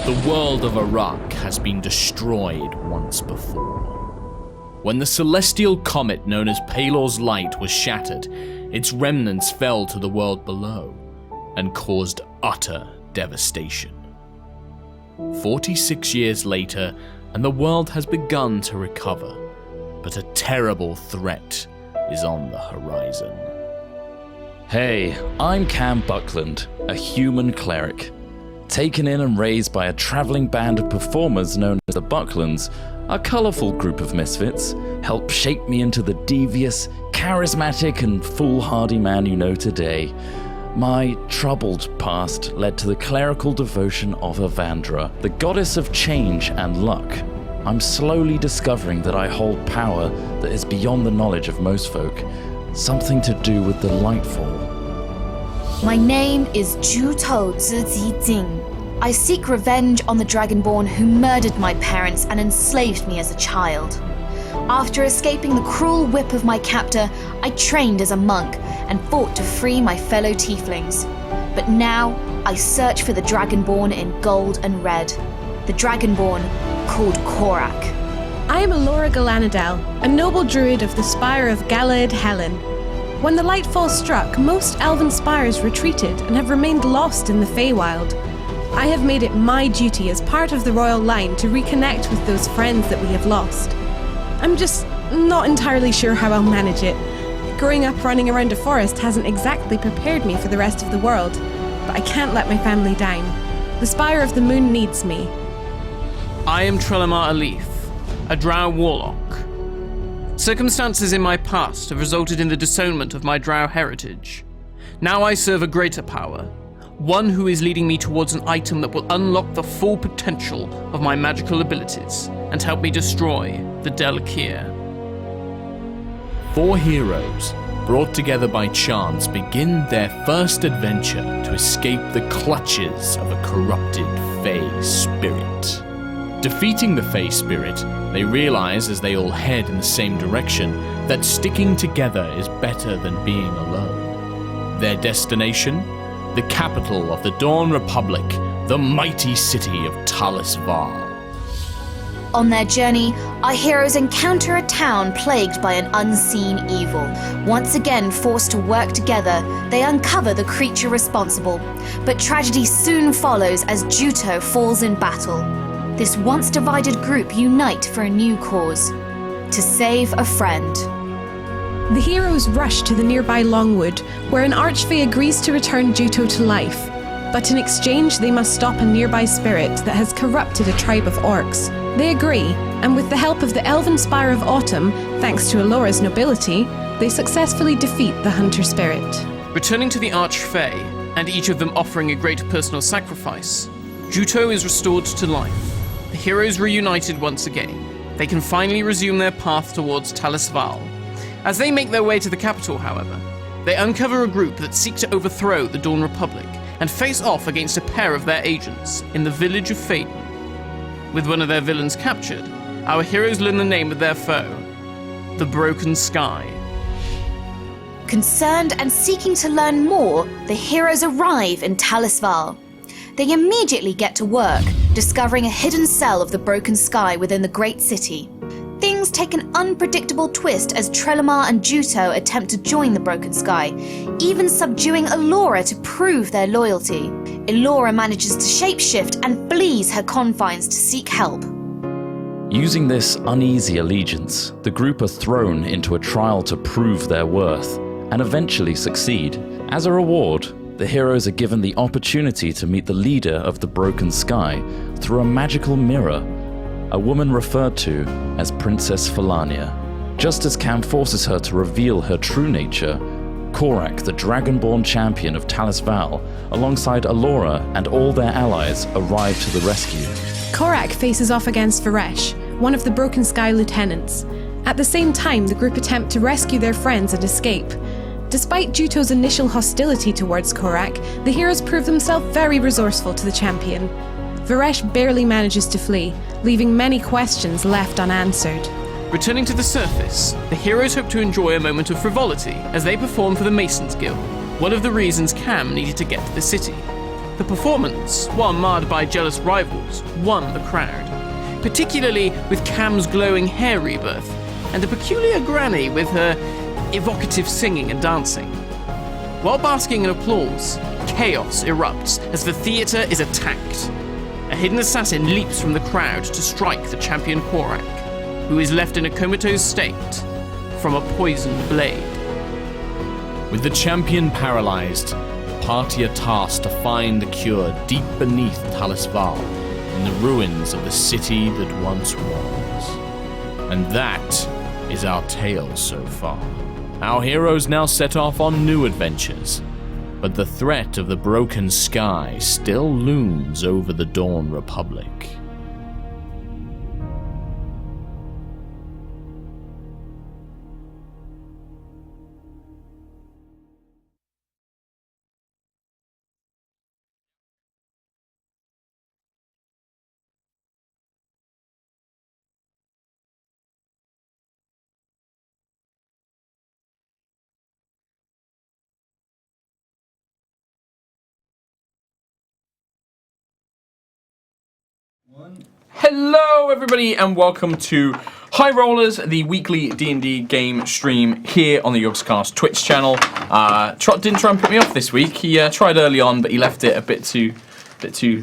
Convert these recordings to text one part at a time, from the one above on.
The world of Iraq has been destroyed once before. When the celestial comet known as Palor's Light was shattered, its remnants fell to the world below and caused utter devastation. 46 years later, and the world has begun to recover, but a terrible threat is on the horizon. Hey, I'm Cam Buckland, a human cleric. Taken in and raised by a travelling band of performers known as the Bucklands, a colourful group of misfits helped shape me into the devious, charismatic and foolhardy man you know today. My troubled past led to the clerical devotion of Avandra, the goddess of change and luck. I'm slowly discovering that I hold power that is beyond the knowledge of most folk, something to do with the Lightfall. My name is Juto Zizi Jing. I seek revenge on the Dragonborn who murdered my parents and enslaved me as a child. After escaping the cruel whip of my captor, I trained as a monk and fought to free my fellow tieflings. But now, I search for the Dragonborn in gold and red. The Dragonborn called Korak. I am Alora Galanadel, a noble druid of the Spire of Galaad Helen. When the Lightfall struck, most elven spires retreated and have remained lost in the Feywild. I have made it my duty as part of the royal line to reconnect with those friends that we have lost. I'm just not entirely sure how I'll manage it. Growing up running around a forest hasn't exactly prepared me for the rest of the world, but I can't let my family down. The Spire of the Moon needs me. I am Trelemar Alif, a Drow warlock. Circumstances in my past have resulted in the disownment of my Drow heritage. Now I serve a greater power, one who is leading me towards an item that will unlock the full potential of my magical abilities and help me destroy the Delakir. 4 heroes, brought together by chance, begin their first adventure to escape the clutches of a corrupted Fey spirit. Defeating the Fey spirit, they realize as they all head in the same direction that sticking together is better than being alone. Their destination? The capital of the Dawn Republic, the mighty city of Talis Val. On their journey, our heroes encounter a town plagued by an unseen evil. Once again forced to work together, they uncover the creature responsible. But tragedy soon follows as Juto falls in battle. This once divided group unite for a new cause: to save a friend. The heroes rush to the nearby Longwood, where an archfey agrees to return Juto to life. But in exchange, they must stop a nearby spirit that has corrupted a tribe of orcs. They agree, and with the help of the Elven Spire of Autumn, thanks to Alora's nobility, they successfully defeat the hunter spirit. Returning to the Archfey, and each of them offering a great personal sacrifice, Juto is restored to life. The heroes reunited once again. They can finally resume their path towards Talis Val. As they make their way to the capital, however, they uncover a group that seek to overthrow the Dawn Republic and face off against a pair of their agents in the village of Faden. With one of their villains captured, our heroes learn the name of their foe, the Broken Sky. Concerned and seeking to learn more, the heroes arrive in Talis Val. They immediately get to work, discovering a hidden cell of the Broken Sky within the great city. Things take an unpredictable twist as Trelemar and Juto attempt to join the Broken Sky, even subduing Alora to prove their loyalty. Alora manages to shapeshift and flees her confines to seek help. Using this uneasy allegiance, the group are thrown into a trial to prove their worth, and eventually succeed. As a reward, the heroes are given the opportunity to meet the leader of the Broken Sky through a magical mirror, a woman referred to as Princess Felania. Just as Cam forces her to reveal her true nature, Korak, the Dragonborn champion of Talis Val, alongside Alora and all their allies, arrive to the rescue. Korak faces off against Varesh, one of the Broken Sky lieutenants. At the same time, the group attempt to rescue their friends and escape. Despite Juto's initial hostility towards Korak, the heroes prove themselves very resourceful to the champion. Varesh barely manages to flee, leaving many questions left unanswered. Returning to the surface, the heroes hope to enjoy a moment of frivolity as they perform for the Masons Guild, one of the reasons Cam needed to get to the city. The performance, while marred by jealous rivals, won the crowd, particularly with Cam's glowing hair rebirth and a peculiar granny with her evocative singing and dancing. While basking in applause, chaos erupts as the theatre is attacked. A hidden assassin leaps from the crowd to strike the champion Korak, who is left in a comatose state from a poisoned blade. With the champion paralyzed, the party are tasked to find the cure deep beneath Talisval, in the ruins of the city that once was. And that is our tale so far. Our heroes now set off on new adventures, but the threat of the broken sky still looms over the Dawn Republic. Hello everybody and welcome to HighRollers, the weekly D&D game stream here on the Yogscast Twitch channel. Trot didn't try and put me off this week. He tried early on, but he left it a bit too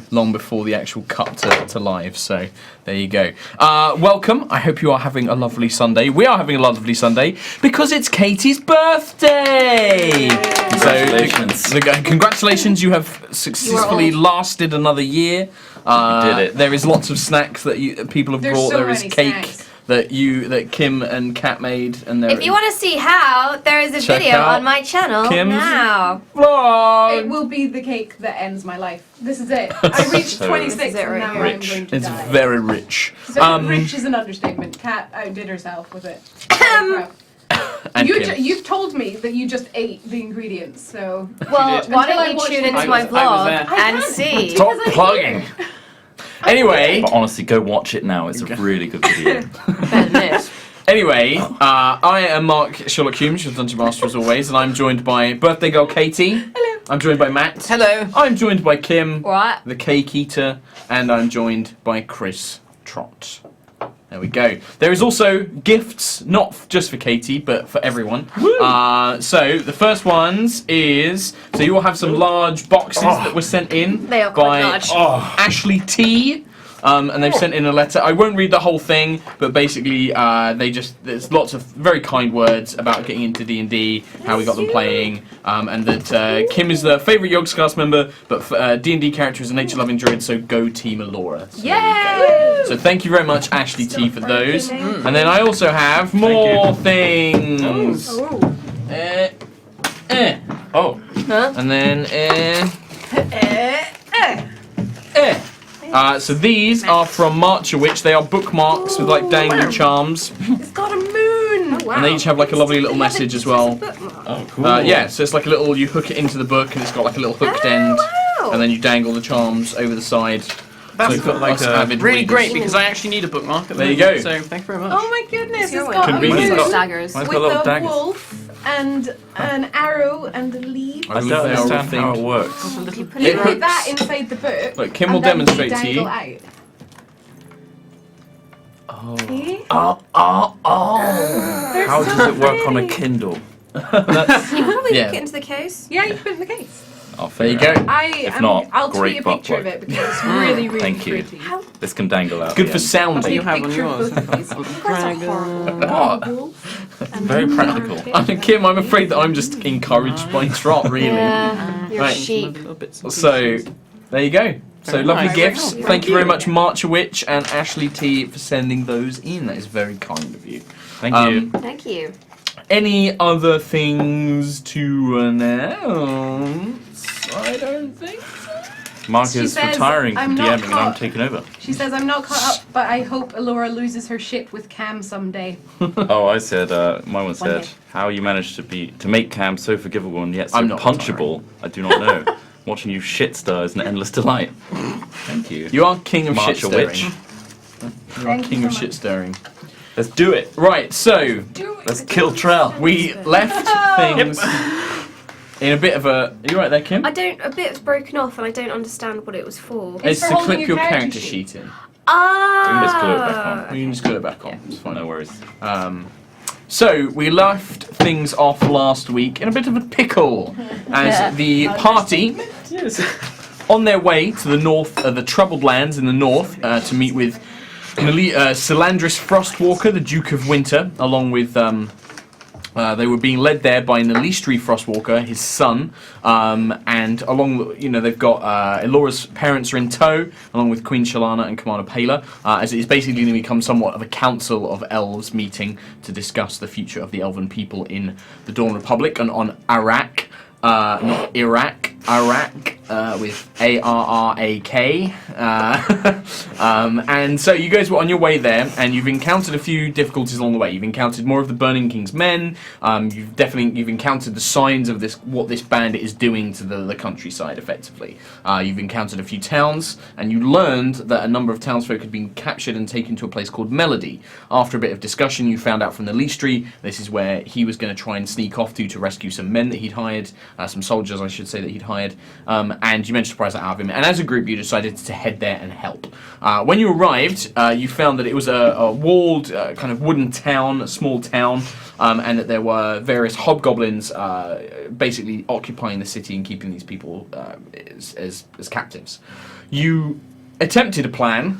long before the actual cut to live, so there you go. Welcome, I hope you are having a lovely Sunday. We are having a lovely Sunday because it's Katie's birthday! Congratulations. So, congratulations, you have successfully lasted another year. You did it. There is lots of snacks that people have brought. so There is many cake snacks. that Kim and Kat made, and there If you want to see how, there is a Check video out on my channel Kim's now. vlog. It will be the cake that ends my life. This is it. I reached So 26 This is it and right now here. I'm going to It's die. very rich. So rich is an understatement. Kat outdid herself with it. And You Kim. you've told me that you just ate the ingredients, so... Well, did. why Until I don't you watched tune it. into I my was- I was vlog there. and I see? Stop because I'm plugging. here. Anyway, But honestly, go watch it now. It's a really good video. Better than this. anyway, I am Mark Sherlock Humes, your Dungeon Master as always, and I'm joined by birthday girl Katie. Hello. I'm joined by Matt. Hello. I'm joined by Kim, What? the cake eater, and I'm joined by Chris Trott. There we go. There is also gifts, not just for Katie, but for everyone. So the first ones is, so you will have some large boxes that were sent in They are by quite large. Ashley T. And they've sent in a letter. I won't read the whole thing, but basically, there's lots of very kind words about getting into D&D, how we got them playing, and that Kim is the favourite Yogscast member, but D&D character is a nature-loving druid, so go Team Alora. So, Yay! so thank you very much, Ashley T, for those. And then I also have more things. Oh, And then, so these are from Marchawitch. They are bookmarks with like dangly charms. It's got a moon! And they each have like a lovely little message as well. oh, cool. Yeah, so it's like a little, you hook it into the book and it's got like a little hooked end. wow. And then you dangle the charms over the side. That's So for like us a- avid really readers. great because I actually need a bookmark. At the There you moment, go. So thank you very much. Oh my goodness, Your it's got a Convenient. moon Daggers. Mine's with got little a daggers. wolf and an arrow and a leaf. I believe don't they are all understand how it themed. works. You put You it put in. that inside the book. Look, Kim will and then demonstrate to dangle you. Out. Oh. See? Oh. They're How so does it work on a pretty. Kindle? You probably Yeah. hook it into the case. Yeah, you put it in the case. I'll There you figure go. it out. If not, I'll great tweet a picture of butt it because it's really, really Thank you. pretty. This can dangle out. Good the for end. sound. What do you have on Picture of yours? both of these. Very practical. Kim, I'm afraid that I'm just encouraged by Trot, really. Yeah, you're Right. a sheep. So, there you go. So, Very lovely nice. gifts. Very Thank you very much, Marchawitch and Ashley T, for sending those in. That is very kind of you. Thank you. Thank you. Any other things to announce? I don't think so. Mark She is says, retiring from "I'm not DMing and I'm caught." taking over. She says, I'm not caught up, but I hope Alora loses her ship with Cam someday. Oh, I said, my one said, day. how you managed to make Cam so forgivable and yet so I'm not punchable, I do not know. Watching you shit stir is an endless delight. Thank you. You are king of shit March a witch. stirring. You are Thank you king so of much. shit stirring. Let's do it. Right, so Let's kill Trell. we left things. in a bit of a... Are you right there, Kim? A bit's broken off and I don't understand what it was for. It's for to holding clip your your character character sheet. sheet in. Ah! You can just glue it back on. You can just glue it back on. It's fine. No worries. So, we left things off last week in a bit of a pickle as the party, on their way to the north, the Troubled Lands in the north, to meet with Salandris Frostwalker, the Duke of Winter, along with... they were being led there by Nalistri Frostwalker, his son, and along, they've got Elora's parents are in tow, along with Queen Shalana and Commander Pela, as it is basically going to become somewhat of a council of elves meeting to discuss the future of the elven people in the Dawn Republic and on Arak, not Iraq, Arak, with A-R-R-A-K. And so you guys were on your way there, and you've encountered a few difficulties along the way. You've encountered more of the Burning King's men. You've encountered the signs of what this bandit is doing to the countryside, effectively. You've encountered a few towns, and you learned that a number of townsfolk had been captured and taken to a place called Melody. After a bit of discussion, you found out from the Listri this is where he was going to try and sneak off to rescue some men that he'd hired, some soldiers, I should say, that he'd hired. And you managed to prize that out of him. And as a group, you decided to head there and help. When you arrived, you found that it was a walled, kind of wooden town, a small town, and that there were various hobgoblins basically occupying the city and keeping these people as captives. You attempted a plan.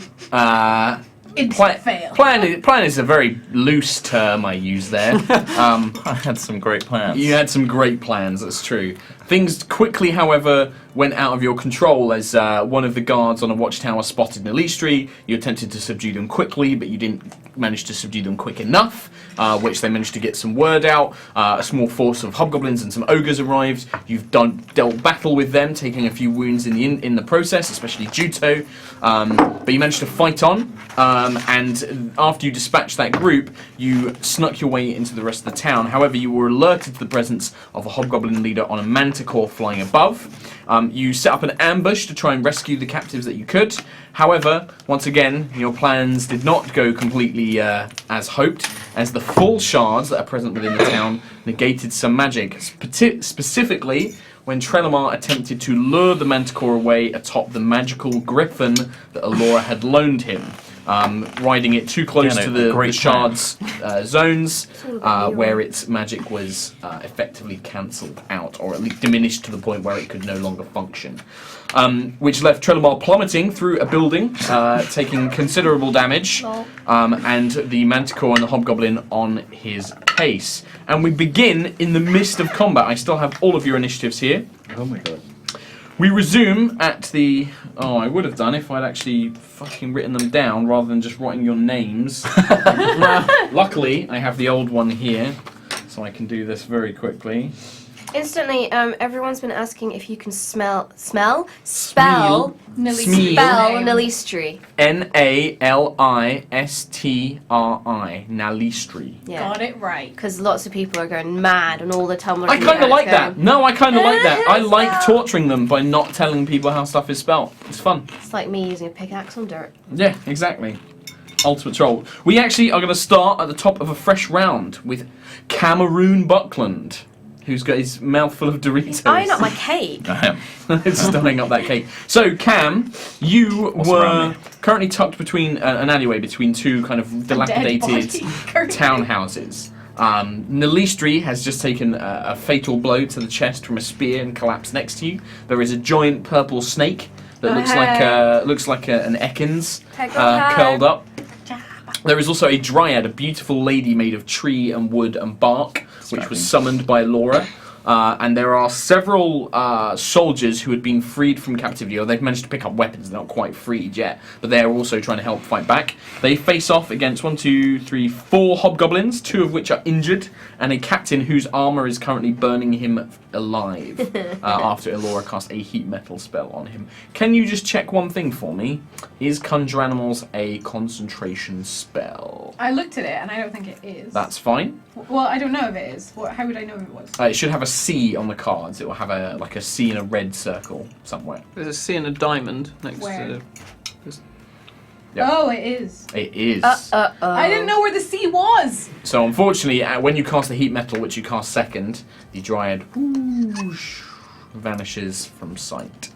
Fail. Plan is a very loose term I use there. I had some great plans. You had some great plans, that's true. Things quickly, however, went out of your control as one of the guards on a watchtower spotted Nalistri. You attempted to subdue them quickly, but you didn't manage to subdue them quick enough, which they managed to get some word out. A small force of hobgoblins and some ogres arrived. You've dealt battle with them, taking a few wounds in the process, especially Juto. But you managed to fight on, and after you dispatched that group, you snuck your way into the rest of the town. However, you were alerted to the presence of a hobgoblin leader on a manticore flying above. You set up an ambush to try and rescue the captives that you could. However, once again, your plans did not go completely as hoped, as the full shards that are present within the town negated some magic. Specifically, when Trelemar attempted to lure the manticore away atop the magical griffin that Elora had loaned him. Riding it too close to the shard's zones, where its magic was effectively cancelled out, or at least diminished to the point where it could no longer function. Which left Trelemar plummeting through a building, taking considerable damage, and the manticore and the hobgoblin on his case. And we begin in the midst of combat. I still have all of your initiatives here. Oh my god. We resume at the... Oh, I would have done if I'd actually fucking written them down rather than just writing your names. Luckily, I have the old one here, so I can do this very quickly. Instantly, everyone's been asking if you can spell Nalistri. N-A-L-I-S-T-R-I. Nalistri. Yeah. Got it right. Because lots of people are going mad on all the Tumblr. I kind of like that. No, I kind of like that. I like torturing them by not telling people how stuff is spelled. It's fun. It's like me using a pickaxe on dirt. Yeah, exactly. Ultimate troll. We actually are going to start at the top of a fresh round with Cameroon Buckland, who's got his mouth full of Doritos. He's eyeing up my cake. I am. It's just eyeing up that cake. So, Cam, you were currently tucked between an alleyway between two kind of dilapidated townhouses. Nalistri has just taken a fatal blow to the chest from a spear and collapsed next to you. There is a giant purple snake that looks like an Ekans curled up. There is also a dryad, a beautiful lady made of tree and wood and bark, which was summoned by Laura. And there are several soldiers who had been freed from captivity, or they've managed to pick up weapons. They're not quite freed yet, but they're also trying to help fight back. They face off against 4 hobgoblins, 2 of which are injured, and a captain whose armor is currently burning him alive after Elora cast a heat metal spell on him. Can you just check one thing for me? Is Conjure Animals a concentration spell? I looked at it and I don't think it is. That's fine. Well, I don't know if it is. How would I know if it was? It should have a C on the cards. It will have a C in a red circle somewhere. There's a C and a diamond next Where? to... Yep. Oh, it is. It is. I didn't know where the sea was. So unfortunately, when you cast the heat metal, which you cast second, the dryad whoosh, vanishes from sight.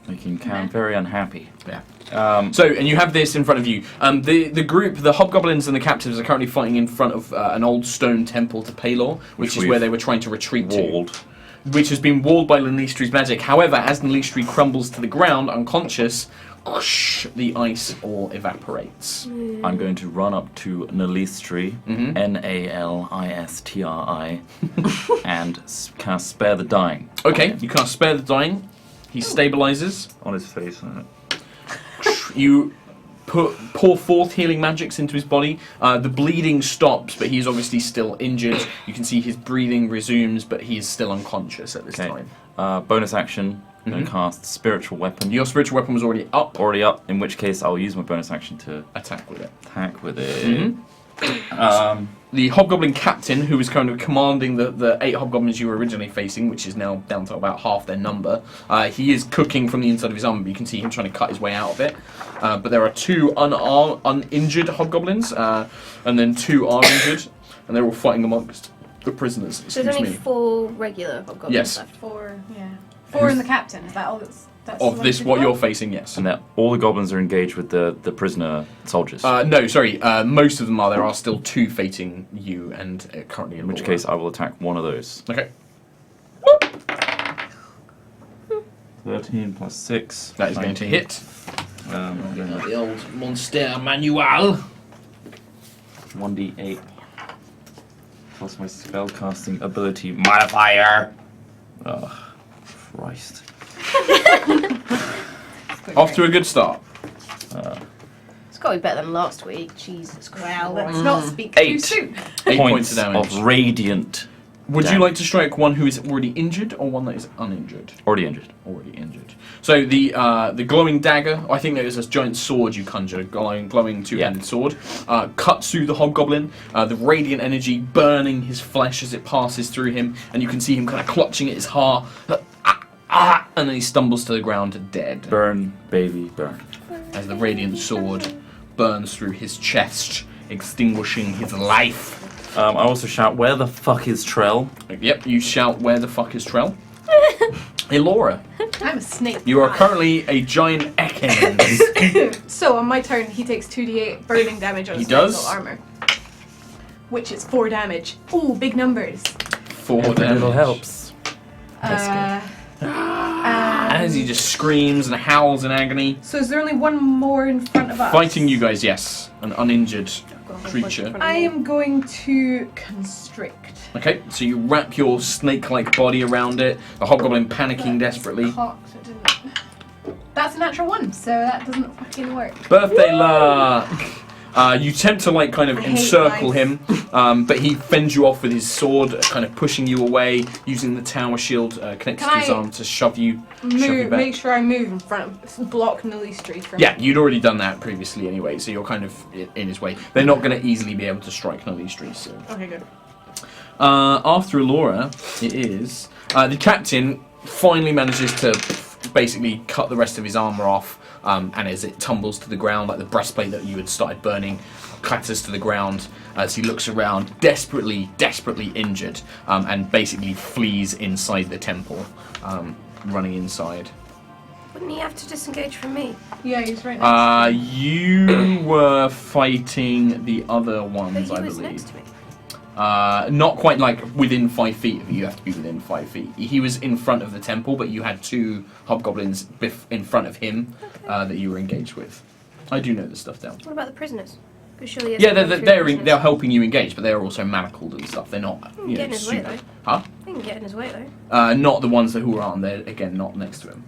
Making Cam very unhappy. Yeah. And you have this in front of you. The group, the hobgoblins and the captives, are currently fighting in front of an old stone temple to Palor, which is where they were trying to retreat walled. to. Which has been walled by Nalistree's magic. However, as Nalistri crumbles to the ground, unconscious, whoosh, the ice all evaporates. I'm going to run up to Nalistri, Nalistri, and cast Spare the Dying. Okay, you cast Spare the Dying. He stabilizes. On his face. You pour forth healing magics into his body. The bleeding stops, but he's obviously still injured. You can see his breathing resumes, but he is still unconscious at this time. Bonus action, I'm going to cast Spiritual Weapon. Your spiritual weapon was already up. Already up, in which case I'll use my bonus action to Attack with it. attack with it. The hobgoblin captain, who was kind of commanding the 8 hobgoblins you were originally facing, which is now down to about half their number, he is cooking from the inside of his armor. You can see him trying to cut his way out of it. But there are 2 uninjured hobgoblins, and then 2 are injured, and they're all fighting amongst the prisoners. So there's only 4 regular hobgoblins Yes. left. 4, yeah. 4 in the captain. Is that all that's the Of one this, you've what got? you're facing, yes. And that all the goblins are engaged with the prisoner soldiers. No, sorry. Most of them are. There are still 2 facing you, and currently in in which case I will attack one of those. Okay. 13 plus 6. That is going to hit. The old Monster Manual. 1d8 plus my spellcasting ability modifier. Oh, Christ. Off to a good start. It's got to be better than last week. Jesus Christ. Well, let's not speak too 8 soon. 8 points of damage. of radiant. Would you damage. like to strike one who is already injured or one that is uninjured? Already injured. Already injured. So the glowing dagger, I think there is this giant sword you conjure, glowing two-handed sword, cuts through the hobgoblin, the radiant energy burning his flesh as it passes through him, and you can see him kind of clutching at his heart, and then he stumbles to the ground dead. Burn, baby, burn. As the radiant sword burns through his chest, extinguishing his life. I also shout, "Where the fuck is Trell?" Yep, you shout, "Where the fuck is Trell?" Elora, I'm a snake. you are currently a giant Ekans. So on my turn, he takes 2d8 burning damage on He his does. metal armor, which is 4 damage. Ooh, big numbers. 4 damage. Little helps. As he just screams and howls in agony. So is there only one more in front of us? Fighting you guys, yes. An uninjured creature. I am going to constrict. Okay, so you wrap your snake-like body around it, the hobgoblin panicking desperately. Cocked, it didn't. That's a natural 1, so that doesn't fucking work. Birthday luck! You attempt to kind of I hate encircle life. him, but he fends you off with his sword, kind of pushing you away, using the tower shield connected to his I arm to shove you Move, back. make sure I move in front of, block Nalistri from. Yeah, you'd already done that previously anyway, so you're kind of in his way. They're not going to easily be able to strike Nalistri, so... Okay, good. After Elora, it is... the captain finally manages to basically cut the rest of his armour off, and as it tumbles to the ground, like the breastplate that you had started burning, clatters to the ground as he looks around, desperately injured, and basically flees inside the temple, running inside. Wouldn't he have to disengage from me? Yeah, he's right next You were fighting the other ones, But he I was believe. next to me. Not quite within 5 feet of you. You have to be within 5 feet. He was in front of the temple, but you had 2 hobgoblins in front of him that you were engaged with. I do know this stuff down. What about the prisoners? 'Cause surely he has Yeah, to go through the they're prisoners. helping you engage, but they're also manacled and stuff. They're not, He can get in his way, super. though. Huh? He can get in his way though. Not the ones who aren't there. Again, not next to him.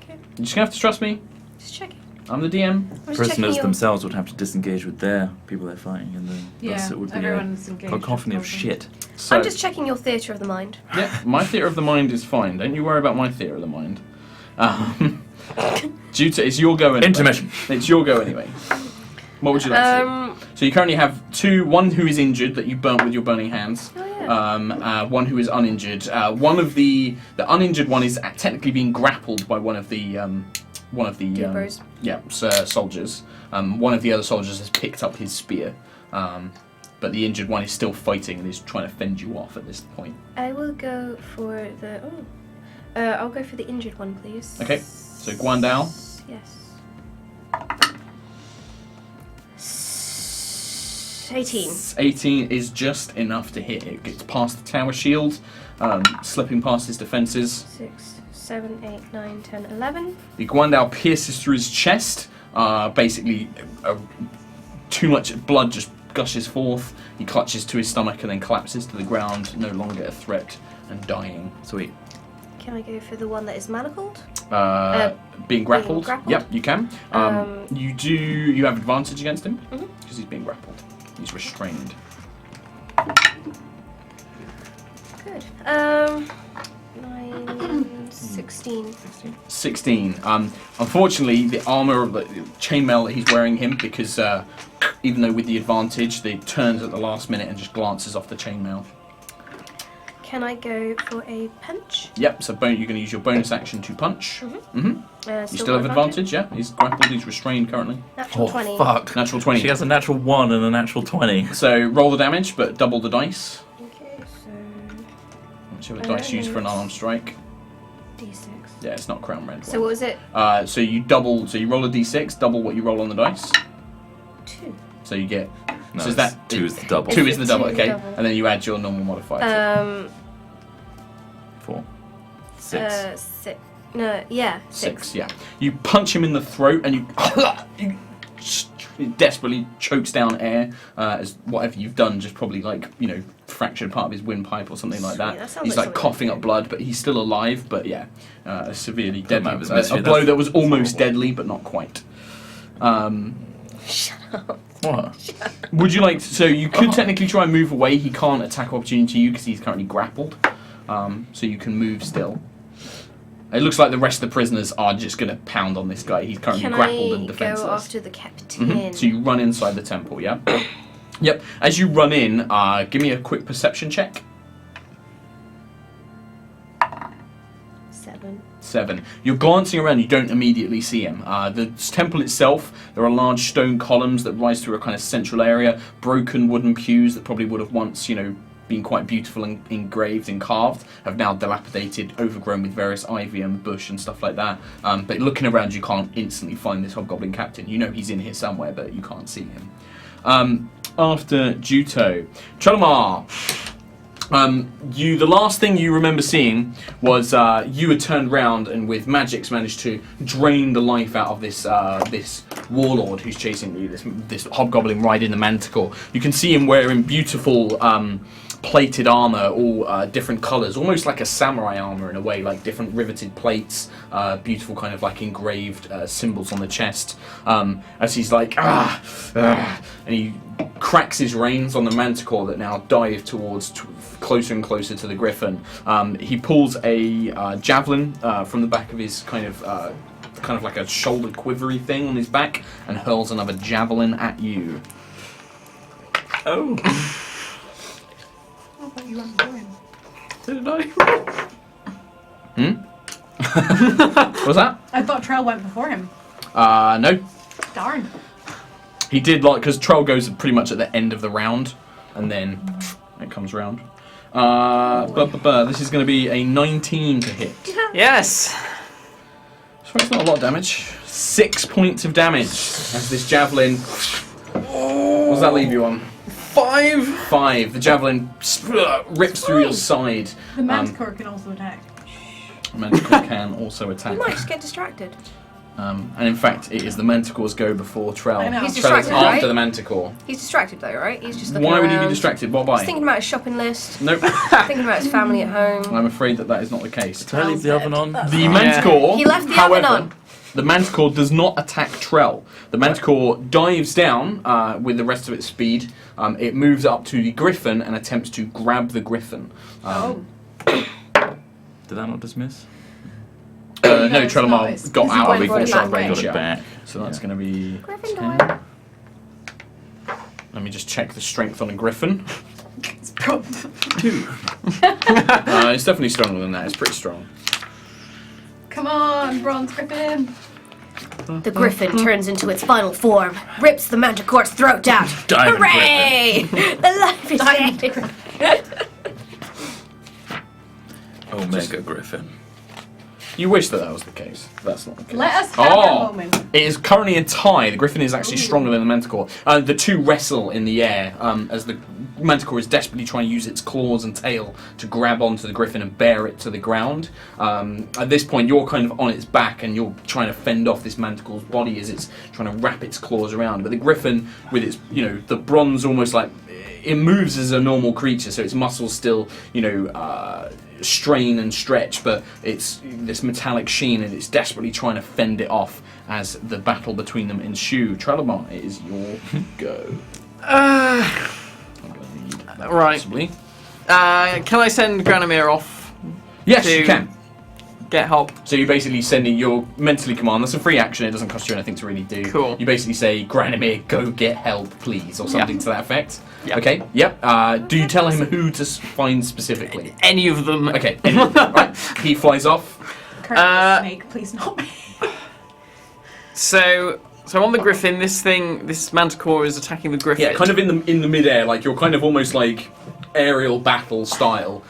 Okay. You're just gonna have to trust me. Just checking. I'm the DM. I'm just checking Prisoners your... themselves would have to disengage with their people they're fighting, and then Yeah, thus it would be everyone's a engaged cacophony of with shit. So, I'm just checking your theatre of the mind. yeah, my theatre of the mind is fine. Don't you worry about my theatre of the mind. Juta, it's your go anyway. Intermission. It's your go anyway. What would you like to do? So you currently have 2, one who is injured that you burnt with your burning hands. Oh, yeah. One who is uninjured. One of the uninjured one is technically being grappled by one of the one of the Dupers. soldiers. One of the other soldiers has picked up his spear, but the injured one is still fighting and is trying to fend you off at this point. I will go for the. I'll go for the injured one, please. Okay, so Guandao. Yes. 18. 18 is just enough to hit. It gets past the tower shield, slipping past his defences. 6, 7, 8, 9, 10, 11. The Guandao pierces through his chest. Basically, too much blood just gushes forth. He clutches to his stomach and then collapses to the ground, no longer a threat and dying. Sweet. Can I go for the one that is manacled? Being grappled? grappled? Yep, you can. You have advantage against him because he's being grappled. He's restrained. Good. 9, 16. 16. Unfortunately, the armor, the chainmail that he's wearing him, because even though with the advantage, they turns at the last minute and just glances off the chainmail. Can I go for a punch? Yep. So you're going to use your bonus action to punch. You still got have advantage. Yeah. He's grappled. He's restrained currently. Natural 20. Fuck. Natural 20. She has a natural 1 and a natural 20. So roll the damage, but double the dice. Okay, so Whichever dice used for an unarmed strike. D6. Yeah, it's not crown red. So what was it? So you double. So you roll a d6, double what you roll on the dice. 2. So you get. No, so is that 2 is the double. 2 is the double. Two is the Okay, double. and then you add your normal modifier. 4. 6. 6. No, yeah, 6. 6. Yeah. You punch him in the throat, and he desperately chokes down air. As whatever you've done, just probably fractured part of his windpipe or something like that. Sweet, that sounds He's like like something coughing I'd up do. blood, but he's still alive. But yeah, a severely deadly, matter, that's- a blow that was that's almost horrible. deadly, but not quite. What? Would you like? So you could technically try and move away. He can't attack opportunity you because he's currently grappled. So you can move still. It looks like the rest of the prisoners are just going to pound on this guy. He's currently Can grappled I and go defenseless. after the captain? So you run inside the temple, yeah? Yep. As you run in, give me a quick perception check. 7. 7. You're glancing around, you don't immediately see him. The temple itself, there are large stone columns that rise through a kind of central area, broken wooden pews that probably would have once, been quite beautiful and engraved and carved, have now dilapidated, overgrown with various ivy and bush and stuff like that. But looking around, you can't instantly find this hobgoblin captain. You know he's in here somewhere, but you can't see him. After Juto, Cholamar. The last thing you remember seeing was you had turned round and with magics managed to drain the life out of this warlord who's chasing you, this hobgoblin riding the manticore. You can see him wearing beautiful plated armor, all different colours, almost like a samurai armor in a way, like different riveted plates, beautiful kind of like engraved symbols on the chest. As he's like and he cracks his reins on the manticore that now dive towards closer and closer to the griffin. He pulls a javelin from the back of his kind of like a shoulder quivery thing on his back and hurls another javelin at you. Oh. Did I? What was that? I thought Trell went before him. No. Darn. He did because Troll goes pretty much at the end of the round, and then it comes round. This is going to be a 19 to hit. Yes! So it's not a lot of damage. 6 points of damage as this javelin. What does that leave you on? 5! 5. The javelin rips through your side. The manticore can also attack. Manticore can also attack. You might just get distracted. And in fact, it is the Manticore's go before Trell. I know. He's Trell is distracted, after right? the Manticore. He's distracted though, right? He's just looking Why would he around. be distracted? What by? He's thinking about his shopping list. Nope. Thinking about his family at home. I'm afraid that is not the case. Did I leave the oven on? The Manticore, He left the however, oven on. the Manticore does not attack Trell. The Manticore dives down with the rest of its speed. It moves up to the Griffin and attempts to grab the Griffin. Did that not dismiss? No, No, it's not. Trelamar It's- got it's out of went full for it shot back, range. Got it Yeah. back. So that's going to be. Gryffindor. Let me just check the strength on a Griffin. It's probably 2. It's definitely stronger than that. It's pretty strong. Come on, Bronze Griffin. The griffin turns into its final form, rips the manticore's throat out. Diamond Hooray! The life is saved. Omega Griffin. You wish that was the case. That's not the case. Let us have our moment. It is currently a tie. The griffin is actually stronger than the manticore. The two wrestle in the air as the manticore is desperately trying to use its claws and tail to grab onto the griffin and bear it to the ground. At this point, you're kind of on its back and you're trying to fend off this manticore's body as it's trying to wrap its claws around. But the griffin, with its, the bronze almost like, it moves as a normal creature, so its muscles still, strain and stretch, but it's this metallic sheen and it's desperately trying to fend it off as the battle between them ensues. Trelleborn, it is your go. Right. Possibly. Can I send Granamir off? Yes, to you can. Get help. So you basically sending your mentally command. That's a free action. It doesn't cost you anything to really do. Cool. You basically say, Granamir, go get help, please, or something to that effect. Yep. Okay. Yep. Do you tell him who to find specifically? Any of them. Okay. Right. He flies off. Snake, please not me. So on the griffin, this manticore is attacking the griffin. Yeah, kind of in the midair, like you're kind of almost like aerial battle style.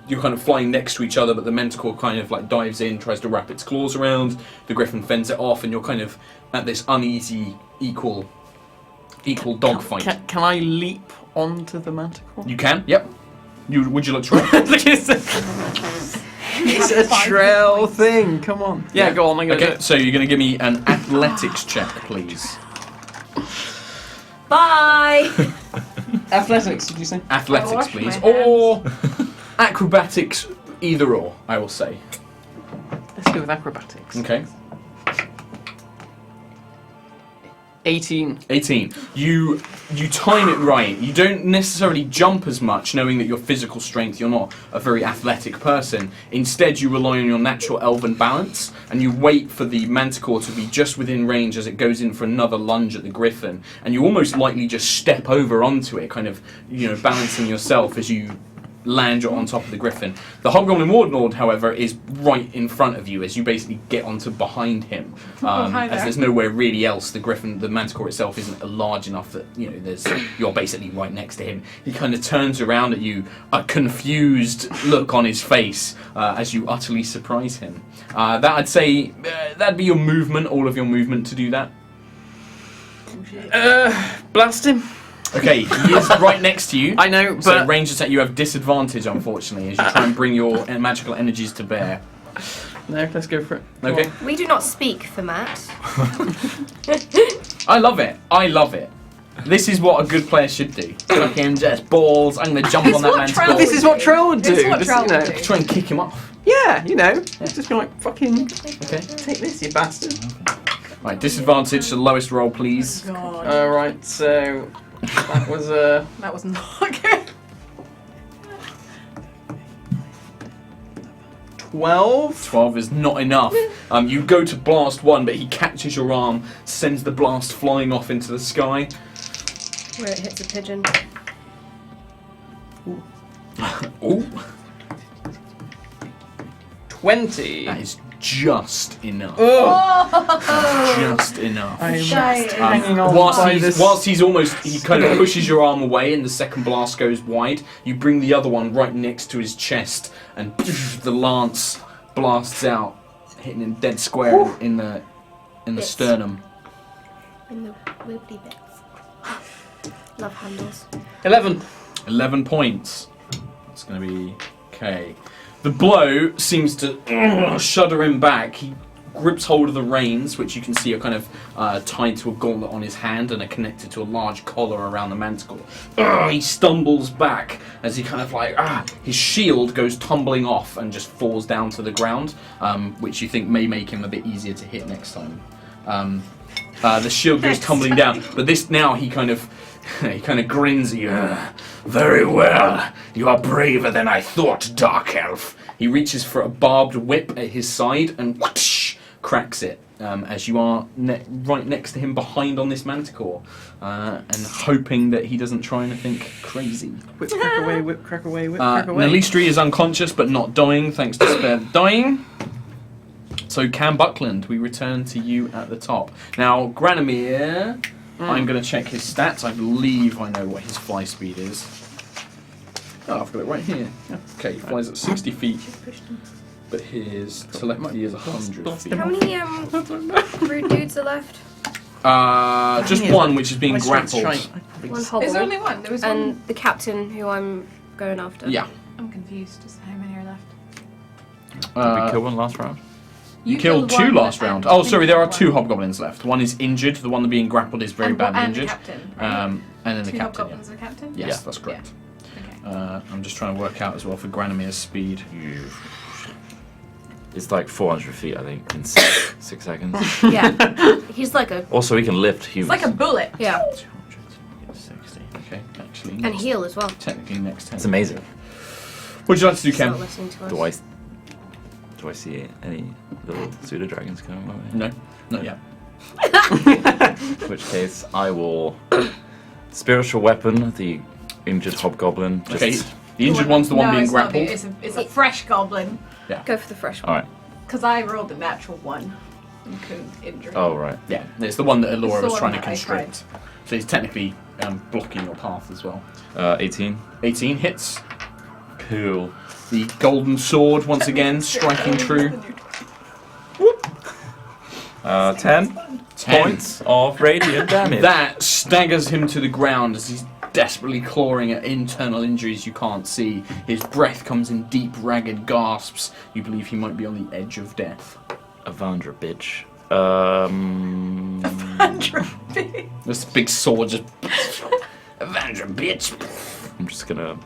You're kind of flying next to each other, but the manticore kind of like dives in, tries to wrap its claws around. The griffin fends it off, and you're kind of at this uneasy, equal dogfight. Can I leap onto the manticore? You can. Yep. Would you like to try? It's a trail thing. Come on. Yeah, go on. I'm gonna do it. So you're going to give me an athletics check, please. Bye! Athletics, did you say? Athletics, wash please, my or acrobatics. Either or, I will say. Let's go with acrobatics. Okay. 18. 18. You time it right. You don't necessarily jump as much, knowing that your physical strength, you're not a very athletic person. Instead, you rely on your natural elven balance, and you wait for the manticore to be just within range as it goes in for another lunge at the griffin, and you almost lightly just step over onto it, kind of, balancing yourself as you land on top of the griffin. The Hobgoblin Warlord, however, is right in front of you as you basically get onto behind him. Hi as there. there's nowhere really else. The griffin, the manticore itself, isn't large enough that you're basically right next to him. He kind of turns around at you, a confused look on his face as you utterly surprise him. That I'd say that'd be your movement, all of your movement to do that. Blast him. Okay, he is right next to you. I know, So but range attack, you have disadvantage, unfortunately, as you try and bring your magical energies to bear. no, let's go for it. Come Okay. on. We do not speak for Matt. I love it. I love it. This is what a good player should do. Fucking just balls. I'm going to jump on that man's Trell ball. This is what Troll would do. This is what This- Troll you know. would do. Try and kick him off. Yeah, just be like, fucking Okay. take this, you bastard. Right, disadvantage to the lowest roll, please. God. Alright, so that was That was not good. 12. 12 is not enough. You go to blast one, but he catches your arm, sends the blast flying off into the sky. Where it hits a pigeon. Ooh, 20. that is just enough. Just enough. I'm Shite. hanging on Whilst by he's, this. whilst he's almost, he kind of pushes your arm away and the second blast goes wide, you bring the other one right next to his chest and the lance blasts out, hitting him dead square in the Bits. sternum. In the wibbly bits. Love handles. 11. 11 points. It's going to be okay. The blow seems to shudder him back. He grips hold of the reins, which you can see are kind of tied to a gauntlet on his hand and are connected to a large collar around the manticore. He stumbles back as he kind of like, his shield goes tumbling off and just falls down to the ground, which you think may make him a bit easier to hit next time. The shield goes tumbling down, but this now he kind of grins at you. Very well. You are braver than I thought, Dark Elf. He reaches for a barbed whip at his side and whoosh, cracks it as you are right next to him behind on this manticore and hoping that he doesn't try anything crazy. Whip crack away, whip crack away, whip crack away. Nalistri is unconscious but not dying thanks to spare dying. So Cam Buckland, we return to you at the top. Now, Granomir, I'm going to check his stats. I believe I know what his fly speed is. Oh, I've got it right here. Okay, he flies at 60 feet. But his telepathy is 100 feet. How many rude dudes are left? Just one, which is being grappled. One hobble. Is there only one? There was one. And the captain who I'm going after. Yeah. I'm confused. Just how many are left? Did we kill one last round? You killed two one last and round. I Oh, sorry, there are think two hobgoblins left. One is injured. The one being grappled is very badly and injured. the captain. Right? And then the Two captain. hobgoblins and the captain? Yes, Yeah. that's correct. Okay. I'm just trying to work out as well for Granomir's speed. It's like 400 feet, I think, in 6 seconds. Yeah. He's like a. Also, he can lift It's humans. like a bullet. Yeah. 260. Okay, actually. And heal as well. Technically next turn. It's amazing. What would you like to do, He's not Cam? listening to us. Do I see any little pseudo dragons coming my way? No, not yet. In which case, I will spiritual weapon the injured hobgoblin. Just, Okay, the injured one's the one no, being it's not grappled. it's a fresh goblin. Go for the fresh one. All right. Because I rolled a natural one and couldn't injure him. Oh right. Yeah, it's the one that Elora It's the was one trying to that I constrict. So he's technically blocking your path as well. 18. 18 hits. Cool. The golden sword once again striking true. 10 10 points of radiant damage. That staggers him to the ground as he's desperately clawing at internal injuries you can't see. His breath comes in deep, ragged gasps. You believe he might be on the edge of death. Avandra, bitch. This big sword just... Avandra, bitch! I'm just gonna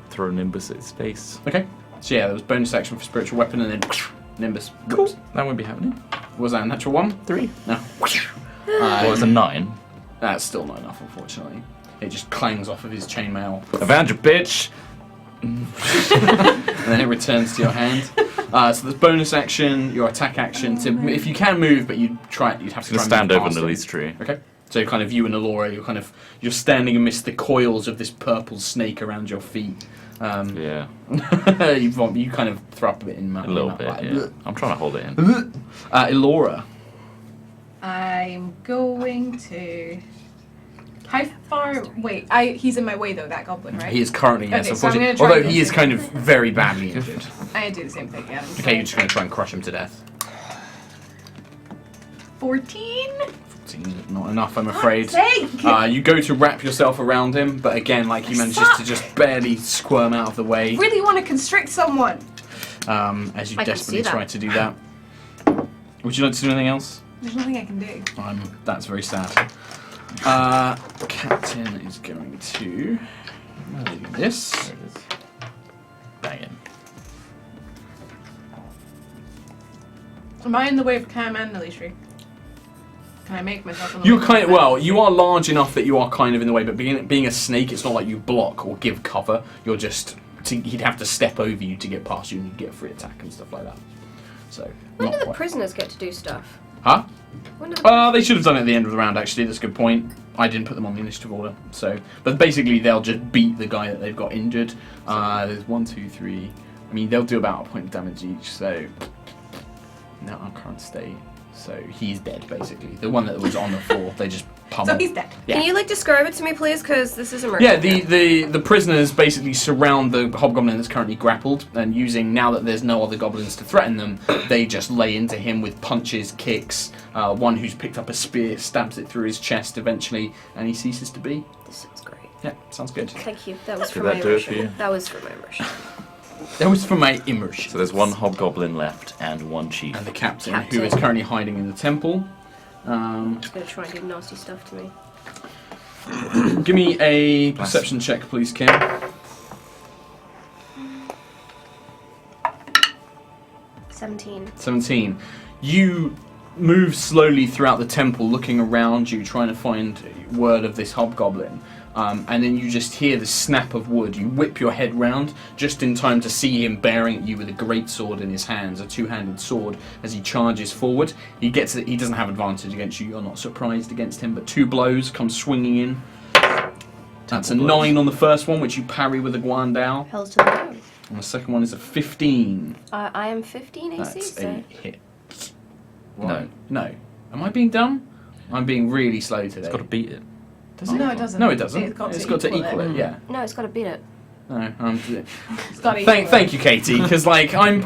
throw Nimbus at his face. Okay. So yeah, there was bonus action for spiritual weapon and then Nimbus. Cool. That won't be happening. Was that a natural 1? 3. No. Well, it's a 9. That's still not enough, unfortunately. It just clangs off of his chainmail. Avandra, bitch! And then it returns to your hand. So there's bonus action, your attack action. To, if you can move, but you'd have to I'm try gonna and stand move over past him. Nally's tree. Okay. So kind of you and Elora, you're standing amidst the coils of this purple snake around your feet. Yeah. you kind of throw up a bit in A little bit, yeah. I'm trying to hold it in. Elora. I'm going to. How far? Wait, he's in my way though. That goblin, right? He is currently, yes, Okay, so I'm unfortunately. gonna try Although and he go is for kind it. of very badly injured. I do the same thing. Yeah. Okay, you're just going to try and crush him to death. 14. Not enough, I'm afraid. Sake! You go to wrap yourself around him, but again, like he manages to just barely squirm out of the way. Really want to constrict someone. As you I can desperately see that. try to do that. Would you like to do anything else? There's nothing I can do. That's very sad. Captain is going to do this. There it is. Bang it. Am I in the way of Cam and Nalishri? Can I make myself in the You're way? kind of, well, you are large enough that you are kind of in the way, but being a snake, it's not like you block or give cover. You're just, he'd have to step over you to get past you and you'd get a free attack and stuff like that. So, When not do the quite. prisoners get to do stuff? Huh? When do the They should have done it at the end of the round, actually. That's a good point. I didn't put them on the initiative order. So, but basically, they'll just beat the guy that they've got injured. There's 1, 2, 3. I mean, they'll do about a point of damage each. So, now our current state. So he's dead, basically. The one that was on the floor, they just pummel. So he's dead. Yeah. Can you describe it to me, please? Because this is a murder. Yeah, the prisoners basically surround the hobgoblin that's currently grappled, and now that there's no other goblins to threaten them, they just lay into him with punches, kicks. One who's picked up a spear stabs it through his chest eventually, and he ceases to be. This sounds great. Yeah, sounds good. Thank you. That was for Did my that do it for immersion. you? That was for my immersion. That was for my immersion. So there's one hobgoblin left and one chief. And the captain, Captain. who is currently hiding in the temple. He's gonna try and do nasty stuff to me. Give me a perception check, please, Kim. 17. You move slowly throughout the temple, looking around you, trying to find word of this hobgoblin. And then you just hear the snap of wood. You whip your head round just in time to see him bearing at you with a great sword in his hands, a two-handed sword, as he charges forward. He doesn't have advantage against you. You're not surprised against him, but 2 blows come swinging in. That's a 9 on the first one, which you parry with a guandao. Hells to the moon. And the second one is a 15. I am 15 AC, That's so a hit. Right. No. Am I being dumb? I'm being really slow today. It's got to beat it. Does it? No, it doesn't. No, it doesn't. It's got to equal it. Yeah. No, it's got to beat it. No. It's got to equal it. Thank you, Katie. Because I don't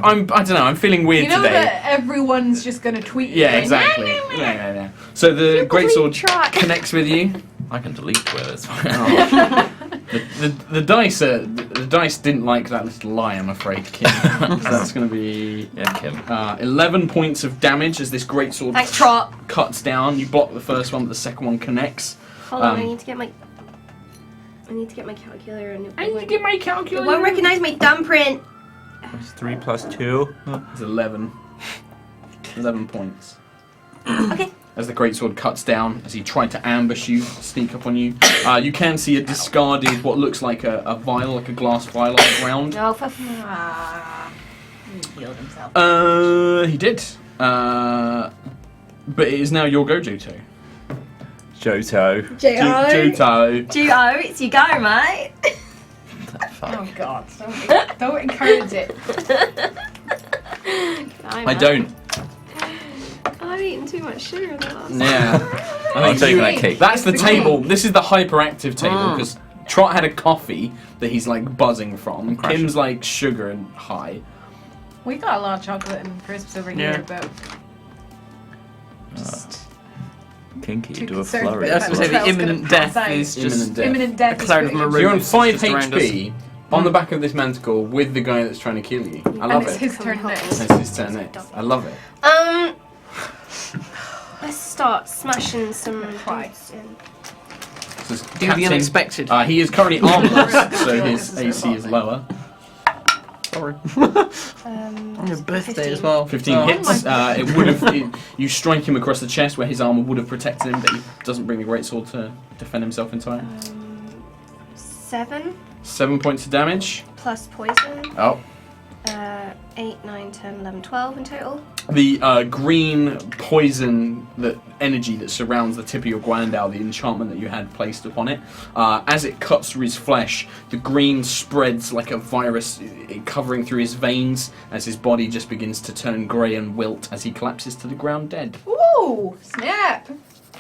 know. I'm feeling weird You know today. that everyone's just going to tweet you. Yeah, going, exactly. "Nah, nah, nah." Yeah. So the greatsword try. connects with you. I can delete Twitter. It's fine. Oh. The dice didn't like that little lie, I'm afraid, Kim. So that's going to be Kim. 11 points of damage as this greatsword Thanks, Trot. cuts down. You block the first one, but the second one connects. Hold on, I need to get my calculator. And I need to get my it calculator. won't recognize my thumbprint. It's 3 plus 2. It's 11. 11 points. Okay. As the greatsword cuts down, as he tried to ambush you, sneak up on you, you can see a discarded, what looks like a vial, like a glass vial on the ground. No, for He healed himself. He did. But it is now your go, Juto. Johto. Juto. Duo, it's you go, mate. Oh God! Don't encourage it. I don't. I've eaten too much sugar in the last. Yeah. I'm taking that cake. That's the table. This is the hyperactive table because Trot had a coffee that he's like buzzing from. Kim's like sugar and high. We got a lot of chocolate and crisps over here, but just Kinky, too do a concerned flurry. about That's what I say, the Trot's gonna imminent pass death out. is just Imminent death. Imminent death. a is cloud of pretty- maroon. So you're on 5 just around HP on the back of this manticle with the guy that's trying to kill you. I love and it's it. his turn next. It's his turn next. I love it. Let's start smashing some Try. dudes in. So it's Do the Captain- unexpected. he is currently armless, so his AC is lower. Sorry. On your birthday as well. 15 Oh. hits. It would have. You strike him across the chest where his armor would have protected him, but he doesn't bring the greatsword to defend himself in time. 7 7 points of damage. plus poison. Oh. 8, 9, 10, 11, 12 in total. The green poison, the energy that surrounds the tip of your Guandao, the enchantment that you had placed upon it, as it cuts through his flesh, the green spreads like a virus, covering through his veins as his body just begins to turn grey and wilt as he collapses to the ground dead. Ooh, snap!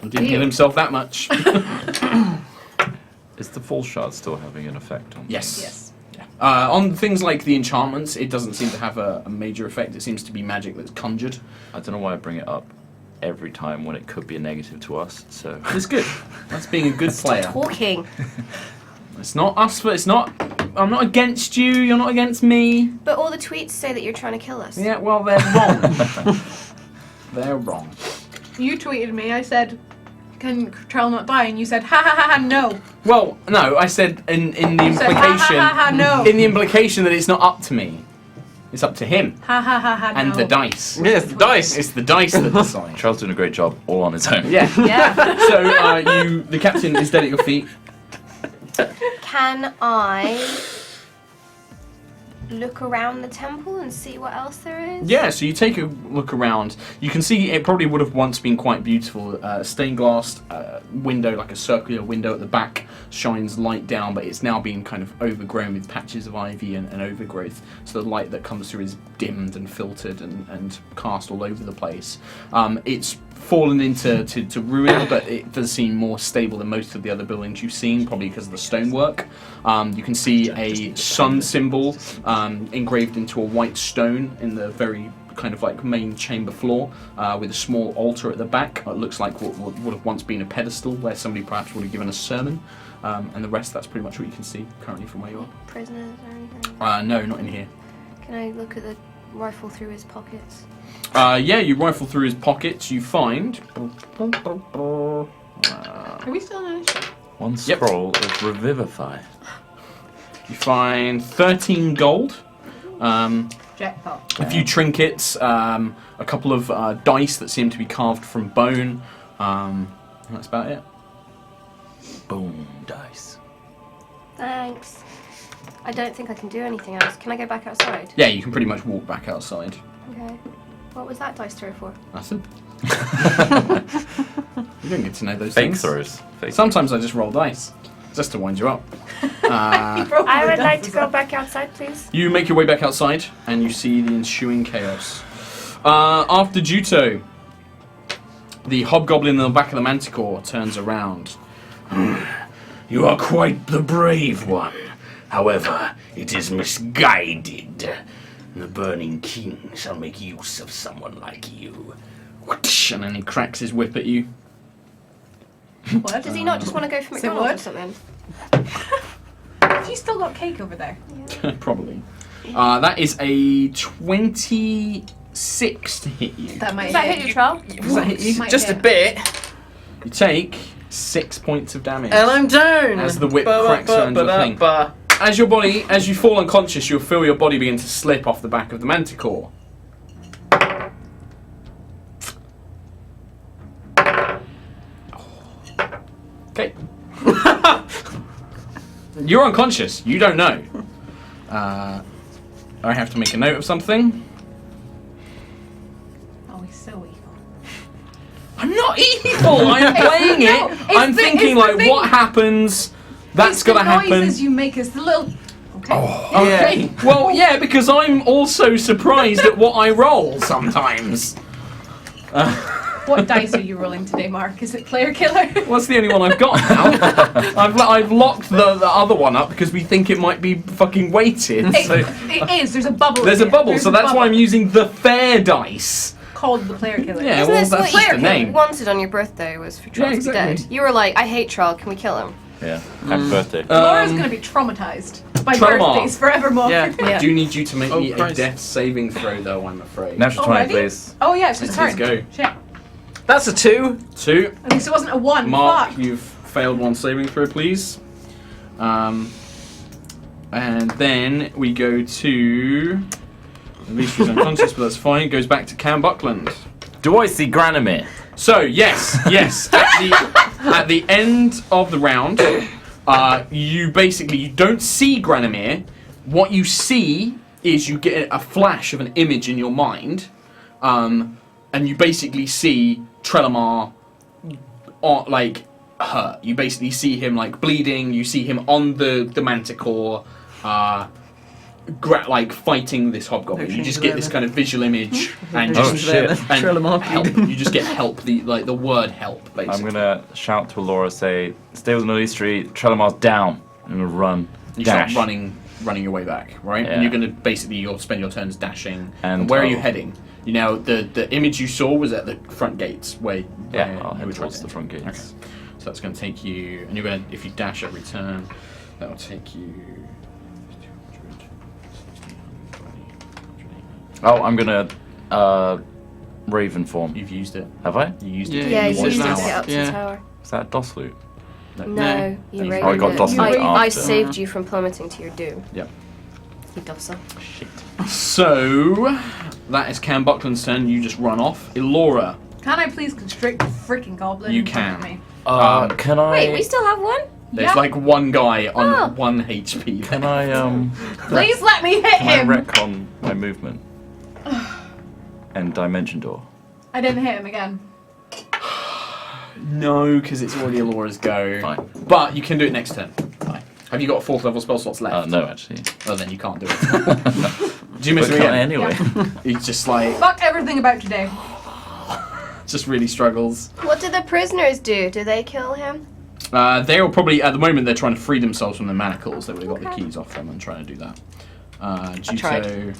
Didn't heal himself that much. Is the full shot still having an effect on Yes. Yes. On things like the enchantments, it doesn't seem to have a major effect. It seems to be magic that's conjured. I don't know why I bring it up every time when it could be a negative to us, so... It's good. That's being a good player. Talking. It's not us, but it's not... I'm not against you, you're not against me. But all the tweets say that you're trying to kill us. Yeah, well, they're wrong. They're wrong. You tweeted me. I said, "Can Trell not die?" And you said, "Ha ha ha ha, no." Well, no, I said in the You said, "Ha ha ha ha, no." in the implication that it's not up to me. It's up to him Ha ha ha ha, and no. the dice. Yes, the dice. It's the dice that decide. Charles doing a great job all on his own. Yeah. Yeah. So the captain is dead at your feet. Can I look around the temple and see what else there is? Yeah, so you take a look around. You can see it probably would have once been quite beautiful. Stained glass window, like a circular window at the back, shines light down, but it's now been kind of overgrown with patches of ivy and overgrowth. So the light that comes through is dimmed and filtered and cast all over the place. It's fallen into ruin, but it does seem more stable than most of the other buildings you've seen, probably because of the stonework. You can see a sun symbol engraved into a white stone in the very kind of like main chamber floor, with a small altar at the back. It looks like what would have once been a pedestal where somebody perhaps would have given a sermon, and the rest, that's pretty much what you can see currently from where you Prisoners or anything? are. No, not in here. Can I look at the rifle through his pockets? Yeah, you rifle through his pockets, you find... Are we still in initiative? One Yep. scroll of Revivify. You find 13 gold, Jackpot. a few trinkets, a couple of dice that seem to be carved from bone, and that's about it. Boom, dice. Thanks. I don't think I can do anything else. Can I go back outside? Yeah, you can pretty much walk back outside. Okay. What was that dice throw for? That's it. You don't get to know those Fake things. throws. Fake. Sometimes I just roll dice, just to wind you up. I would like to go back outside, please. You make your way back outside, and you see the ensuing chaos. After Juto, The hobgoblin in the back of the manticore turns around. You are quite the brave one. However, it is misguided. The Burning King shall make use of someone like you. And then he cracks his whip at you. What? Does he not just want to go for Say McDonald's or what? something? Have you still got cake over there? Probably. That is a 26 to hit you. That might Does that hit you, Troll? Does that hit you? Might Just a hit. bit. You take 6 points of damage. And I'm down. As the whip cracks around your thing. As you fall unconscious, you'll feel your body begin to slip off the back of the manticore. Okay. You're unconscious. You don't know. I have to make a note of something. Oh, he's so evil. I'm not evil. I'm playing it. I'm thinking it's the like, thing. what happens? That's It's gonna the happen. noises you make is the little. Okay. Okay. Well, yeah, because I'm also surprised at what I roll sometimes. What dice are you rolling today, Mark? Is it player killer? Well, that's the only one I've got now. I've locked the other one up because we think it might be fucking weighted. So It is. There's a bubble. there's in a it. bubble, There's so a that's why bubble I'm using the fair dice. called the player killer. Yeah, Isn't well, this that's what just you the name. wanted on your birthday was for Troll to be exactly. dead? You were like, I hate Troll, can we kill him? Yeah. Happy birthday. Laura's gonna be traumatized by Trauma. birthdays forevermore. Yeah. I do need you to make Oh, me a Christ. death saving throw, though, I'm afraid. Natural 20, Already? please. Oh yeah, it's his Let's turn. go. Shit. That's a 2. 2. At least it wasn't a 1. Mark, Fuck. you've failed one saving throw, please. And then we go to... At least she's unconscious, but that's fine. It goes back to Cam Buckland. Do I see Granomir? So, yes. At the end of the round, you don't see Granomir. What you see is you get a flash of an image in your mind, and you basically see Trelemar, hurt. You basically see him bleeding. You see him on the manticore, fighting this hobgoblin. You just get this kind of visual image, and Oh, just shit. and help. You just get help. The word help. Basically, I'm gonna shout to Laura, say, stay with Millie Street, Trelamar's down. I'm gonna run. You Dash. start running your way back, right? Yeah. And you're gonna you'll spend your turns dashing. And where are you I'll- heading? You know, the image you saw was at the front gates, where Yeah, where I'll you head were towards trying the front to- gates. Okay. So that's going to take you, and you're going to, if you dash at return, that will take you. 200, 120, Oh, I'm gonna Raven form. You've used it. Have I? You used Yeah, it. Yeah, you you used used it to now. get up to Yeah. the tower. Is that DOS loot? No, you Oh, raided I got it. Dawson I after. saved you from plummeting to your doom. Yep. You dosser. So that is Cam Buckland's turn. You just run off. Elora, Can I please constrict the freaking goblin? You in front of can. me? Can I? Wait, we still have one? there's Yeah. one guy on Oh. 1 HP. Can I Please let me hit Can I him. retcon my movement? And dimension door. I didn't hit him again. No, because it's already Elora's go. Fine. But you can do it next turn. Fine. Have you got 4th level spell slots left? No, actually. Well, then you can't do it. Do you miss But him can I again? anyway? He's just Fuck everything about today. just really struggles. What do the prisoners do? Do they kill him? They'll probably, at the moment, they're trying to free themselves from the manacles. They would have got the Okay. keys off them and trying to do that. tried. Juto,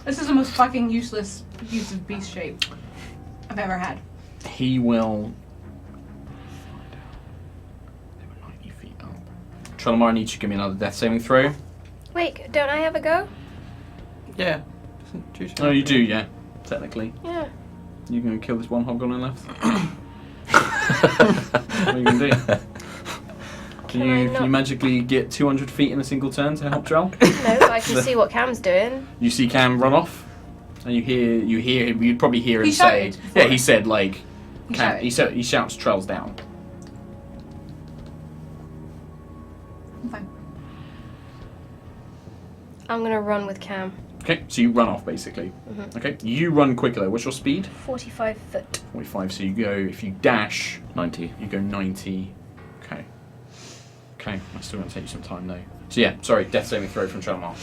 This is the most fucking useless use of beast shape I've ever had. he will. They were 90 feet up. Trelemar needs to give me another death saving throw. Wait, don't I have a go? Yeah. Oh, you do, yeah. Technically. Yeah. You going to kill this one hobgoblin left? What are you going to do? Can I you not- magically get 200 feet in a single turn to help Drell? No, but I can see what Cam's doing. You see Cam run off, and you hear him. You'd probably hear him He say, shouted before. "Yeah." He said He shouted. he shouts Trell's down. I'm fine. I'm gonna run with Cam. Okay, so you run off basically. Mhm. Okay, you run quicker though. What's your speed? 45 foot. 45. So you go. If you dash, 90. you go 90. Okay. Okay, that's still gonna take you some time though. So yeah, sorry. Death saving throw from Trelemar.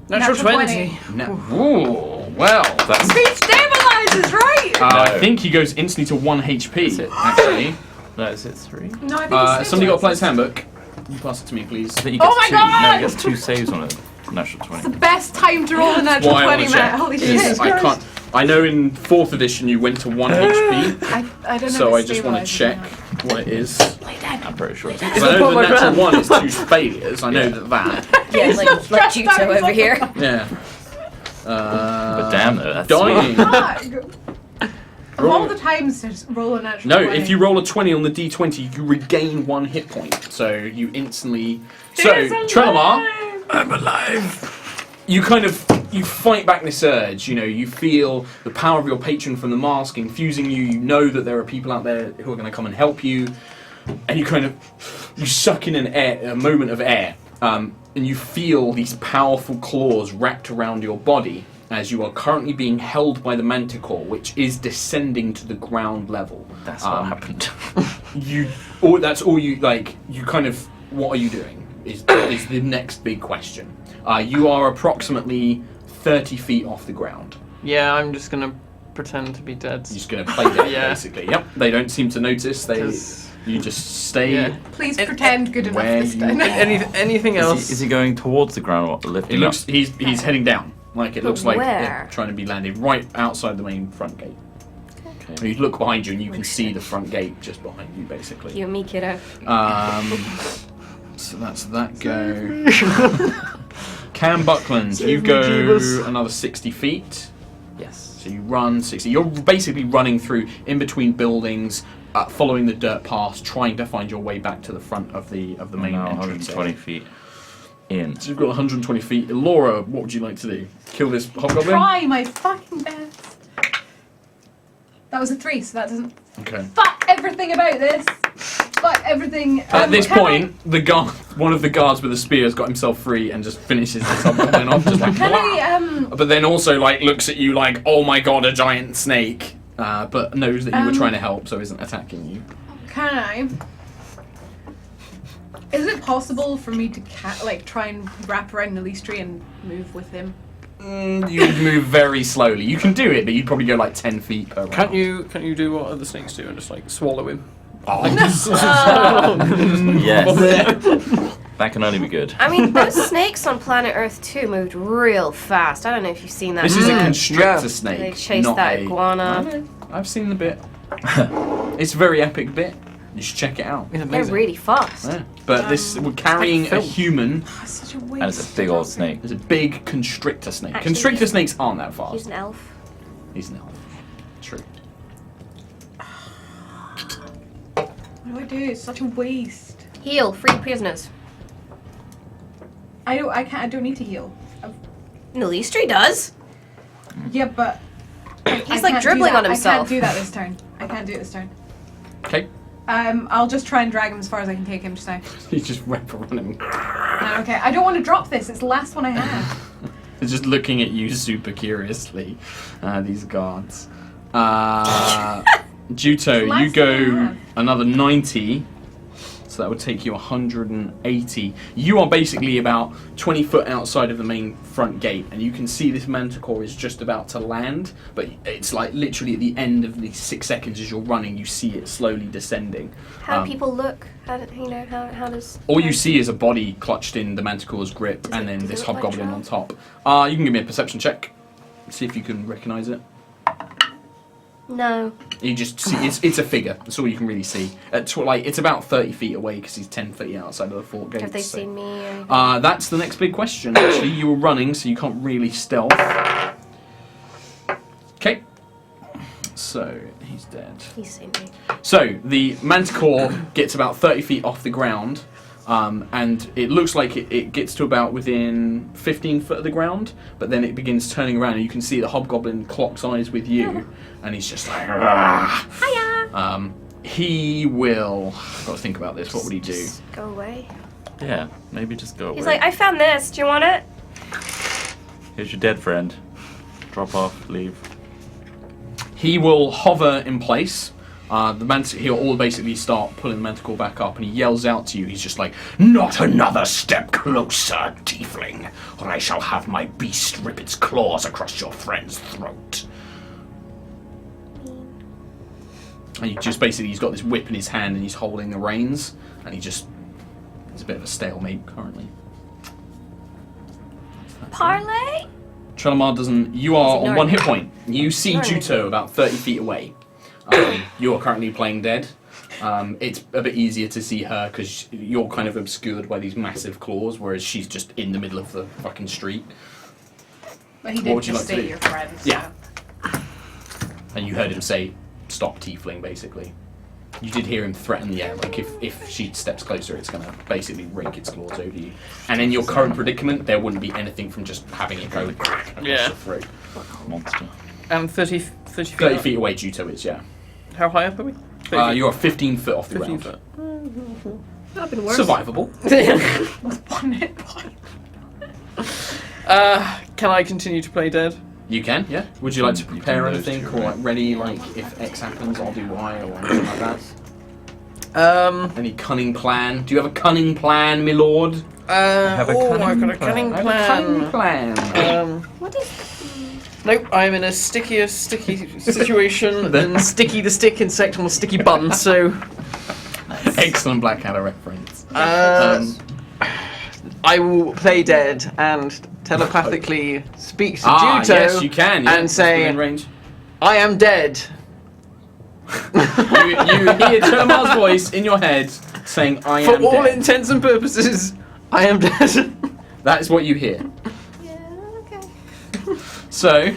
Natural 20. No. Ooh, well. That's Be stabilized! guys is right. I think he goes instantly to 1 HP, actually. No, is it 3? No, I think it's Somebody got a player's handbook. You pass it to me, please. I think he gets Oh my 2. God! No, he gets 2 saves on it. Natural 20. the best time to roll a natural Why I 20, want to Matt. check. Holy is shit. I can't. I know in 4th edition you went to 1 HP, I don't know. so if I it's just want to stabilized check or what it is. I'm pretty sure it's Because I know the natural 1 is 2 failures. I know that. Yeah, like Juto over here. Yeah. But damn though, that's Dying. not. Of all the times to roll a natural No, 20. if you roll a 20 on the d20, you regain 1 hit point. So you instantly. So, Trelemar, I'm alive. you fight back this urge. You know, you feel the power of your patron from the mask infusing you. You know that there are people out there who are going to come and help you, and you suck in a moment of air, and you feel these powerful claws wrapped around your body as you are currently being held by the manticore, which is descending to the ground level. That's what happened. That's all you like. You kind of. What are you doing? Is the next big question. You are approximately 30 feet off the ground. Yeah, I'm just gonna pretend to be dead. You're just going to play dead, Yeah. basically. Yep. They don't seem to notice. You just stay. Yeah. Please pretend good enough where this you- time. Anything else? Is he going towards the ground or lifting It looks. up? He's heading down. Like it looks like where? they're trying to be landed right outside the main front gate. Okay. You look behind you and you can see the front gate just behind you, basically. You and me, kiddo. So that's that go. Cam Buckland, you go another 60 feet. Yes. So you run 60. You're basically running through in between buildings, following the dirt paths, trying to find your way back to the front of the main Now entrance. 120 feet in. So you've got 120 feet. Laura, what would you like to do? Kill this hobgoblin? Try my fucking best. That was a 3, so that doesn't. Okay. Fuck everything about this. Fuck everything. At this can point, one of the guards with a spear has got himself free and just finishes this hobgoblin off, just like. Can "Blah." I But then also like looks at you like, oh my god, a giant snake. But knows that you were trying to help, so isn't attacking you. Can I? Is it possible for me to try and wrap around the leash tree and move with him? You move very slowly. You can do it, but you'd probably go like 10 feet per round. Can't you do what other snakes do and just like swallow him? Yes. That can only be good. I mean, those snakes on planet Earth too moved real fast. I don't know if you've seen that. This is a Mm. constrictor snake. They chased not that a... iguana. I know. I've seen the bit. It's a very epic bit. You should check it out. It's They're amazing. really fast. Yeah. But we're carrying a human. Oh, it's such a waste. And it's a big old snake. There's a big constrictor snake. Actually, Constrictor snakes aren't that fast. He's an elf. He's an elf. True. What do I do? It's such a waste. Heal, free prisoners. I don't need to heal. No, leash tree does. Yeah, but He's like dribbling on I himself. can't do that this turn. I can't do it this turn. Okay. I'll just try and drag him as far as I can take him just now. You just wrap around him. Okay, I don't want to drop this. It's the last one I have. They're just looking at you super curiously, these guards. Juto, you Last go thing I have. another 90, so that would take you 180. You are basically about 20 foot outside of the main front gate, and you can see this manticore is just about to land, but it's like literally at the end of the 6 seconds as you're running, you see it slowly descending. How do people look? How does? All you see is a body clutched in the manticore's grip, Does and it- then does this it look like hobgoblin Drow? on top. You can give me a perception check. See if you can recognise it. No. You just see it's a figure. That's all you can really see. It's about 30 feet away because he's 10 feet outside of the fort gates. Have they seen me? Or anything? That's the next big question. Actually, you were running, so you can't really stealth. Okay. So he's dead. He's seen me. So the manticore gets about 30 feet off the ground, and it looks like it gets to about within 15 foot of the ground, but then it begins turning around, and you can see the hobgoblin clocks eyes with you, and he's just like, "Argh." Hiya! He will. I've got to think about this. What would he do? Just go away. Yeah, maybe just go away. He's like, I found this. Do you want it? Here's your dead friend. Drop off, leave. He will hover in place. He'll all basically start pulling the manticore back up, and he yells out to you. He's just like, Not another step closer, tiefling, or I shall have my beast rip its claws across your friend's throat. And he just basically, he's got this whip in his hand and he's holding the reins, and it's a bit of a stalemate currently. Parlay? Trelamar doesn't. You are on Ignore 1 me. hit point. You see Ignore me. Juto about 30 feet away. You are currently playing dead. It's a bit easier to see her because you're kind of obscured by these massive claws, whereas she's just in the middle of the fucking street. But he What did would you just like to say do? your friends. Yeah. And you heard him say, "Stop tiefling," basically. You did hear him threaten the air, like if she steps closer, it's going to basically rake its claws over you. And in your current predicament, there wouldn't be anything from just having it go across Yeah. the throat. Monster. And 30 feet. 30 up? feet away, Juto is, yeah. How high up are we? 30 feet. You are 15 foot off the 15 ground. foot. That'd been worse. Survivable. One hit point. Can I continue to play dead? You can, yeah. Would you like to You can prepare those anything, two, or right? like ready, like if X happens, I'll do Y, or anything like that? Any cunning plan? Do you have a cunning plan, my lord? have a I've cunning got a cunning I have a cunning plan. plan. What is... Nope, I'm in a sticky situation than Sticky the Stick insect on a sticky bun, so... Excellent Blackadder reference. I will play dead and telepathically speak to Juto yes, you can. Yeah, and that's say, within range. I am dead. you hear Termar's voice in your head saying, "I For am all dead." intents and purposes, I am dead. That is what you hear. Yeah, okay. So.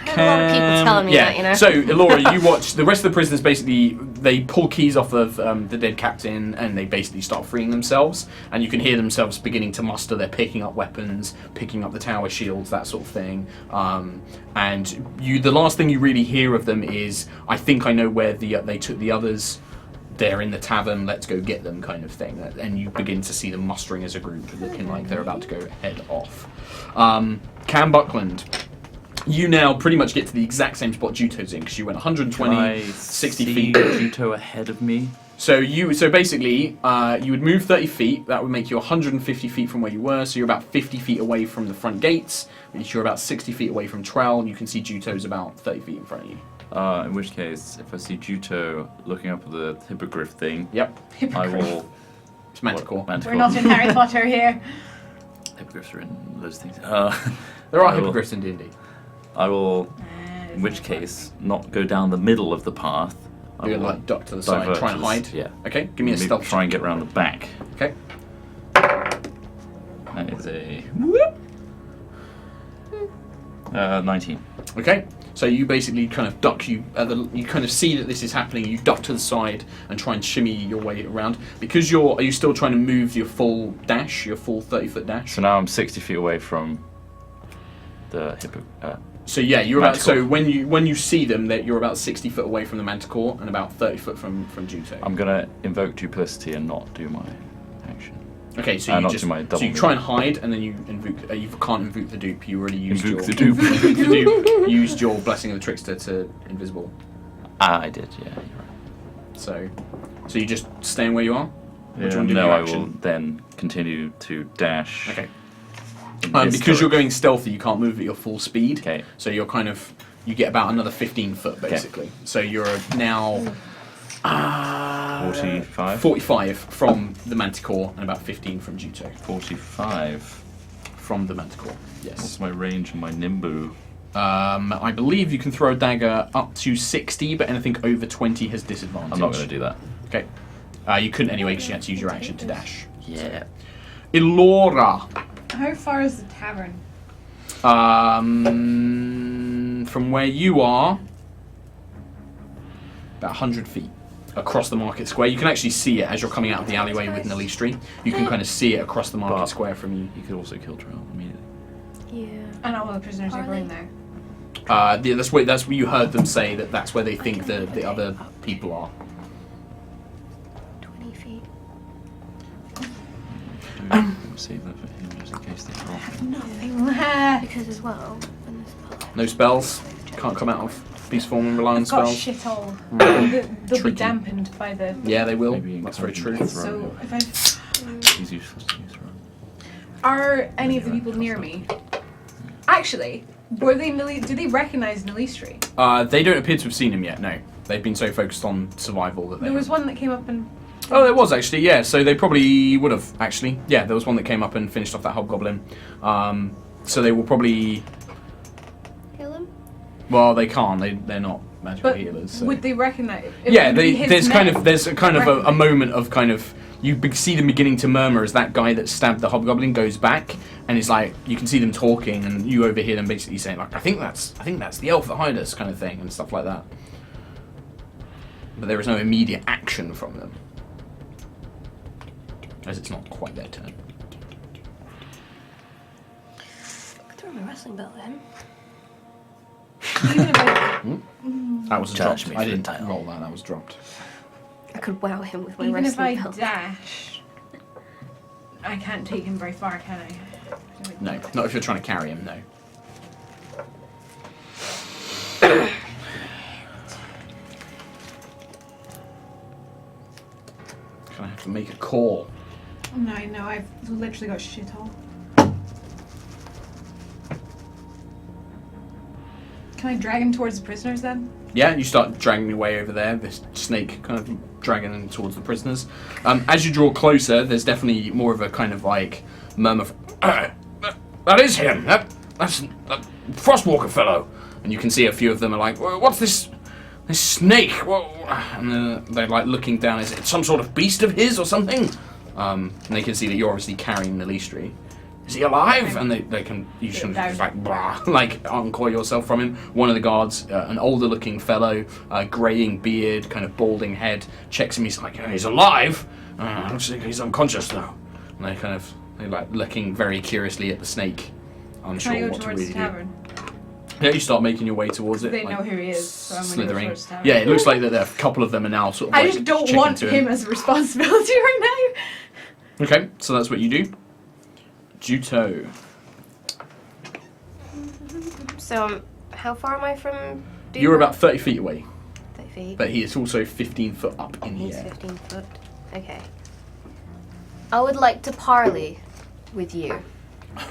I have a lot of people telling me that, you know. So, Elora, you watch the rest of the prisoners. Basically, they pull keys off of the dead captain, and they basically start freeing themselves. And you can hear themselves beginning to muster. They're picking up weapons, picking up the tower shields, that sort of thing. And the last thing you really hear of them is, "I think I know where they took the others. They're in the tavern. Let's go get them," kind of thing. And you begin to see them mustering as a group, looking like they're about to go head off. Cam Buckland. You now pretty much get to the exact same spot Juto's in, because you went 120, 60 feet. Juto ahead of me. So basically, you would move 30 feet. That would make you 150 feet from where you were. So you're about 50 feet away from the front gates. You're about 60 feet away from Trell. You can see Juto's about 30 feet in front of you. In which case, if I see Juto looking up at the hippogriff thing, Yep. I will. It's Manticore. We're not in Harry Potter here. Hippogriffs are in those things. There are I will- hippogriffs in D&D. I will, in which case, not go down the middle of the path. I You're will like duck to the side, divert try and to the- hide. Yeah. Okay, give me a stealth. Try and get round the back. Okay. That is a 19. Okay. So you basically kind of duck. You kind of see that this is happening. You duck to the side and try and shimmy your way around. Because are you still trying to move your full dash, your full 30-foot dash? So now I'm 60 feet away from the hippo. So yeah, you're about. Manticore. So when you see them, that you're about 60 foot away from the Manticore and about 30 foot from Juto. I'm gonna invoke duplicity and not do my action. Okay, so you not just do my double so you try and move. hide, and then you invoke. You can't invoke the dupe. You already used Invoke your the dupe. invoke the dupe. Used your blessing of the trickster to invisible. I did, yeah. You're right. So you just staying where you are. Or do you want to do no, your I action? will then continue to dash. Okay. in this Because you're direction. going stealthy, you can't move at your full speed. Okay. So you're kind of you get about another 15 foot basically. So you're now 45. 45 from the Manticore and about 15 from Juto. 45. From the Manticore. What's Yes. my range and my nimbu? I believe you can throw a dagger up to 60, but anything over 20 has disadvantage. I'm not going to do that. Okay. You couldn't anyway because you had to use your action to dash. Yeah. Elora. How far is the tavern? From where you are, about 100 feet across the market square. You can actually see it as you're coming out of the alleyway with Nalistri. You can kind of see it across the market But- square from you. You could also kill Drow immediately. Yeah. And all the prisoners are going there. That's where you heard them say that's where they think the other people are. 20 feet. Save that for him just in case they drop. Because as well, when this No spells. Can't come out of beast form and rely on I've got spells. shit all. They'll be Tricky. dampened by the. Yeah, they will. Maybe That's very true. encourage So Throw. if I. He's useless to use, right? Are any of the people near me? Actually, were they? Do they recognize Nalistri? They don't appear to have seen him yet. No. They've been so focused on survival that they. There was one that came up and. Oh, there was actually, yeah. So they probably would have actually. Yeah, there was one that came up and finished off that hobgoblin. So they will probably. Kill him? Well, they can't. They're not magical But healers. So. would they recognize? Yeah, there's a kind of a moment of kind of you see them beginning to murmur as that guy that stabbed the hobgoblin goes back, and it's like you can see them talking, and you overhear them basically saying like, I think that's the elf that hired us, kind of thing, and stuff like that. But there is no immediate action from them, as it's not quite their turn. I could throw my wrestling belt at him. That was Charge dropped. me I for the didn't title. roll that. That was dropped. I could wow him with my Even if I wrestling belt. dash, I can't take him very far, can I? No, not if you're trying to carry him. No. Gonna have to make a call. No, I've literally got shit all. Can I drag him towards the prisoners then? Yeah, you start dragging your way over there. This snake kind of dragging them towards the prisoners. As you draw closer, there's definitely more of a kind of like murmur. That is him. That's that Frostwalker fellow. And you can see a few of them are like, what's this snake? And they're like looking down. Is it some sort of beast of his or something? And they can see that you're obviously carrying Nalistri. Is he alive? And they can, you should just like uncoil yourself from him. One of the guards, an older looking fellow, greying beard, kind of balding head, checks him. He's like, he's alive. Looks like he's unconscious though. And they're like looking very curiously at the snake, unsure Can I go what to towards really the tavern? do. Yeah, you start making your way towards it. They like, know who he is, so I'm gonna go slithering. towards the tavern. Yeah, it looks like that there are a couple of them are now sort of. I like, just don't checking want to him as a responsibility right now. Okay, so that's what you do. Juto. So, how far am I from... You're about 30 feet away, 30 feet. but he is also 15 foot up in the He's air. 15 foot. Okay. I would like to parley with you.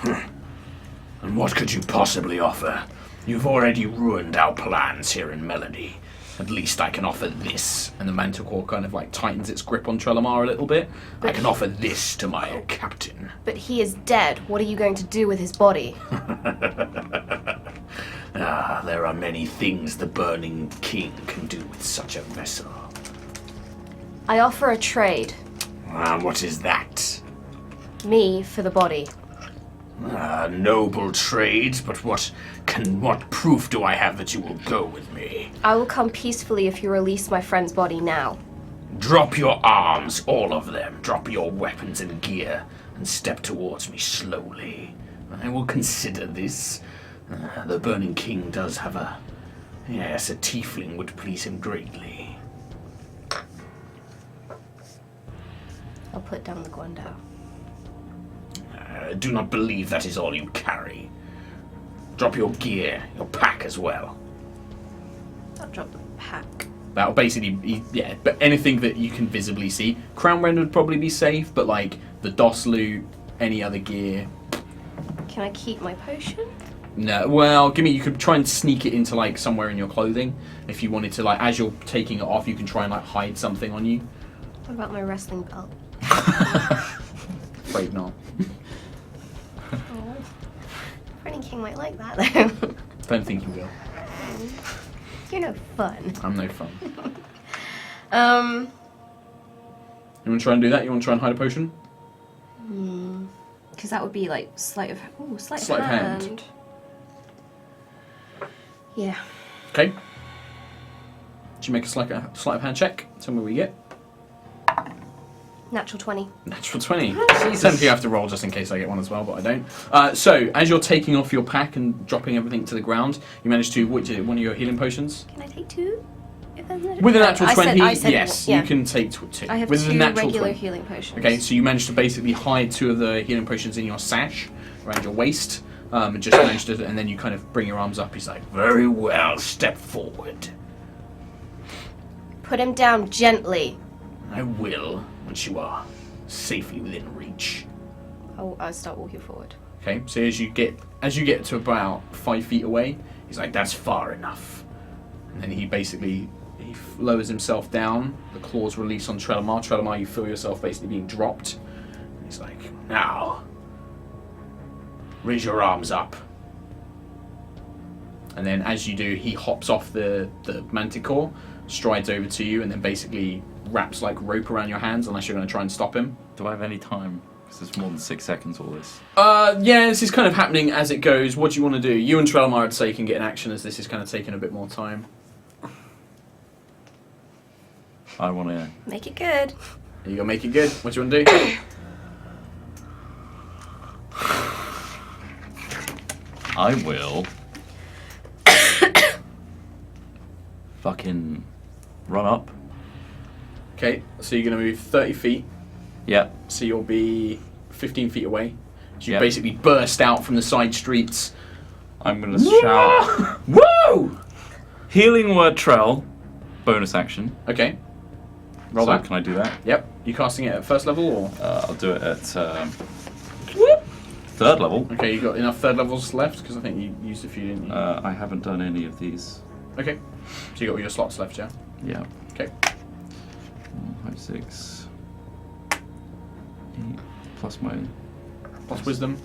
And what could you possibly offer? You've already ruined our plans here in Melody. At least I can offer this. And the manticore kind of like tightens its grip on Trelamar a little bit. I can offer this to my captain. But he is dead. What are you going to do with his body? There are many things the Burning King can do with such a vessel. I offer a trade. What is that? Me for the body. Noble trades, but what proof do I have that you will go with me? I will come peacefully if you release my friend's body now. Drop your arms, all of them. Drop your weapons and gear, and step towards me slowly. I will consider this. The Burning King does have a tiefling would please him greatly. I'll put down the Guandao. Do not believe that is all you carry. Drop your gear, your pack as well. I'll drop the pack. That'll basically be, but anything that you can visibly see. Crown Rend would probably be safe, but like the DOS loot, any other gear. Can I keep my potion? No, well, you could try and sneak it into like somewhere in your clothing. If you wanted to, like, as you're taking it off, you can try and like hide something on you. What about my wrestling belt? Afraid not. Oh. Burning King might like that though. Don't think you will. You're no fun. I'm no fun. Um. You want to try and do that? You want to try and hide a potion? Because that would be like sleight of Sleight of hand. hand. Yeah. Okay. Do you make a sleight of hand check? Tell me what we get. Natural 20. Natural 20. Technically I have to roll just in case I get one as well, but I don't. So, as you're taking off your pack and dropping everything to the ground, you manage to, one of your healing potions? Can I take 2? If there's With a natural 20, I said, yes, yeah. you can take 2. I have With 2 a natural regular 20. healing potions. Okay, so you managed to basically hide 2 of the healing potions in your sash around your waist, and just managed to, and then you kind of bring your arms up. He's like, Very well, step forward. Put him down gently. I will, once you are safely within reach. I'll start walking forward. okay. So as you get to about 5 feet away, he's like, that's far enough. And then he basically He lowers himself down. The claws release on Trelemar. Trelemar, you feel yourself basically being dropped. And he's like, now, raise your arms up. And then as you do, he hops off the manticore, strides over to you, and then basically wraps like rope around your hands unless you're going to try and stop him. Do I have any time? Because it's more than 6 seconds, all this. Yeah, this is kind of happening as it goes. What do you want to do? You and Trelemar, I'd say, can get in action as this is kind of taking a bit more time. I want to... Make it good. You gonna make it good? What do you want to do? I will... fucking run up. Okay, so you're going to move 30 feet. Yep. So you'll be 15 feet away. So you Yep. basically burst out from the side streets. I'm going to shout... Woo! Healing Word Trell. Bonus action. Okay. Roll So that. can I do that? Yep. You casting it at first level or? I'll do it at... third level. Okay, you got enough third levels left? Because I think you used a few, didn't you? I haven't done any of these. Okay. So you got all your slots left, yeah? Yeah. Okay. 5, 6... 8, plus my... Plus wisdom.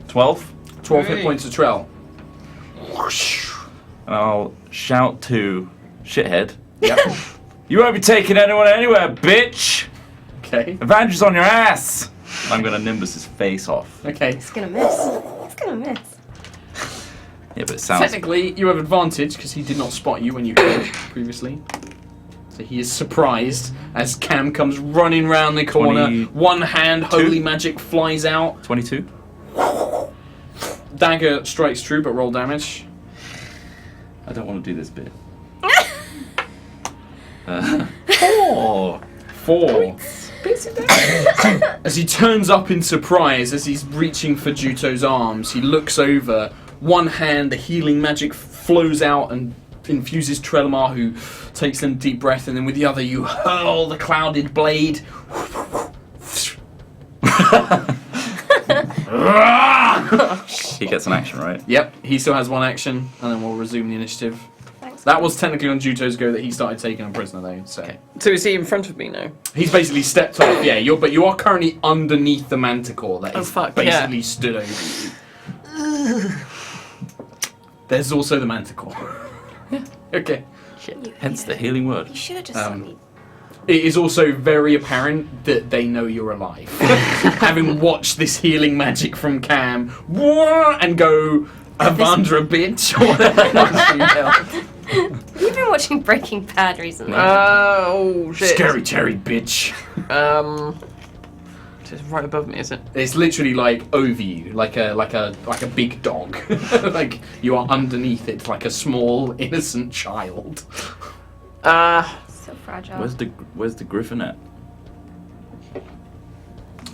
12. 12 hit points to Trell. And I'll shout to Shithead. Yep. You won't be taking anyone anywhere, bitch! Okay. Advantage's on your ass! I'm gonna Nimbus his face off. Okay. It's gonna miss. It's gonna miss. Yeah, but it sounds... Technically, you have advantage because he did not spot you when you came previously. So he is surprised as Cam comes running round the corner. 22. One hand, holy magic flies out. 22. Dagger strikes true, but roll damage. I don't want to do this bit. 4. 4. As he turns up in surprise, as he's reaching for Juto's arms, he looks over. One hand, the healing magic flows out and infuses Trelemar, who takes a deep breath, and then with the other, you hurl the clouded blade. He gets an action, right? Yep, he still has one action, and then we'll resume the initiative. That was technically on Juto's go that he started taking him prisoner, though. So So is he in front of me now? he's basically stepped off. Yeah, but you are currently underneath the manticore that is basically yeah. stood over you. There's also the manticore. Okay. Hence the healing word. You should have just let me. It is also very apparent that they know you're alive. Having watched this healing magic from Cam, and go, Avandra bitch, or whatever else you yelled. You've been watching Breaking Bad recently. Oh shit. Scary Terry bitch. It's right above me, is it? It's literally like over you, like a big dog. Like you are underneath it, like a small innocent child. So fragile. Where's the griffin at?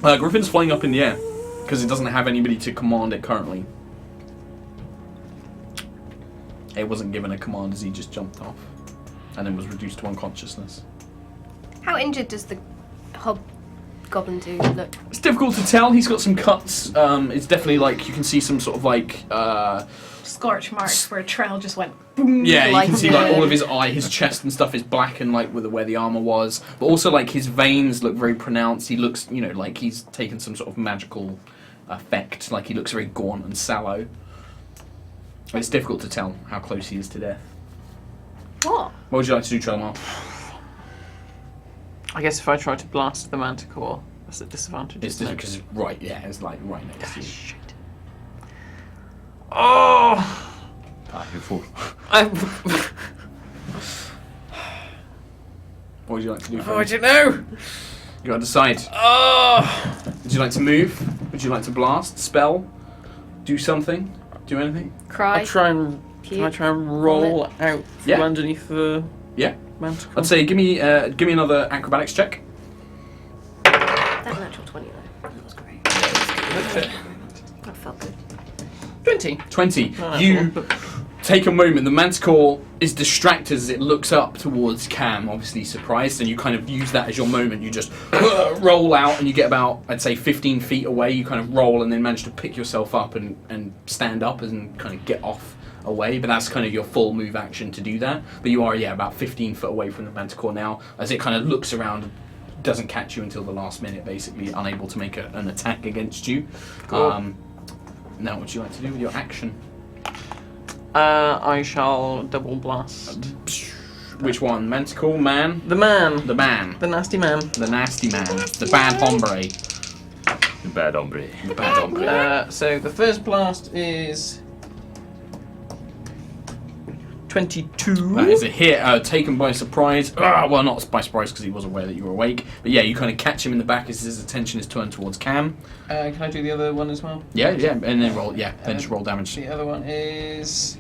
Griffin's flying up in the air because it doesn't have anybody to command it currently. It wasn't given a command as he just jumped off, and then was reduced to unconsciousness. How injured does the hobgoblin do look? It's difficult to tell. He's got some cuts. It's definitely like you can see some sort of like. Scorch marks where a trail just went boom. Yeah, you can like see like all of his eye, his chest and stuff is black and like with where the armor was. But also like his veins look very pronounced. He looks, like he's taken some sort of magical effect. Like he looks very gaunt and sallow. It's difficult to tell how close he is to death. What? What would you like to do, Trelemar? I guess if I try to blast the manticore, that's a disadvantage. It's isn't it? because it's right. Yeah, it's like right next to you. Shit. Oh! You fool. What would you like to do? Oh, I don't know. You gotta decide. Oh! Would you like to move? Would you like to blast? Spell? Do something? Do anything? Cry. Can I try and roll out from Yeah. underneath the Yeah. manticore? I'd say give me another acrobatics check. That natural 20 though. That was great. That felt good. 20. 20. Oh, You but- take a moment. The manticore is distracted as it looks up towards Cam, obviously surprised, and you kind of use that as your moment. You just roll out, and you get about, I'd say, 15 feet away. You kind of roll and then manage to pick yourself up and stand up and kind of get off away, but that's kind of your full move action to do that. But you are, about 15 foot away from the Manticore now, as it kind of looks around, doesn't catch you until the last minute, basically, unable to make an attack against you. Cool. Now, what would you like to do with your action? I shall double blast. Which one? Manticore, man? The man. The man. The nasty man. The nasty man. The bad hombre. The bad hombre. The bad hombre. So the first blast is 22. That is a hit, taken by surprise. Well, not by surprise because he was aware that you were awake. But yeah, you kind of catch him in the back as his attention is turned towards Cam. Can I do the other one as well? Yeah, and then roll. Yeah, then just roll damage. The other one is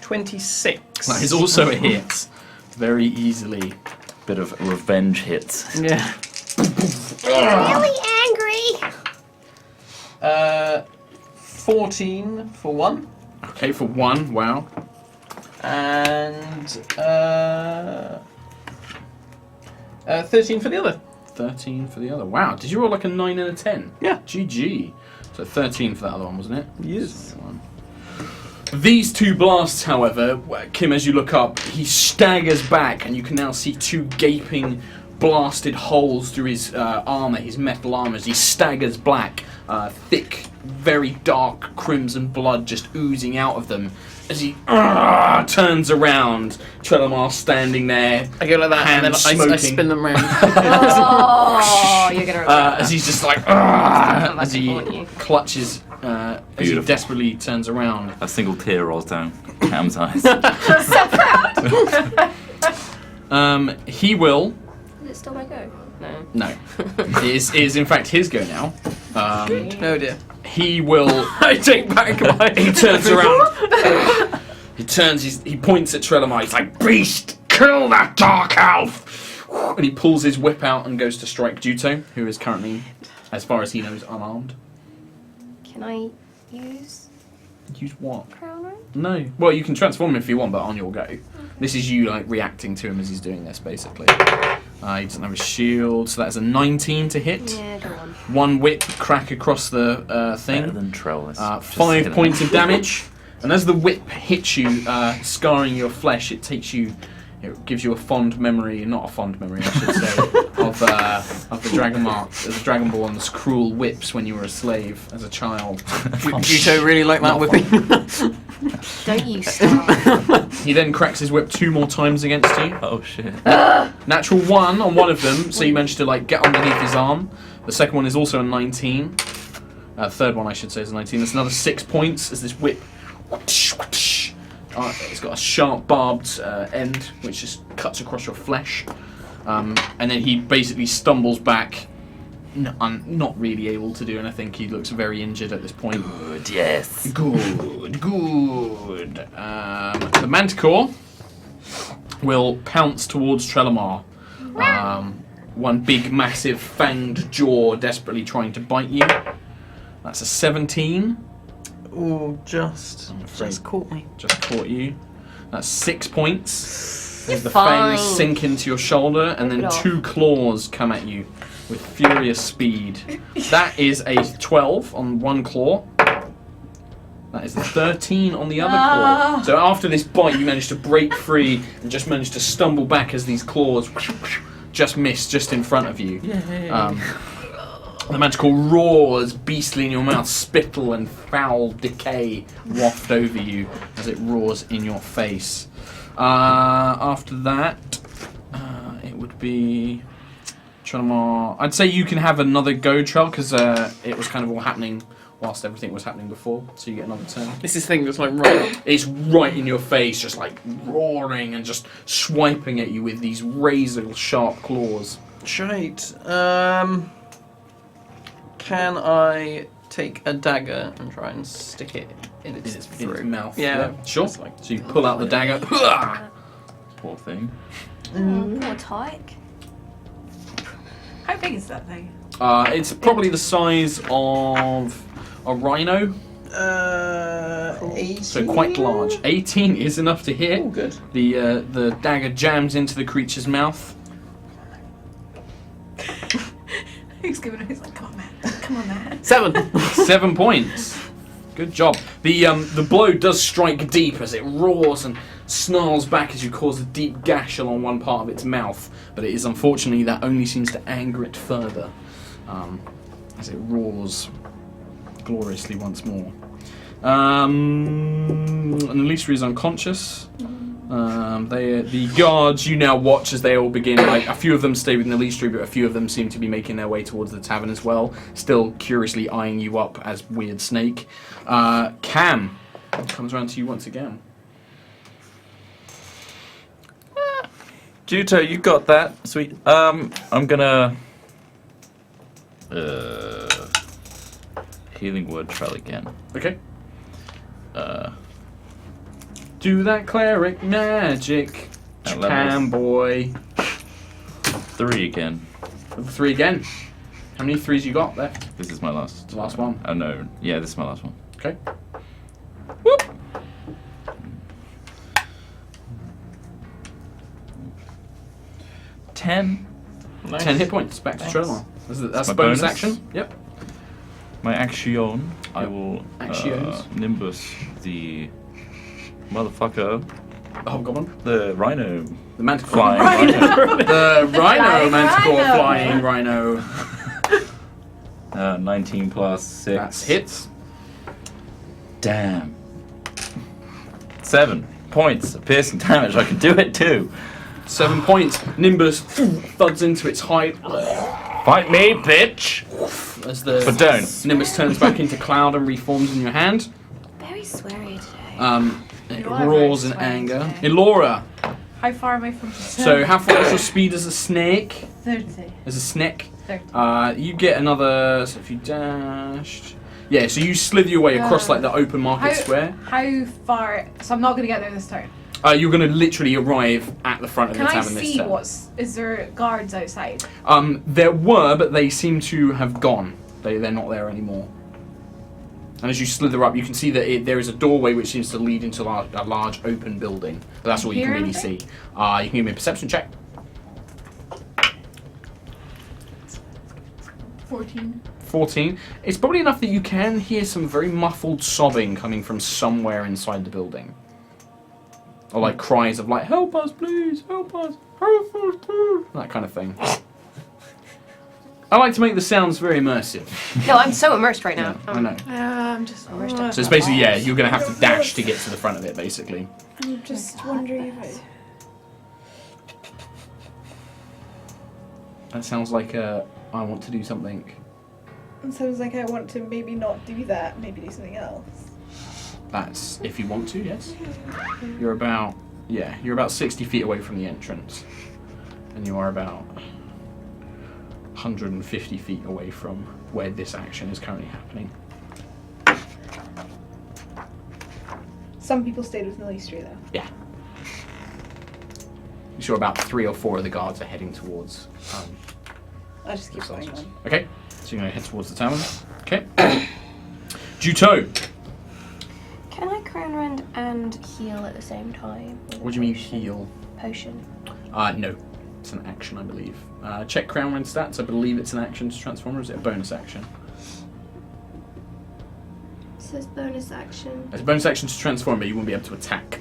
26. That is also a hit, very easily. Bit of revenge hits. Yeah. Really angry. 14 for one. Okay, for one. Wow. And 13 for the other. 13 for the other. Wow. Did you roll like a 9 and a 10? Yeah. GG. So 13 for that other one, wasn't it? Yes. These two blasts, however, Kim, as you look up, he staggers back, and you can now see two gaping, blasted holes through his armor, his metal armor, as he staggers back, thick, very dark crimson blood just oozing out of them. As he turns around, Trelemar standing there. I go like that, and then I spin them around. Oh, you're gonna regret as he's just like, as he clutches, as he desperately turns around. A single tear rolls down Cam's eyes. So proud. He will. Is it still my go? No. No. It is in fact his go now. Oh dear. He will. I take back my. He turns around. He points at Trelemar. He's like, "Beast, kill that dark elf!" And he pulls his whip out and goes to strike Juto, who is currently, as far as he knows, unarmed. Can I use Use what? Crown Ring? No. Well, you can transform him if you want, but on your go. Okay. This is you like reacting to him as he's doing this, basically. He doesn't have a shield, so that is a 19 to hit. Yeah, go on. One whip crack across the thing. Better than Troll. 5 points of damage, and as the whip hits you, scarring your flesh, it gives you a fond memory, not a fond memory, I should say, of the Dragonborn's cruel whips when you were a slave as a child. Juto really like that whipping. Don't you start. He then cracks his whip 2 more times against you. Oh shit. Natural 1 on one of them, so you managed to get underneath his arm. The second one is also a 19. Third one, I should say, is a 19. That's another 6 points as this whip. It's got a sharp barbed end which just cuts across your flesh, and then he basically stumbles back, not really able to do anything. He looks very injured at this point. Good, yes. Good. The Manticore will pounce towards Trelemar. One big, massive, fanged jaw desperately trying to bite you. That's a 17. Oh, just caught me. Just caught you. That's 6 points. As the fine. fangs sink into your shoulder, and then 2 claws come at you with furious speed. That is a 12 on one claw. That is a 13 on the other claw. So after this bite, you manage to break free and just manage to stumble back as these claws just miss just in front of you. The Manticore roars beastly in your mouth. Spittle and foul decay waft over you as it roars in your face. After that, it would be Trelemar. I'd say you can have another go, Trell, because it was kind of all happening whilst everything was happening before. So you get another turn. This is thing that's right. It's right in your face, just roaring and just swiping at you with these razor sharp claws. Shite. Can I take a dagger and try and stick it in its mouth? Yeah. Sure. So you pull out the dagger. Poor thing. Poor tyke. How big is that thing? It's probably the size of a rhino. 18. So quite large. 18 is enough to hit. Oh, good. The dagger jams into the creature's mouth. He's giving it. He's like, come on, man. Come on, man. 7. 7 points. Good job. The blow does strike deep as it roars and snarls back as you cause a deep gash along one part of its mouth. But it is unfortunately that only seems to anger it further as it roars gloriously once more. And Alicia is unconscious. The guards you now watch as they all begin. Like a few of them stay with Alicia, but a few of them seem to be making their way towards the tavern as well, still curiously eyeing you up as weird snake. Cam comes around to you once again. Juto, you got that. Sweet. I'm gonna healing word trail again. Okay. Do that cleric magic, Cam boy. 3 again. 3 again. How many 3s you got there? This is my last. The last one. Oh no. Yeah, this is my last one. Okay. Whoop. Ten. Nice. 10 hit points. Back to Trelor. That's my a bonus bonus action. Yep. My action. I will Actions. nimbus the motherfucker. The hobgoblin. The rhino. The manticore. Flying rhino. The rhino Flying manticore rhino. flying rhino. 19 plus 6. That's hits. Damn. 7 points of piercing damage. I can do it too. 7 points. Nimbus thuds into its hide Fight me, bitch! as the But don't. Nimbus turns back into cloud and reforms in your hand. Very sweary today. It You are roars in very anger. sweaty. Elora. How far am I from the So how far is your speed as a snake? 30. As a snake? 30. You get another. So if you dashed. Yeah, so you slither your way across like the open market square. How far? So I'm not going to get there this turn. You're going to literally arrive at the front of Can the I tavern this see turn. is there guards outside? There were, but they seem to have gone. They're not there anymore. And as you slither up, you can see that there is a doorway which seems to lead into a large open building. But that's all you can Hear really anything? see. You can give me a perception check. 14. 14. It's probably enough that you can hear some very muffled sobbing coming from somewhere inside the building. Or like cries of like, help us please, help us, please. That kind of thing. I like to make the sounds very immersive. No, I'm so immersed right now. I know. I'm just immersed. So it's basically, yeah, you're going to have to dash to get to the front of it, basically. I'm just wondering if That sounds like I want to do something. It sounds like I want to maybe not do that, maybe do something else. That's if you want to, yes. You're about 60 feet away from the entrance. And you are about 150 feet away from where this action is currently happening. Some people stayed with Nalistri though. Yeah. You saw about 3 or 4 of the guards are heading towards. I just keep going on. Okay, so you're going to head towards the tavern. Okay. Juto. Can I crown rend and heal at the same time? What do you mean heal? Potion. No. It's an action, I believe. Check Crown Rend stats. I believe it's an action to transform, or is it a bonus action? It says bonus action. It's a bonus action to transform, but you won't be able to attack.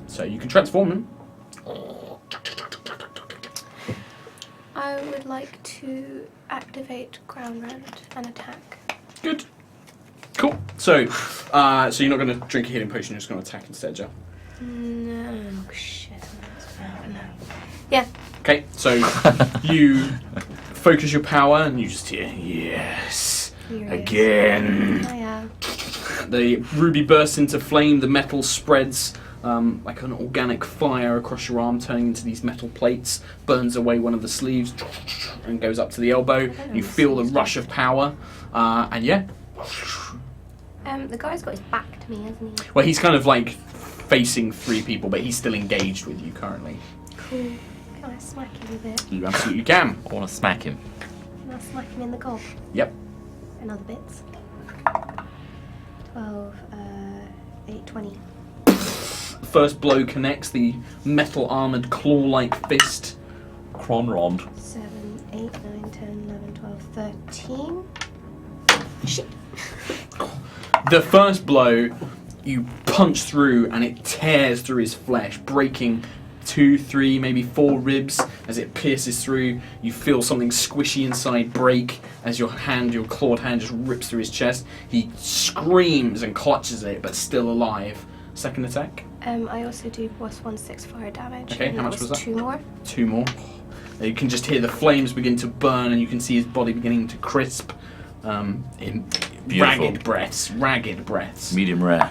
So you can transform him. I would like to activate Crown Rend and attack. Good. Cool. So, you're not going to drink a healing potion, you're just going to attack instead, yeah? No, shit. No. Yeah. Okay, so you focus your power and you just hear, yes, again. Oh, yeah. The ruby bursts into flame, the metal spreads like an organic fire across your arm, turning into these metal plates, burns away one of the sleeves and goes up to the elbow. You feel the rush of power, and yeah. The guy's got his back to me, hasn't he? Well, he's kind of like facing 3 people, but he's still engaged with you currently. Cool. Can I smack him a bit? You absolutely can. I want to smack him. Can I smack him in the gob? Yep. Another bits. 12, 8, 20. First blow connects the metal armored claw-like fist. Cronrond. 7, 8, 9, 10, 11, 12, 13. Shit. The first blow, you punch through and it tears through his flesh, breaking 2, 3, maybe 4 ribs as it pierces through. You feel something squishy inside break as your clawed hand just rips through his chest. He screams and clutches it, but still alive. Second attack. I also do +1/6 fire damage. Okay, and how much was that? 2 more. 2 more. You can just hear the flames begin to burn, and you can see his body beginning to crisp in Beautiful. ragged breaths. Medium rare. 8,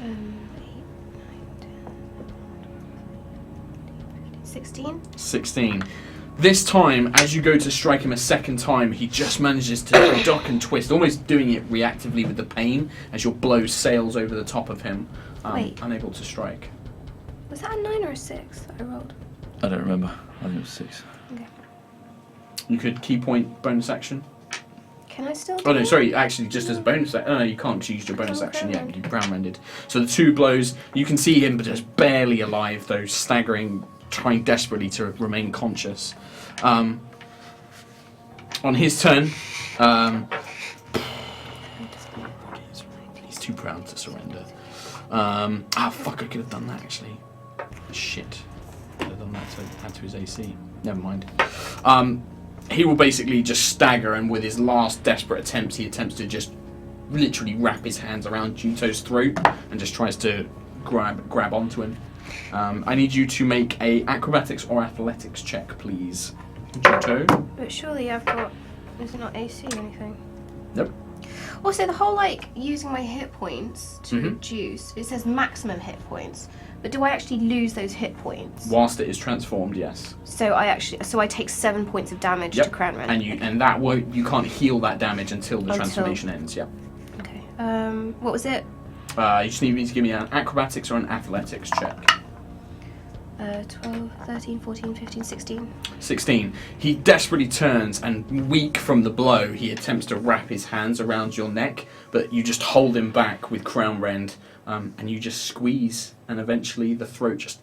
9, 10, 16. 16. This time, as you go to strike him a second time, he just manages to duck and twist, almost doing it reactively with the pain as your blow sails over the top of him, Wait. unable to strike. Was that a 9 or a 6 that I rolled? I don't remember. I think it was 6. Okay. You could key point bonus action. Can I still do Oh no, that? sorry, actually just as a bonus action. Oh no, you can't choose your bonus Oh, action yet. ground You ground-rended. So the 2 blows, you can see him but just barely alive though, staggering, trying desperately to remain conscious. On his turn, he's too proud to surrender. Fuck, I could have done that actually. Shit. Could have done that to add to his AC. Never mind. He will basically just stagger, and with his last desperate attempts, he attempts to just literally wrap his hands around Juto's throat and just tries to grab onto him. I need you to make a acrobatics or athletics check, please. Juto. But surely I've got... Is it not AC or anything? Nope. Also, the whole, using my hit points to Mhm. reduce, it says maximum hit points. But do I actually lose those hit points? Whilst it is transformed, yes. So I take 7 points of damage to Crown Rend. And that won't, you can't heal that damage until the transformation ends. Yep. Okay. What was it? You just need to give me an acrobatics or an athletics check. 12, 13, 14, 15, 16. 16. He desperately turns and, weak from the blow, he attempts to wrap his hands around your neck, but you just hold him back with Crown Rend, and you just squeeze, and eventually the throat just...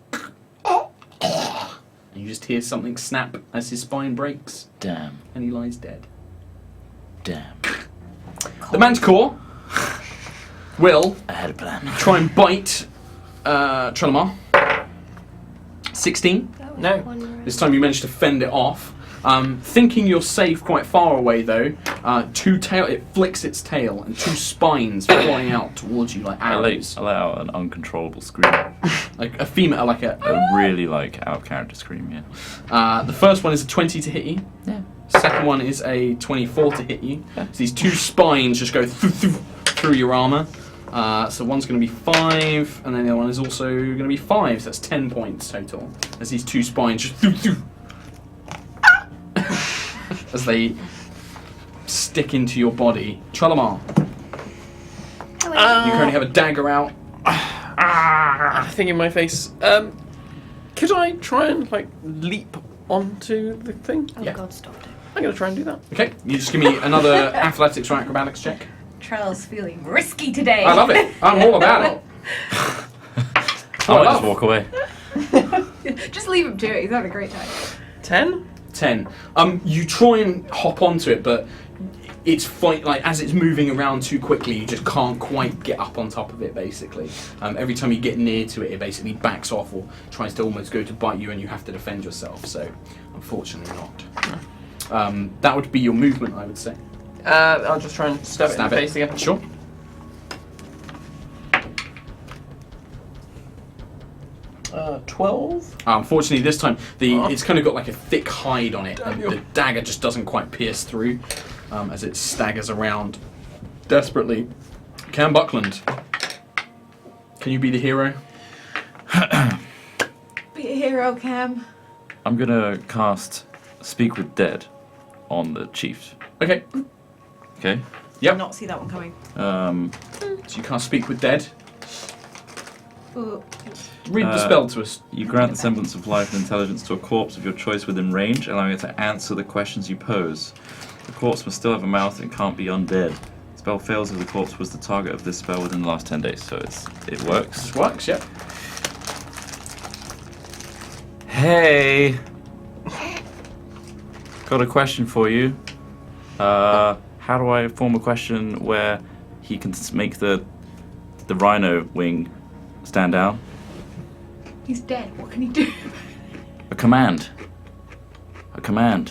and you just hear something snap as his spine breaks, Damn. and he lies dead. Damn. The Manticore will I had a plan. try and bite Trelemar. 16. No. This time you managed to fend it off. Thinking you're safe quite far away though, it flicks its tail and 2 spines flying out towards you like arrows. I let out an uncontrollable scream. Like a female, like a... A really out of character scream, yeah. The first one is a 20 to hit you. Yeah. Second one is a 24 to hit you. So these 2 spines just go through your armour. So one's going to be 5, and then the other one is also going to be 5. So that's 10 points total. As these 2 spines just as they stick into your body. Trelemar, you currently have a dagger out. Thing in my face. Could I try and leap onto the thing? Oh Yeah. God, stop it. I'm gonna try and do that. Okay, you just give me another athletics or acrobatics check. Trell's feeling risky today. I love it. I'm all about it. I might just walk away. Just leave him to it. He's having a great time. 10? 10. You try and hop onto it, but it's as it's moving around too quickly, you just can't quite get up on top of it, basically. Every time you get near to it, it basically backs off or tries to almost go to bite you, and you have to defend yourself, so unfortunately not. That would be your movement, I would say. I'll just try and stab it in the face again. Sure. Uh, 12? Unfortunately, this time it's kind of got like a thick hide on it, and the dagger just doesn't quite pierce through as it staggers around desperately. Cam Buckland, can you be the hero? Be a hero, Cam. I'm gonna cast Speak with Dead on the chief. Okay. Okay. Yep. Did not see that one coming. So you can't speak with dead. Ooh. Read the spell to us. You grant the semblance of life and intelligence to a corpse of your choice within range, allowing it to answer the questions you pose. The corpse must still have a mouth and can't be undead. The spell fails if the corpse was the target of this spell within the last 10 days, so it works. This works, yep. Hey! Got a question for you. How do I form a question where he can make the rhino wing stand down? He's dead. What can he do? A command. A command.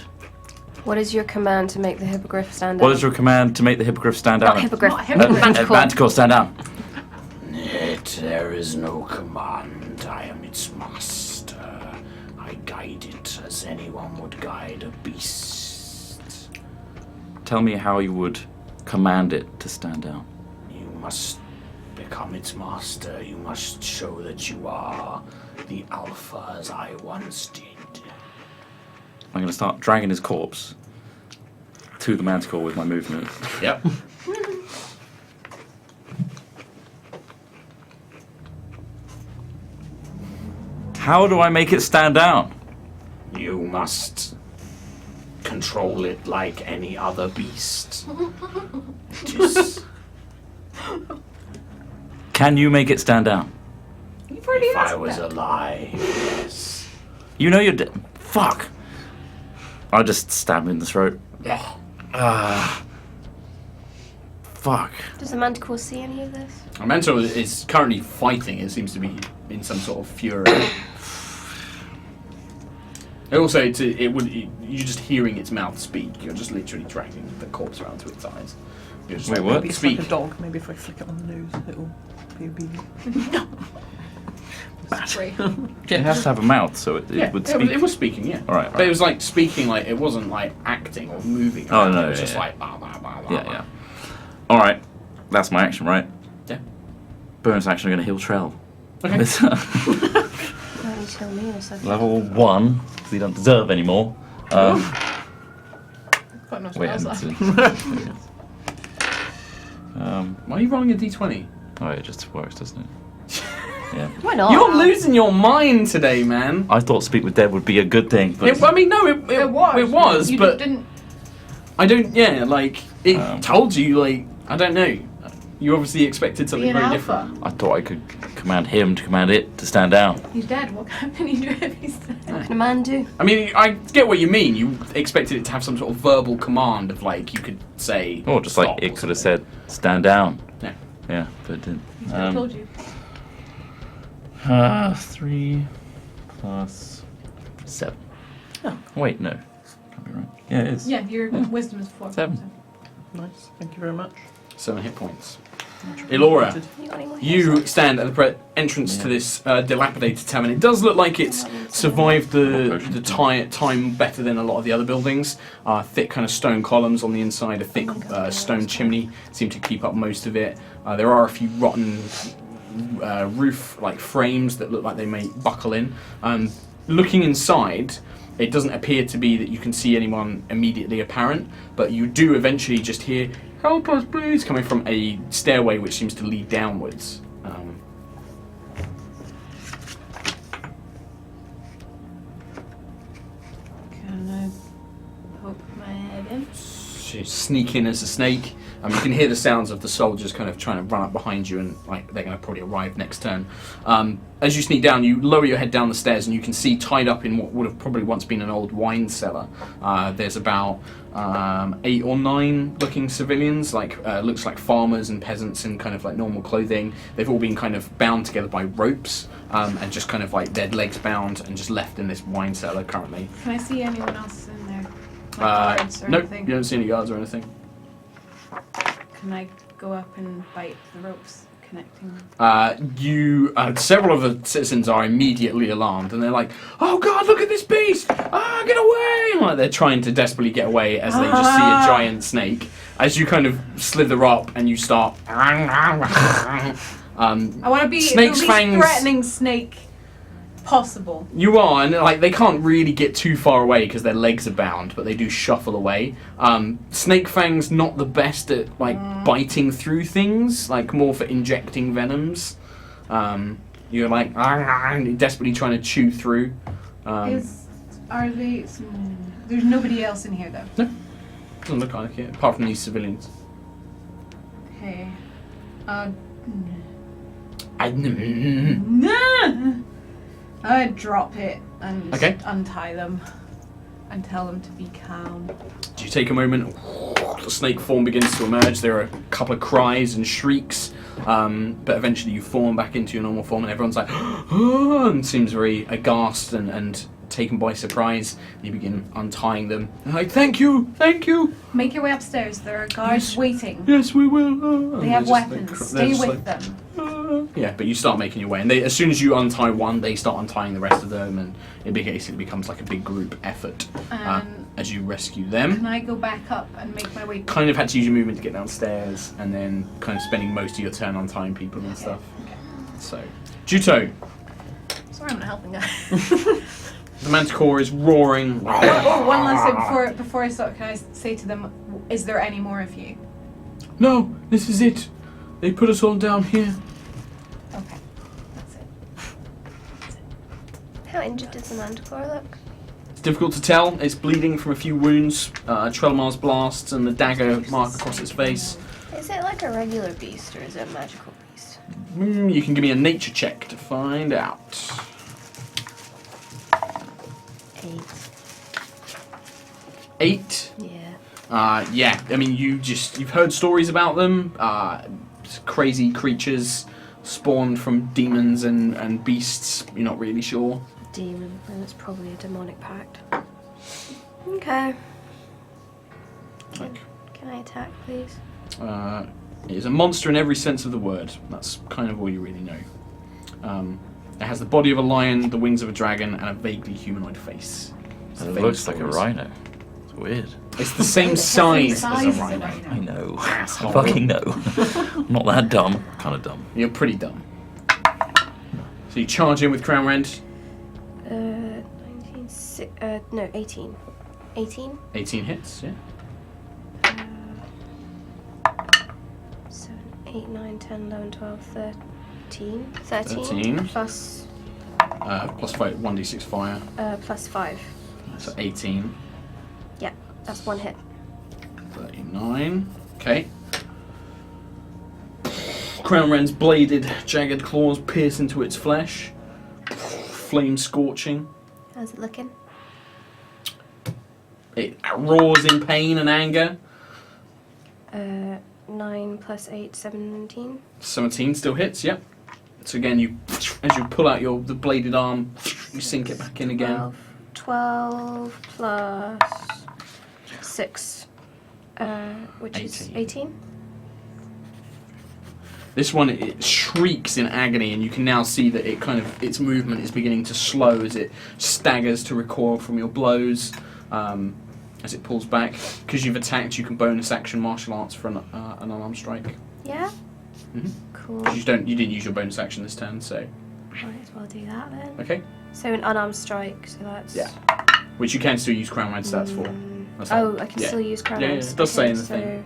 What is your command to make the hippogriff stand What down? is your command to make the hippogriff stand down? Not hippogriff. Not hippogriff. Manticore. Manticore, stand down. There is no command. I am its master. I guide it as anyone would guide a beast. Tell me how you would command it to stand down. You must become its master. You must show that you are the alpha as I once did. I'm going to start dragging his corpse to the manticore with my movement. Yep. How do I make it stand down? You must control it like any other beast. It is, Can you make it stand down? You've already if I asked was that. alive, yes. You know you're dead. Fuck. I just stab him in the throat. Fuck. Does the manticore see any of this? Mentor is currently fighting. It seems to be in some sort of fury. And also, you're just hearing its mouth speak. You're just literally dragging the corpse around to its eyes. You're just Wait, like, what? Maybe it's Speak. like a dog. Maybe if I flick it on the nose, it'll be obedient. It has to have a mouth, so it Yeah, would speak. it was speaking, yeah. All right, But it was like speaking, like it wasn't like acting or moving. Oh, around. no, It was yeah, just yeah. like blah, blah, blah, blah, Yeah, blah. yeah. All right, that's my action, right? Yeah. Bonus action. I'm going to heal Trell. Okay. This- Why don't you tell me or something? Level 1, because he don't deserve anymore. Got no Wait, spells and left. Why are you rolling a d20? Oh, it just works, doesn't it? Yeah. Why not? You're losing your mind today, man. I thought Speak with Dead would be a good thing, but I mean, no, it was, You but didn't. I don't. Yeah, like it Um, told you. Like I don't know. You obviously expected Be something an very alpha. different. I thought I could command him to command it to stand down. He's dead. What can you do if he's dead? What can a man do? I mean, I get what you mean. You expected it to have some sort of verbal command of like you could say. Or just stop like it or could have something. said, stand down. Yeah. Yeah, but it didn't. I told you. 3 plus 7. Oh. Wait, no. Can't be right. Yeah, it is. Yeah, your wisdom is 4. 7. Nice. Thank you very much. 7 hit points. Elora, You got any more you hairs? stand at the entrance to this dilapidated tavern. It does look like it's survived the time better than a lot of the other buildings. Thick kind of stone columns on the inside, a thick stone chimney seem to keep up most of it. There are a few rotten roof like frames that look like they may buckle in. Looking inside, it doesn't appear to be that you can see anyone immediately apparent, but you do eventually just hear "Help us, please!" coming from a stairway which seems to lead downwards. Can I poke my head in? You sneak in as a snake. You can hear the sounds of the soldiers kind of trying to run up behind you, and like they're going to probably arrive next turn. As you sneak down, you lower your head down the stairs, and you can see tied up in what would have probably once been an old wine cellar. There's about 8 or 9 looking civilians, looks like farmers and peasants in kind of like normal clothing. They've all been kind of bound together by ropes, and just kind of like their legs bound and just left in this wine cellar currently. Can I see anyone else in there? Like guards or Nope, anything? you don't see any guards or anything. Can I go up and bite the ropes connecting? Several of the citizens are immediately alarmed, and they're like, "Oh God, look at this beast! Get away!" And, like they're trying to desperately get away as they just see a giant snake. As you kind of slither up and you start, I want to be Snake's the least fangs- threatening snake possible. you are, and like they can't really get too far away because their legs are bound, but they do shuffle away. Snake fangs not the best at like biting through things, like more for injecting venoms. You're like desperately trying to chew through. There's nobody else in here though. Doesn't look like it, apart from these civilians. Okay. I'd drop it and Okay. untie them and tell them to be calm. Do you take a moment, the snake form begins to emerge. There are a couple of cries and shrieks, but eventually you form back into your normal form, and everyone's like, and seems very aghast and taken by surprise. And you begin untying them. And like, thank you. Make your way upstairs. There are guards waiting. Yes, we will. They have weapons. Stay with them. Yeah, but you start making your way, and as soon as you untie one, they start untying the rest of them, and it basically becomes like a big group effort as you rescue them. Can I go back up and make my way? Kind of had to use your movement to get downstairs, and then kind of spending most of your turn untying people and stuff. Okay. So, Juto, Sorry, I'm not helping guys. the Manticore is roaring. One last thing before I start. Can I say to them, is there any more of you? No, this is it. They put us all down here. Okay, that's it. How injured does the Manticore look? It's difficult to tell. It's bleeding from a few wounds, Trelamar's blasts, and the dagger mark across its face. Is it like a regular beast or is it a magical beast? You can give me a nature check to find out. 8? Yeah. Yeah. I mean, you've heard stories about them. Crazy creatures spawned from demons and beasts. You're not really sure. Demon, and it's probably a demonic pact. Okay. Can I attack, please? It is a monster in every sense of the word. That's kind of all you really know. It has the body of a lion, the wings of a dragon, and a vaguely humanoid face. It looks like a rhino. It's weird. It's the same size as a rhino. I know. Asshole. I fucking know. I'm not that dumb. Kind of dumb. You're pretty dumb. So you charge in with Crown Rend. 18. 18? 18 hits, yeah. 7, 8, 9, 10, 11, 12, 13. 13. Plus... Plus 5, 1d6 fire. Plus 5. So 18. Yeah, that's one hit. 39. Okay. Crown Rend's bladed, jagged claws pierce into its flesh. Flame scorching. How's it looking? It roars in pain and anger. 9 plus 8, 17. 17 still hits, yep. So again, as you pull out the bladed arm, you sink it back in again. 12 plus 6, which 18. is 18. This one, it shrieks in agony, and you can now see that its movement is beginning to slow as it staggers to recoil from your blows. As it pulls back, because you've attacked, you can bonus action martial arts for an unarmed strike. Yeah. Mm-hmm. Cool. You didn't use your bonus action this turn, so. Might as well do that then. Okay. So an unarmed strike, so that's... Yeah. Which you can still use Crown Rend stats for. That's I can still use Crown Rend. Yeah, it does say in the so thing.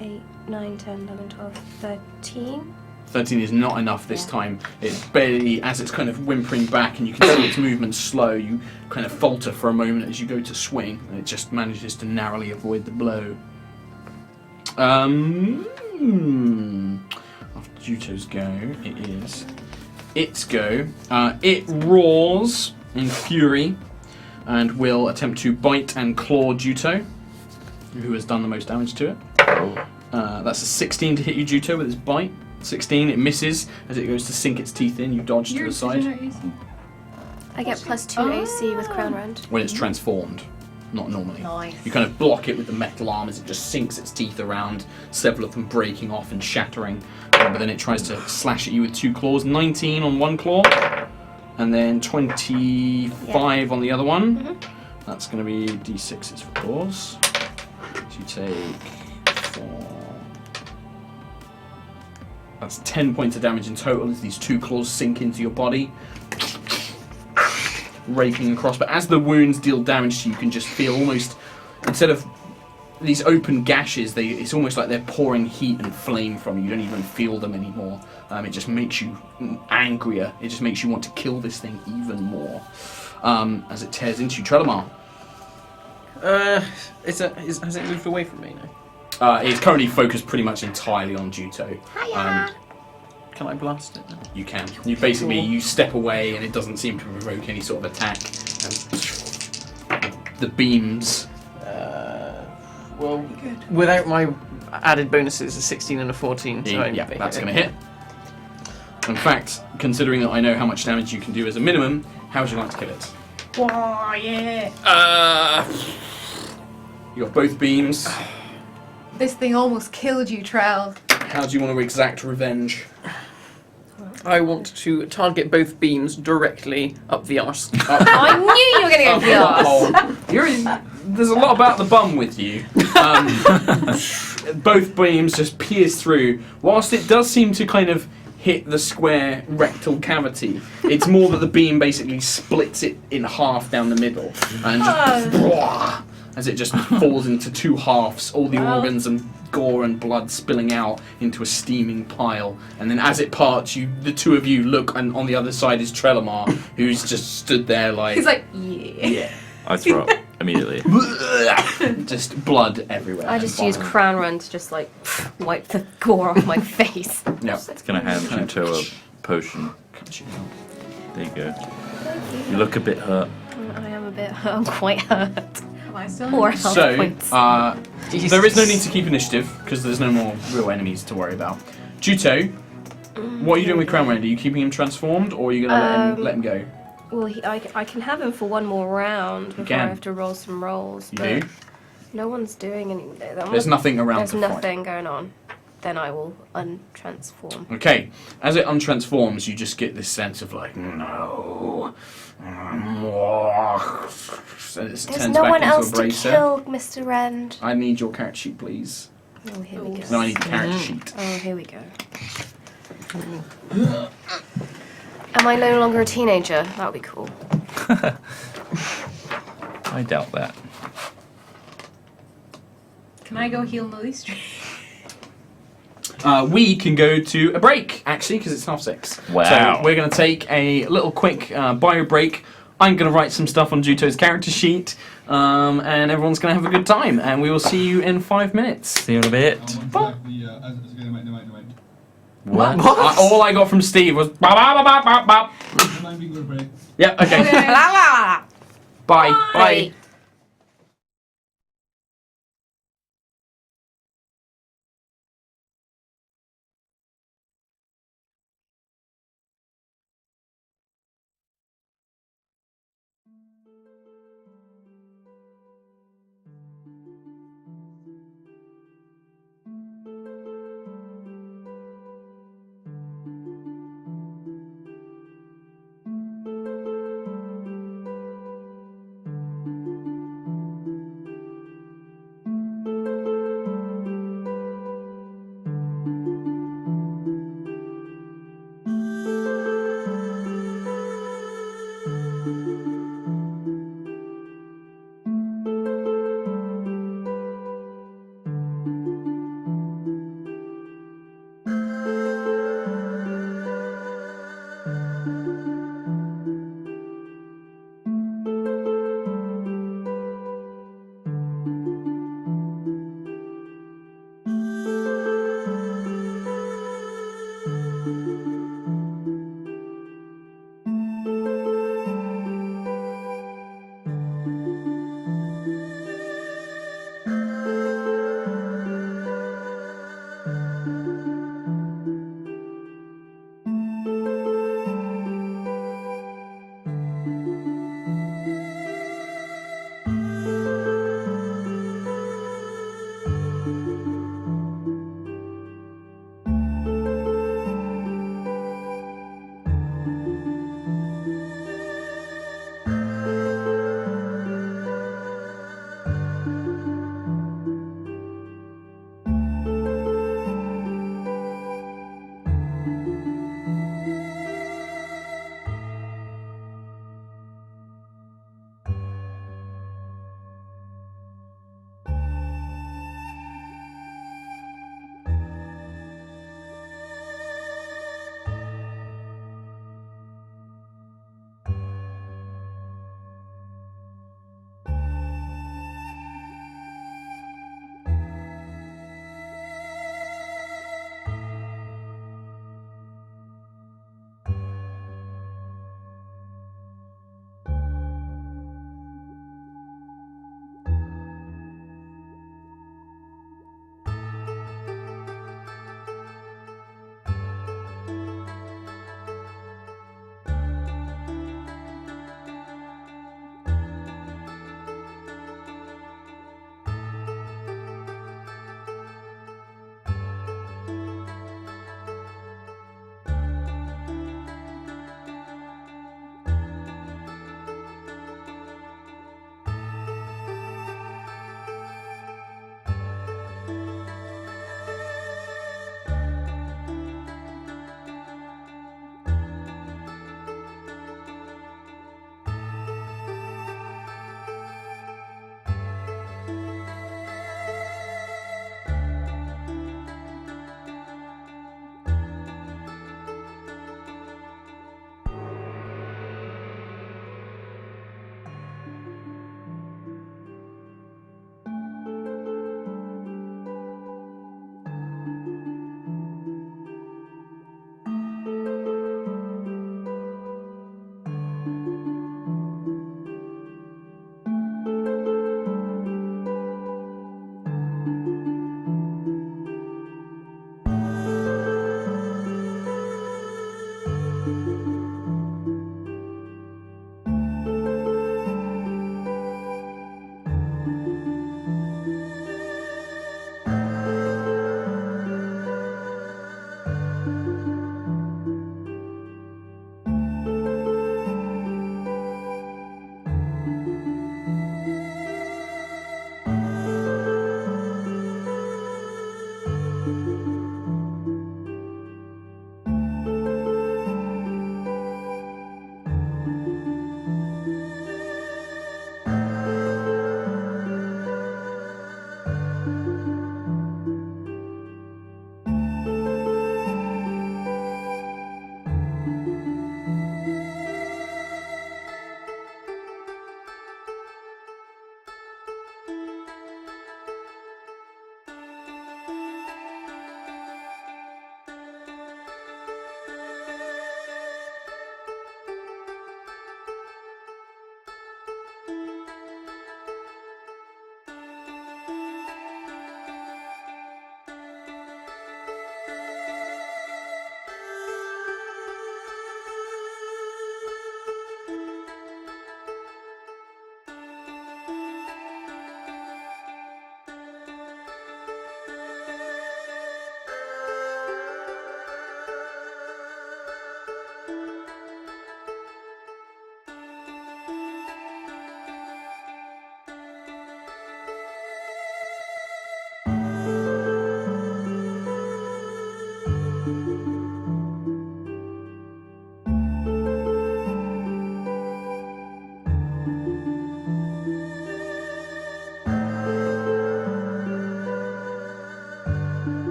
8, 9, 10, 11, 12, 13. 13 is not enough this time. It barely, as it's kind of whimpering back and you can see its movement slow, you kind of falter for a moment as you go to swing, and it just manages to narrowly avoid the blow. After Juto's go, it is its go. It roars in fury and will attempt to bite and claw Juto, who has done the most damage to it. That's a 16 to hit you, Juto, with its bite. 16, it misses as it goes to sink its teeth in. You dodge to the side. I get plus 2 AC with Crown Rend. When it's transformed, not normally. Nice. You kind of block it with the metal arm as it just sinks its teeth around, several of them breaking off and shattering. But then it tries to slash at you with 2 claws. 19 on one claw, and then 25 on the other one. Mm-hmm. That's going to be d6s for claws. So you take 4. That's 10 points of damage in total as these 2 claws sink into your body, raking across. But as the wounds deal damage to you, you can just feel almost, instead of these open gashes, it's almost like they're pouring heat and flame from you. You don't even feel them anymore. It just makes you angrier. It just makes you want to kill this thing even more as it tears into you. Trelemar. Has it moved away from me now? It's currently focused pretty much entirely on Juto. Can I blast it? You can. You step away and it doesn't seem to provoke any sort of attack. And the beams Well, without my added bonuses, a 16 and a 14. So Yeah, that's going to hit. In fact, considering that I know how much damage you can do as a minimum, how would you like to kill it? Oh, yeah. You got both beams. This thing almost killed you, Trell. How do you want to exact revenge? I want to target both beams directly up the arse. I knew you were going to go for the arse. There's a lot about the bum with you. Both beams just pierce through. Whilst it does seem to kind of hit the square rectal cavity, it's more that the beam basically splits it in half down the middle and just as it just falls into two halves, all the organs and gore and blood spilling out into a steaming pile. And then as it parts, the two of you look, and on the other side is Trelemar, who's just stood there like... He's like, yeah. I throw up immediately. Just blood everywhere. I just use Crown Run to just like wipe the gore off my face. Yeah. It's gonna hand you to a potion. There you go. You look a bit hurt. I am a bit hurt. I'm quite hurt. Am I still 4 health So, points. there is no need to keep initiative, because there's no more real enemies to worry about. Juto, what are you doing with Crown Rand? Are you keeping him transformed, or are you going to let him go? Well, I can have him for one more round before can. I have to roll some rolls. You but do? No one's doing anything. There's nothing around There's to fight. nothing going on. Then I will untransform. Okay, as it untransforms, you just get this sense of like, no. There's no one else to kill, Mr. Rand. I need your character sheet, please. Oh, here we go. No, I need the character sheet. Oh, here we go. Am I no longer a teenager? That would be cool. I doubt that. Can I go heal Lily's tree? We can go to a break, actually, because it's 6:30. Wow. So we're going to take a little quick bio break. I'm going to write some stuff on Juto's character sheet, and everyone's going to have a good time. And we will see you in 5 minutes. See you in a bit. What? All I got from Steve was bop, bop, bop, bop, bop. Yeah, okay. Bye. Bye.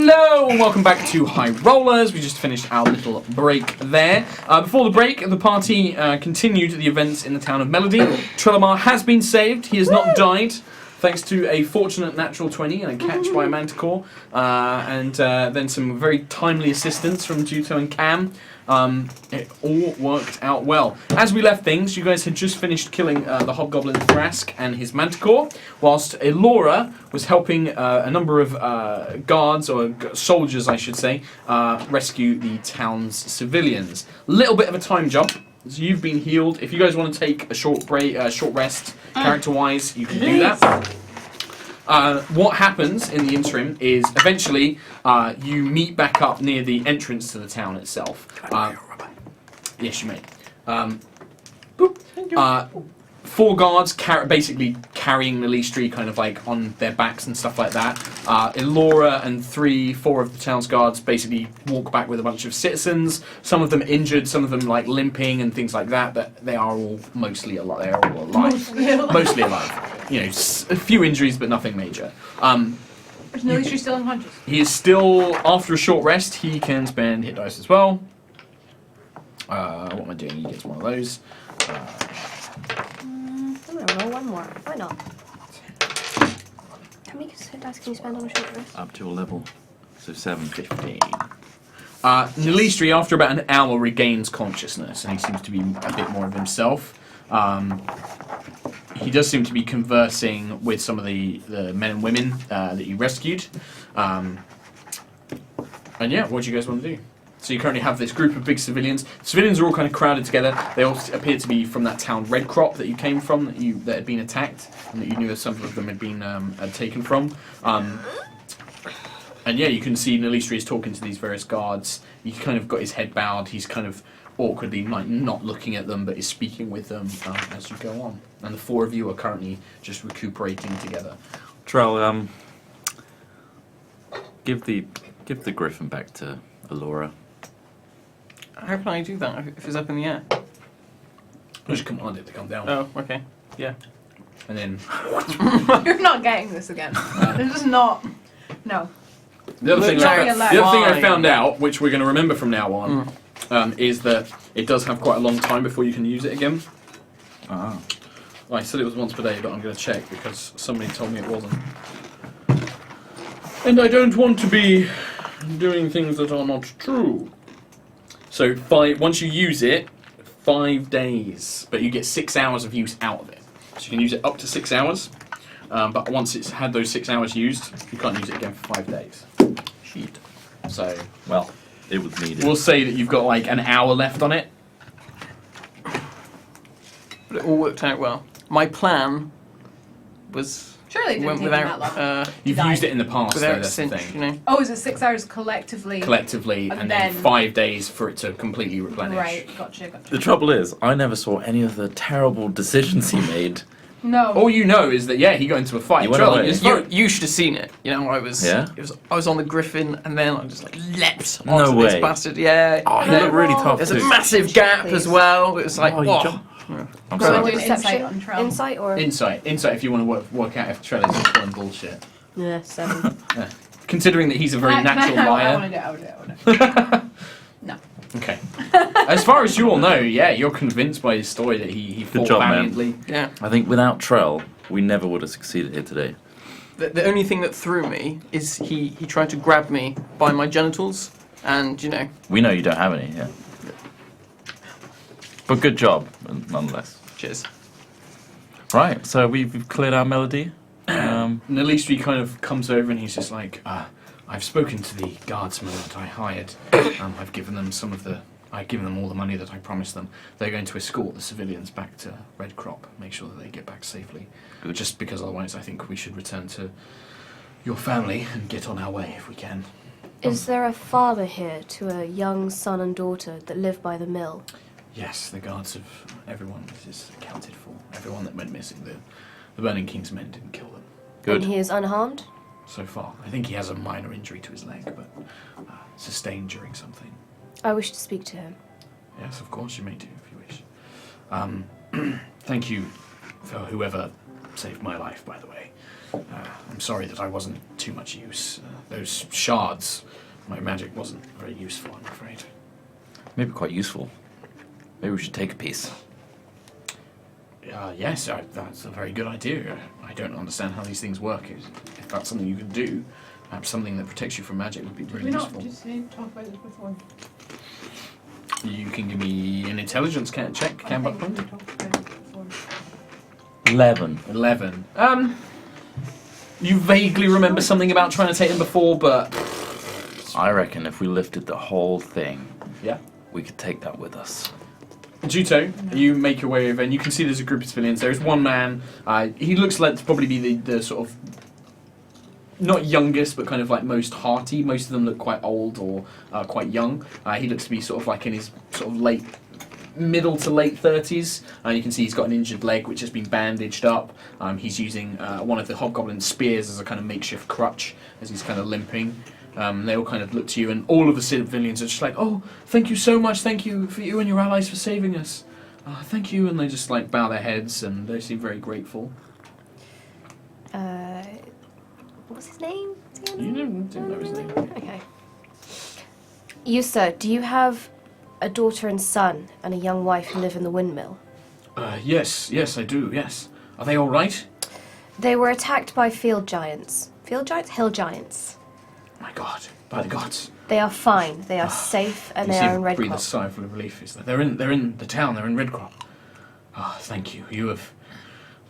Hello and welcome back to High Rollers. We just finished our little break there. Before the break, the party continued the events in the town of Melody. Trelemar has been saved. He has not died, thanks to a fortunate natural 20 and a catch by a manticore, and then some very timely assistance from Juto and Cam. It all worked out well. As we left things, you guys had just finished killing the Hobgoblin Thrask and his manticore, whilst Elora was helping a number of guards, or soldiers I should say, rescue the town's civilians. Little bit of a time jump. So you've been healed. If you guys want to take a short break, short rest, character-wise, you can do that. What happens in the interim is eventually you meet back up near the entrance to the town itself. Yes, you may. Four guards basically carrying Nalistri kind of like on their backs and stuff like that. Elora and 4 of the town's guards basically walk back with a bunch of citizens. Some of them injured, some of them like limping and things like that, but they are all mostly alive. They are all alive. Mostly alive. You know, a few injuries, but nothing major. Is Nalistri still unconscious? He is still, after a short rest, he can spend hit dice as well. What am I doing? He gets one of those. I'm gonna roll one more. Why not? How many hit dice can you spend on a short rest? Up to your level. So 715. Nalistri, after about an hour, regains consciousness, and he seems to be a bit more of himself. He does seem to be conversing with some of the men and women that you rescued. And yeah, what do you guys want to do? So you currently have this group of big civilians. Civilians are all kind of crowded together. They all appear to be from that town Red Crop that you came from, that had been attacked, and that you knew that some of them had been taken from. And yeah, you can see Nalistri is talking to these various guards. He's kind of got his head bowed. He's kind of awkwardly, like, not looking at them, but is speaking with them as you go on. And the 4 of you are currently just recuperating together. Trell, give the griffin back to Elora. How can I do that if it's up in the air? Just command it to come down. Oh, okay. Yeah. And then You're not getting this again. This is not. No. the other thing Fine. I found out, which we're going to remember from now on, is that it does have quite a long time before you can use it again. Ah. I said it was once per day, but I'm going to check because somebody told me it wasn't. And I don't want to be doing things that are not true. So once you use it, 5 days, but you get 6 hours of use out of it. So you can use it up to 6 hours, but once it's had those 6 hours used, you can't use it again for 5 days. Shit. So Well, it was needed. we'll say that you've got like an hour left on it. But it all worked out well. My plan was Surely it didn't went take without him that long. You've Die. used it in the past, though, without that's the cinch, thing. you know. Oh, is it 6 hours collectively? Collectively, and then then 5 days for it to completely replenish. Right, gotcha. The trouble is, I never saw any of the terrible decisions he made. No. All you know is that, yeah, he got into a fight. He went Trell, away. it's You should have seen it. You know, I was Yeah? I was on the griffin, and then I just like leapt No onto this way. bastard. Yeah. Oh, and he then looked really tough there's too. a massive gap as well. It was like, Oh, you whoa. jumped. I'm So sorry. we're doing insight on Perception? Trell. Insight or? Insight if you want to work out if Trell is just pulling bullshit. Yeah, 7. Considering that he's a very natural I liar. want to do it. No. Okay. As far as you all know, yeah, you're convinced by his story that he fought job, man. valiantly. Yeah. I think without Trell, we never would have succeeded here today. The only thing that threw me is he tried to grab me by my genitals, and you know. We know you don't have any, yeah. But good job, nonetheless. Cheers. Right, so we've cleared our melody. Nalistri kind of comes over and he's just like, I've spoken to the guardsmen that I hired. I've given them all the money that I promised them. They're going to escort the civilians back to Red Crop, make sure that they get back safely. Good. Just because otherwise I think we should return to your family and get on our way if we can. Is there a father here to a young son and daughter that live by the mill? Yes, the guards of everyone is accounted for. Everyone that went missing. The Burning King's men didn't kill them. Good. And he is unharmed? So far. I think he has a minor injury to his leg, but sustained during something. I wish to speak to him. Yes, of course you may do if you wish. Thank you for whoever saved my life, by the way. I'm sorry that I wasn't too much use. Those shards, my magic wasn't very useful, I'm afraid. Maybe quite useful. Maybe we should take a piece. Yes, that's a very good idea. I don't understand how these things work. If that's something you can do, perhaps something that protects you from magic would be Did really we not useful. just talk about this before? You can give me an intelligence check, I Cam think Buckland. we talked about it before. 11. 11. You vaguely remember something about trying to take them before, but I reckon if we lifted the whole thing, yeah. we could take that with us. Juto, you make your way over, and you can see there's a group of civilians. There's one man. He looks like to probably be the sort of not youngest, but kind of like most hearty. Most of them look quite old or quite young. He looks to be sort of like in his sort of middle to late 30s. You can see he's got an injured leg which has been bandaged up. He's using one of the hobgoblin's spears as a kind of makeshift crutch as he's kind of limping. They all kind of look to you, and all of the civilians are just like, "Oh, thank you so much, thank you for you and your allies for saving us. Thank you," and they just like bow their heads and they seem very grateful. What was his name? You didn't know his name. Okay. You, sir, do you have a daughter and son and a young wife who live in the windmill? Yes, I do, yes. Are they all right? They were attacked by field giants. Field giants? Hill giants. My God, by the gods. They are fine. They are safe, and You they see are in him Red breathe a Crop. sigh full of relief. They're in the town, they're in Redcrop. Thank you. You have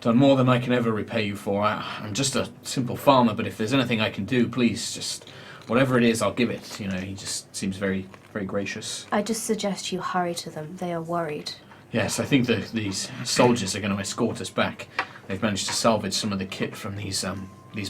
done more than I can ever repay you for. I'm just a simple farmer, but if there's anything I can do, please, just whatever it is, I'll give it. You know, he just seems very, very gracious. I just suggest you hurry to them. They are worried. Yes, I think that these soldiers are going to escort us back. They've managed to salvage some of the kit from these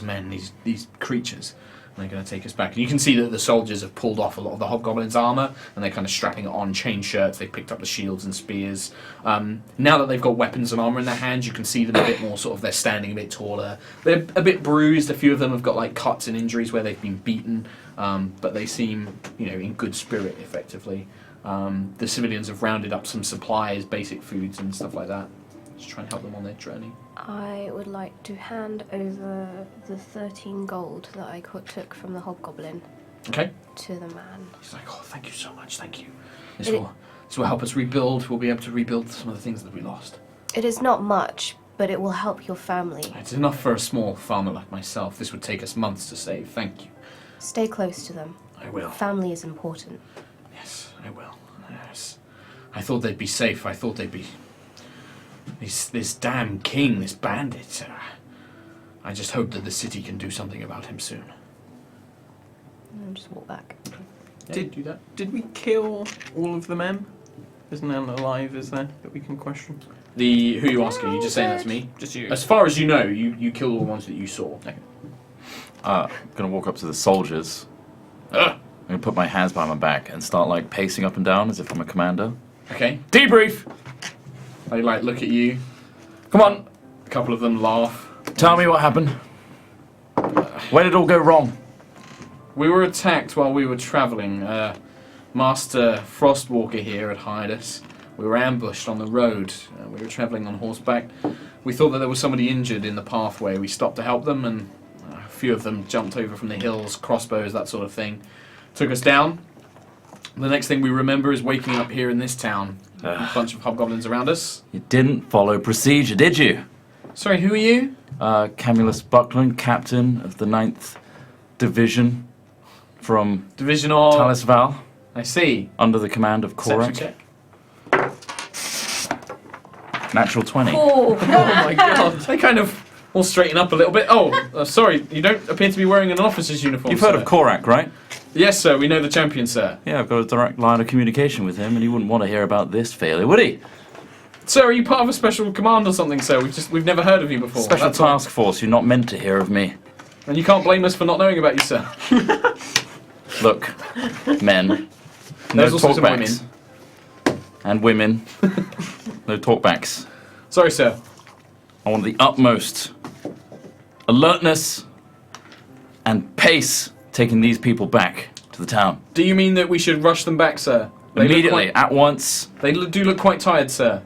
men, these creatures. And they're going to take us back. And you can see that the soldiers have pulled off a lot of the hobgoblins' armour, and they're kind of strapping it on, chain shirts. They've picked up the shields and spears. Now that they've got weapons and armour in their hands, you can see them a bit more sort of, they're standing a bit taller. They're a bit bruised. A few of them have got like cuts and injuries where they've been beaten, but they seem, in good spirit, effectively. The civilians have rounded up some supplies, basic foods and stuff like that. Just try and help them on their journey. I would like to hand over the 13 gold that I took from the hobgoblin Okay. to the man. He's like, "Oh, thank you so much, thank you. This will help us rebuild. We'll be able to rebuild some of the things that we lost." It is not much, but it will help your family. It's enough for a small farmer like myself. This would take us months to save. Thank you. Stay close to them. I will. Family is important. Yes, I will. Yes. I thought they'd be safe. I thought they'd be... This damn king, this bandit. I just hope that the city can do something about him soon. And just walk back. Did do that? Did we kill all of the men? Isn't there alive, is there, that we can question? Who you asking? You just saying that's me? Just you. As far as you know, you killed all the ones that you saw. Okay. I'm going to walk up to the soldiers. I'm going to put my hands behind my back and start pacing up and down as if I'm a commander. Okay. Debrief! They look at you. Come on, A couple of them laugh. tell me what happened. Where did it all go wrong? We were attacked while we were travelling. Master Frostwalker here had hired us. We were ambushed on the road. We were travelling on horseback. We thought that there was somebody injured in the pathway. We stopped to help them, and a few of them jumped over from the hills, crossbows, that sort of thing. Took us down. The next thing we remember is waking up here in this town. A bunch of hobgoblins around us. You didn't follow procedure, did you? Sorry, who are you? Camulus Buckland, captain of the 9th Division from Division of... Talis Val, I see. under the command of Perception Korak. check. Natural 20. Oh my god. They kind of all straighten up a little bit. Sorry, you don't appear to be wearing an officer's uniform, You've heard of Korak, right? Yes, sir, we know the champion, sir. Yeah, I've got a direct line of communication with him, and he wouldn't want to hear about this failure, would he? Sir, are you part of a special command or something, sir? We've never heard of you before. Special That's all. task force, you're not meant to hear of me. And you can't blame us for not knowing about you, sir. Look, men, no There's also some talkbacks. And women, no talkbacks. Sorry, sir. I want the utmost alertness and pace taking these people back to the town. Do you mean that we should rush them back, sir? They Immediately, at once, do look quite tired, sir.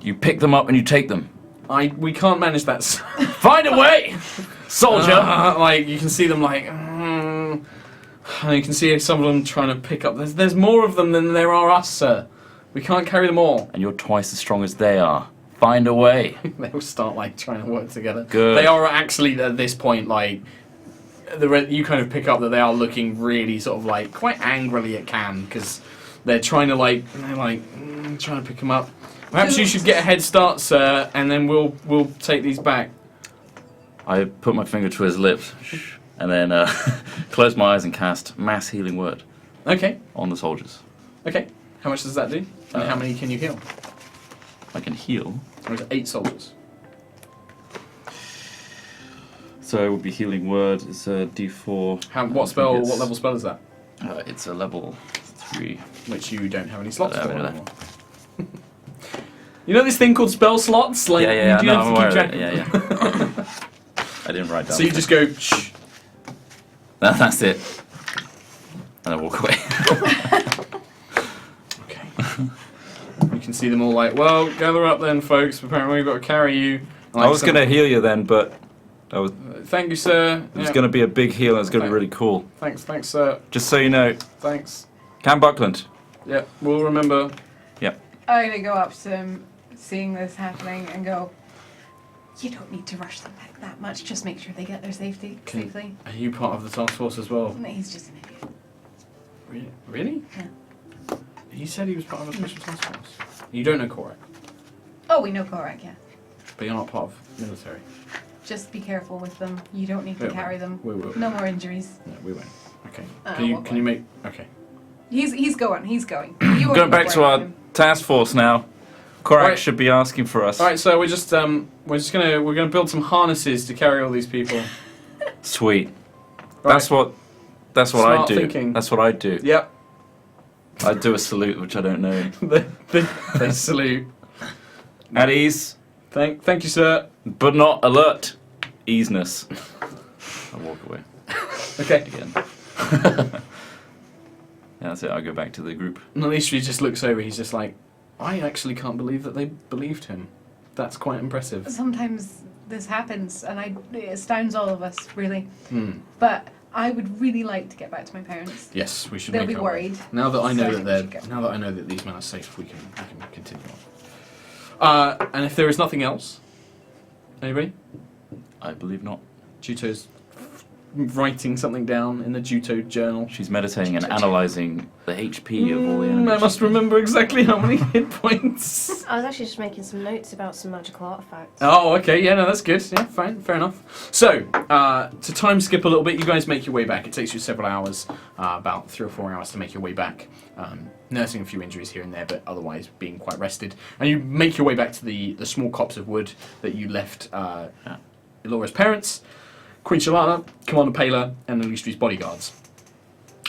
you pick them up and you take them. We can't manage that. Find a way, soldier. Like you can see them like. And you can see some of them trying to pick up. There's more of them than there are us, sir. We can't carry them all. And you're twice as strong as they are. Find a way. They'll start like trying to work together. Good. They are actually at this point like you kind of pick up that they are looking really sort of like quite angrily at Cam because they're trying to trying to pick him up. Perhaps you should get a head start, sir, and then we'll take these back. I put my finger to his lips and then close my eyes and cast Mass Healing Word. Okay. On the soldiers. Okay. How much does that do? And how many can you heal? I can heal. There's 8 soldiers. So it would be Healing Word. It's a D4. What spell? What level spell is that? It's a level 3. Which you don't have any slots for. Anymore. You know this thing called spell slots? Like Yeah, you do no, have I'm to aware keep of track. it. I didn't write down. So you just go shh. That's it. And I walk away. Okay. You can see them all like, well, gather up then, folks. Apparently we've got to carry you. I was going to heal you then, but I was. Thank you, sir. It was going to be a big heal, and it's going to be really cool. Thanks, sir. Just so you know. Thanks. Cam Buckland. Yeah, we'll remember. Yep. I'm gonna go up to him, seeing this happening, and go, you don't need to rush them back that much. Just make sure they get there safely. Are you part of the task force as well? No, he's just an idiot. Really? Yeah. He said he was part of a special task force. You don't know Korak, Oh, we know Korak, yeah. but you're not part of military. Just be careful with them. You don't need to We carry them. We will. No more injuries. No, we won't. Okay. what Can you make? Okay. He's going. You Going back to our task force now. Korak Right. should be asking for us. All right. So we're gonna build some harnesses to carry all these people. Sweet. Right. That's what I Smart do. thinking. That's what I do. Yep. I do a salute, which I don't know. they salute. At ease, Thank you, sir. but not alert. Easiness. I walk away. Okay. Again. Yeah, that's it. I go back to the group. And at least he just looks over. He's just like, I actually can't believe that they believed him. That's quite impressive. Sometimes this happens, and it astounds all of us, really. Hmm. But I would really like to get back to my parents. Yes, we should. They'll make be our way. worried. Now that I know So that we should go. now that I know that these men are safe, we can continue on. And if there is nothing else, anybody? I believe not. Juto's writing something down in the Juto journal. She's meditating and analysing the HP of all the enemies. I must remember exactly how many hit points. I was actually just making some notes about some magical artifacts. Oh, okay, yeah, no, that's good. Yeah, fine, fair enough. So, to time skip a little bit, you guys make your way back. It takes you several hours, about 3 or 4 hours to make your way back. Nursing a few injuries here and there, but otherwise being quite rested. And you make your way back to the small copse of wood that you left Elora's parents, Queen Shalana, Commander Pela, and Elustri's bodyguards.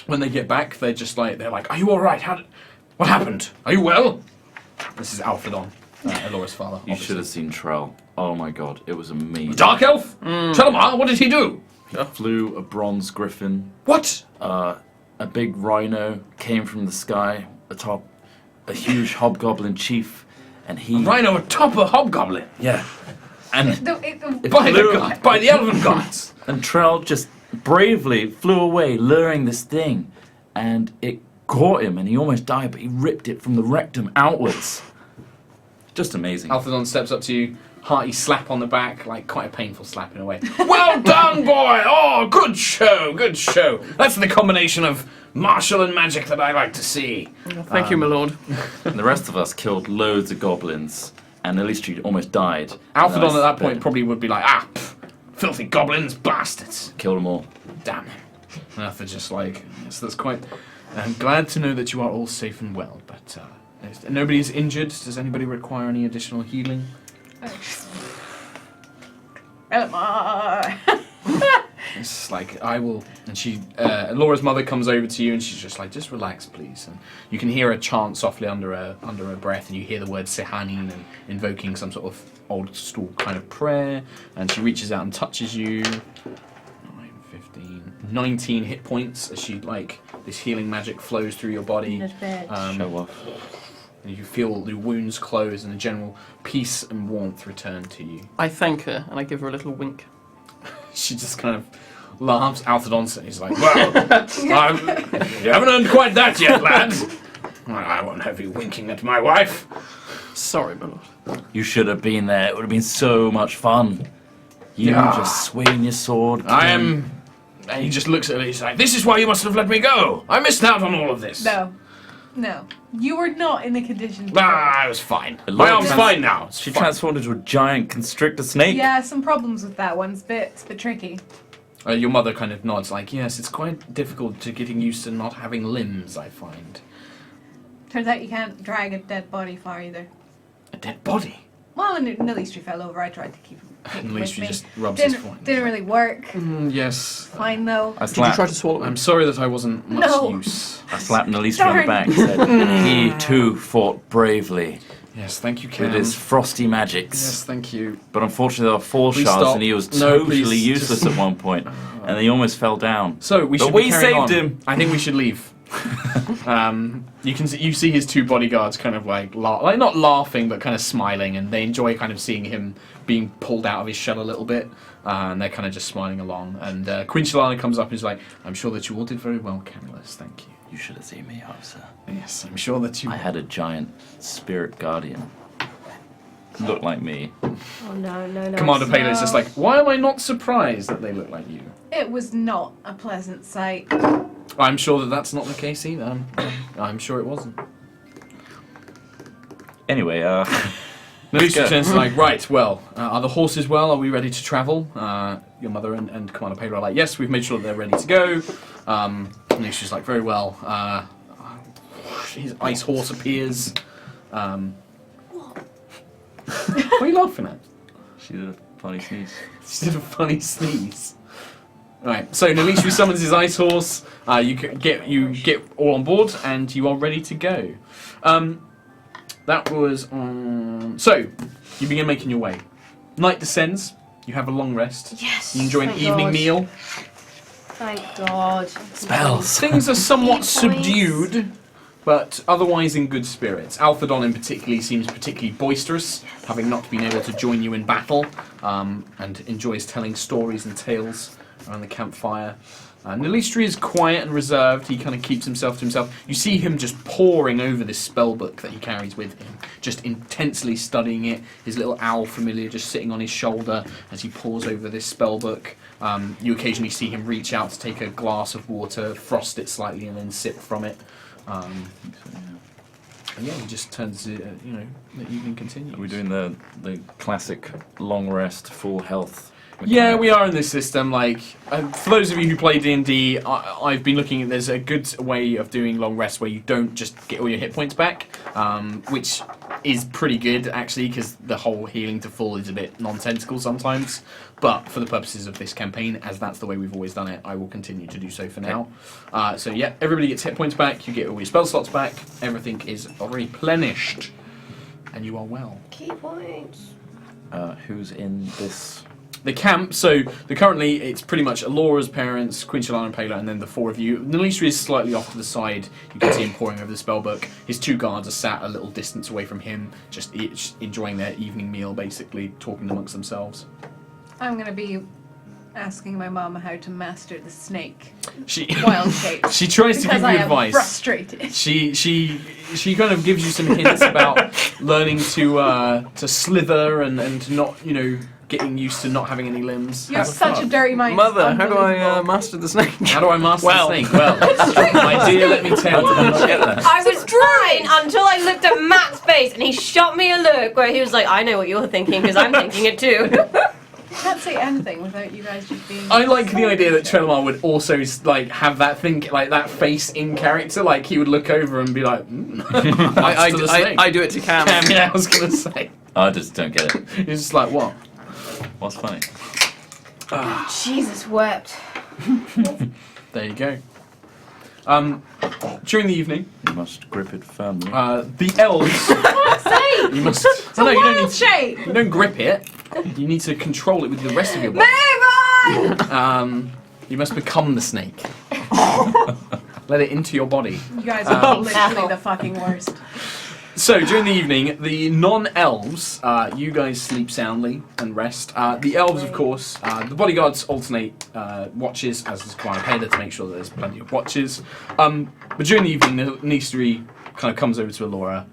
When they get back, they're like, are you alright? What happened? Are you well? This is Alphadon, Elora's father. You should have seen Trell. Oh my god, it was amazing. Dark Elf? Shalamar, what did he do? He flew a bronze griffin. What? A big rhino came from the sky atop a huge hobgoblin chief, and he... A rhino atop a hobgoblin? Yeah. And by the elven gods. And Trell just bravely flew away, luring this thing, and it caught him, and he almost died, but he ripped it from the rectum outwards. Just amazing. Alphadon steps up to you, hearty slap on the back, like quite a painful slap in a way. Well done, boy! Oh, good show, good show. That's the combination of martial and magic that I like to see. Thank you, my lord. And the rest of us killed loads of goblins, and Elistri almost died. Alphadon at that point probably would be like, filthy goblins, bastards. Killed them all. Damn. And Arthur just like, yes, that's quite... I'm glad to know that you are all safe and well, but nobody's injured. Does anybody require any additional healing? It's like, I will... And she... Laura's mother comes over to you and she's just like, just relax, please. And you can hear her chant softly under her breath, and you hear the word Sehanin and invoking some sort of old school kind of prayer. And she reaches out and touches you. 9, 15... 19 hit points as she, like, this healing magic flows through your body. Not bad. Show off. and you feel the wounds close and a general peace and warmth return to you. I thank her and I give her a little wink. She just kind of laughs. Althodonson. He's like, well, you haven't earned quite that yet, lad. Well, I won't have you winking at my wife. Sorry, my lord. You should have been there. It would have been so much fun. You just swinging your sword. I am... And he just looks at it, he's like, this is why you must have let me go. I missed out on all of this. No. You were not in the condition. I was fine. My arm's fine now. She transformed into a giant constrictor snake. Yeah, some problems with that one. It's a bit tricky. Your mother kind of nods like, yes, it's quite difficult to getting used to not having limbs, I find. Turns out you can't drag a dead body far either. A dead body? Well, when Nalistri fell over, I tried to keep him with me. Just rubs his foot. Didn't really work. Yes. Fine though. Did you try to swallow him? I'm sorry that I wasn't much No. use. I slapped Nalistri on the back and said, he too fought bravely Yes, thank you, Cam. with his frosty magics. Yes, thank you. But unfortunately there were 4 Please shards stop. and he was No, totally please, useless just- at one point. And he almost fell down. So we But should. we be carrying saved on. him. I think we should leave. You see his 2 bodyguards kind of like not laughing but kind of smiling, and they enjoy kind of seeing him being pulled out of his shell a little bit, and they're kind of just smiling along. And Queen Shalana comes up and is like, "I'm sure that you all did very well, Camillus. Thank you." You should have seen me, officer. Yes, I'm sure that you. I had a giant spirit guardian. Looked like me. Oh no. Commander Paylo's just like, why am I not surprised that they look like you? It was not a pleasant sight. I'm sure that that's not the case either. I'm sure it wasn't. Anyway, Lucy turns like, right, well, are the horses well? Are we ready to travel? Your mother and Commander Pedro are like, yes, we've made sure that they're ready to go. And Lucy's like, very well. His ice horse appears. What are you laughing at? she did a funny sneeze. She did a funny sneeze. Right, so Nalishri summons his ice horse. You get all on board, and you are ready to go. That was on. So you begin making your way. Night descends. You have a long rest. Yes. You enjoy an thank evening God. meal. Thank God. Spells. Things are somewhat Key points. subdued, but otherwise in good spirits. Alphadon in particular seems particularly boisterous, having not been able to join you in battle, and enjoys telling stories and tales around the campfire. Nalistri is quiet and reserved. He kind of keeps himself to himself. You see him just poring over this spell book that he carries with him, just intensely studying it. His little owl familiar just sitting on his shoulder as he pores over this spell book. You occasionally see him reach out to take a glass of water, frost it slightly, and then sip from it. And yeah, he just turns, the evening continues. Are we doing the classic long rest, full health? Yeah, we are in this system. Like, for those of you who play D&D, I've been looking at. There's a good way of doing long rests where you don't just get all your hit points back, which is pretty good actually, because the whole healing to full is a bit nonsensical sometimes. But for the purposes of this campaign, as that's the way we've always done it, I will continue to do so for now. So yeah, everybody gets hit points back. You get all your spell slots back. Everything is replenished, and you are well. Key points. Who's in this? The camp, so currently it's pretty much Alora's parents, Queen Shalana and Pela, and then the 4 of you. Nalistri is slightly off to the side. You can see him poring over the spellbook. His 2 guards are sat a little distance away from him, just enjoying their evening meal, basically, talking amongst themselves. I'm going to be asking my mama how to master the snake. Wild shape. She tries to give you advice. Frustrated. She kind of gives you some hints about learning to slither and not, getting used to not having any limbs. You have such a dirty mind. Mother, how do I master the snake? How do I master the snake? Well, my dear, let me tell you. I was trying until I looked at Matt's face and he shot me a look where he was like, I know what you're thinking because I'm thinking it too. I can't say anything without you guys just being. I like the idea that Trelemar would also have that that face in character. Like he would look over and be like, I do it to Cam. Yeah, I was gonna say. I just don't get it. He's just like, what? What's funny? Jesus wept. There you go. During the evening, You must grip it firmly. the elves. You must. It's a wild shape. You don't grip it. You need to control it with the rest of your body. Move on! You must become the snake. Let it into your body. You guys are literally the fucking worst. So during the evening, the non-elves, you guys sleep soundly and rest. The elves, of course, the bodyguards alternate watches, as is quite a to make sure that there's plenty of watches. But during the evening, the Nistri kind of comes over to Alora.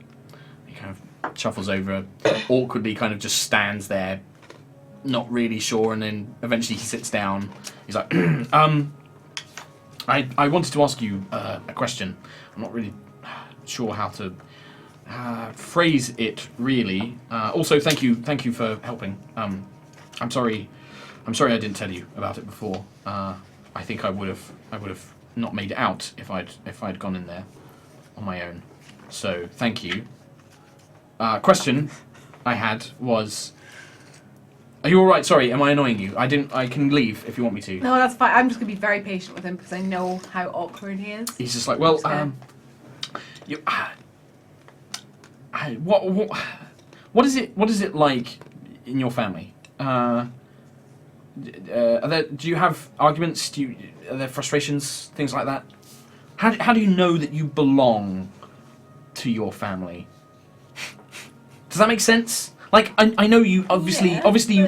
He kind of shuffles over, awkwardly kind of just stands there, not really sure, and then eventually he sits down. He's like, I wanted to ask you a question. I'm not really sure how to phrase it, really. Also, thank you for helping. I'm sorry I didn't tell you about it before. I think I would have not made it out if I'd gone in there on my own. So thank you. Question I had was, are you all right? Sorry, am I annoying you? I can leave if you want me to. No, that's fine. I'm just gonna be very patient with him because I know how awkward he is. He's just like, well, you, what is it like in your family? Do you have arguments? Are there frustrations, things like that? How do you know that you belong to your family? Does that make sense? Like, I know you obviously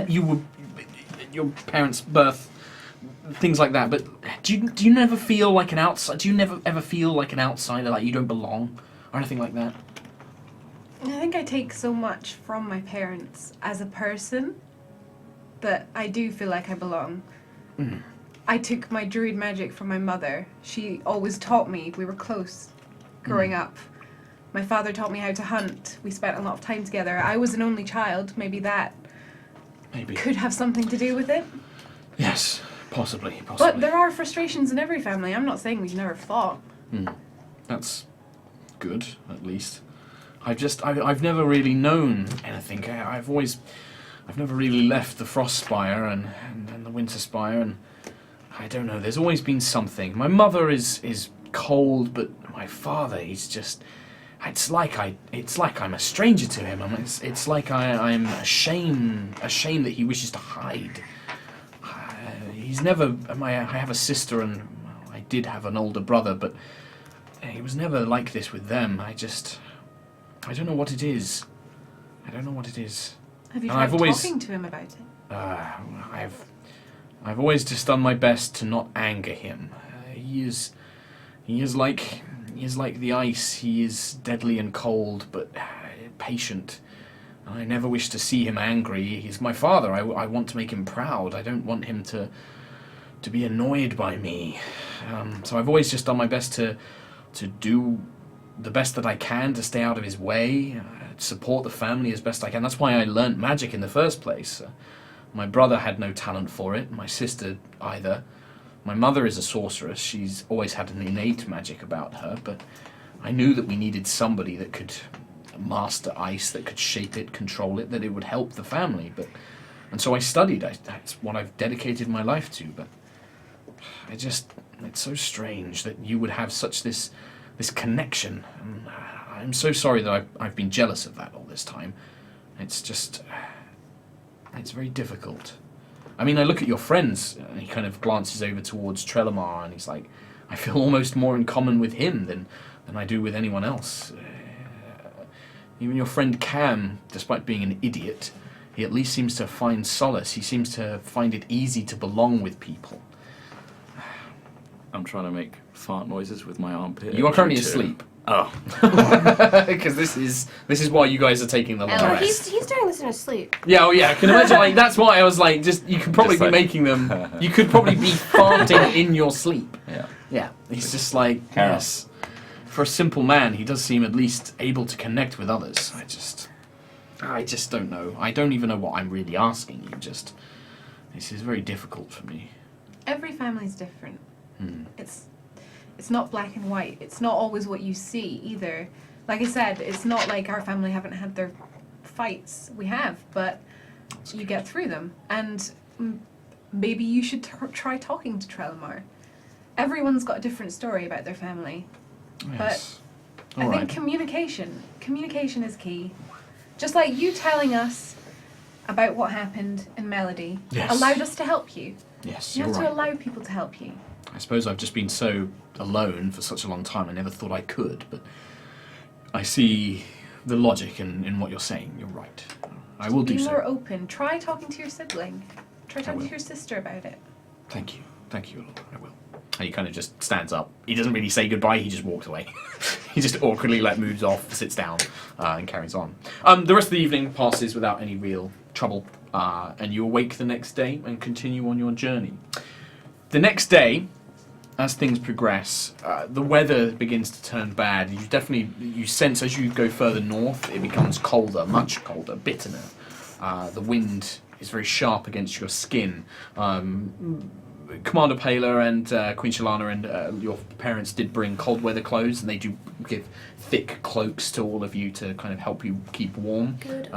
you were your parents' birth, things like that. But do you never feel like an outsider? Do you never ever feel like an outsider, like you don't belong, or anything like that? I think I take so much from my parents as a person that I do feel like I belong. Mm. I took my druid magic from my mother. She always taught me. We were close growing up. My father taught me how to hunt. We spent a lot of time together. I was an only child. Maybe that could have something to do with it. Yes, possibly. But there are frustrations in every family. I'm not saying we've never fought. That's good, at least. I've never really known anything. I've never really left the Frostspire and the Winterspire, and I don't know. There's always been something. My mother is cold, but my father, he's just. It's like I'm a stranger to him. It's like I'm ashamed that he wishes to hide. He's never. I have a sister, and I did have an older brother, but he was never like this with them. I don't know what it is. Have you tried talking to him about it? I've always just done my best to not anger him. He is like the ice. He is deadly and cold, but patient. I never wish to see him angry. He's my father. I want to make him proud. I don't want him to be annoyed by me. So I've always just done my best to do the best that I can to stay out of his way, support the family as best I can. That's why I learnt magic in the first place. My brother had no talent for it, my sister either. My mother is a sorceress. She's always had an innate magic about her, but I knew that we needed somebody that could master ice, that could shape it, control it, that it would help the family. And so I studied. That's what I've dedicated my life to, but it's so strange that you would have such this connection. And I'm so sorry that I've been jealous of that all this time. It's very difficult. I mean, I look at your friends, and he kind of glances over towards Trelemar, and he's like, I feel almost more in common with him than I do with anyone else. Even your friend Cam, despite being an idiot, he at least seems to find solace. He seems to find it easy to belong with people. I'm trying to make fart noises with my armpit. You are currently asleep. Oh. Because this is why you guys are taking the long rest. He's doing this in his sleep. Yeah, oh yeah, I can imagine, like, that's why I was like, you could probably be making them, you could probably be farting in your sleep. Yeah. Yeah, he's just like, yes. For a simple man, he does seem at least able to connect with others. I just don't know. I don't even know what I'm really asking you, this is very difficult for me. Every family's different. It's not black and white. It's not always what you see either. Like I said, it's not like our family haven't had their fights. We have, but you get through them. And maybe you should try talking to Trelemar. Everyone's got a different story about their family. Yes. But I think communication is key. Just like you telling us about what happened in Melody allowed us to help you. Yes, you you're have right. to allow people to help you. I suppose I've just been so alone for such a long time, I never thought I could, but I see the logic in what you're saying. You're right. I will do Be so. more open. Try talking to your sibling. Try talking will. to your sister about it. Thank you, Lord. I will. And he kind of just stands up. He doesn't really say goodbye. He just walks away. He just awkwardly moves off, sits down, and carries on. The rest of the evening passes without any real trouble, and you awake the next day and continue on your journey. The next day, as things progress, the weather begins to turn bad. You sense as you go further north, it becomes colder, much colder, bitterner. The wind is very sharp against your skin. Commander Paler and Queen Shalana and your parents did bring cold weather clothes, and they do give thick cloaks to all of you to kind of help you keep warm. Good.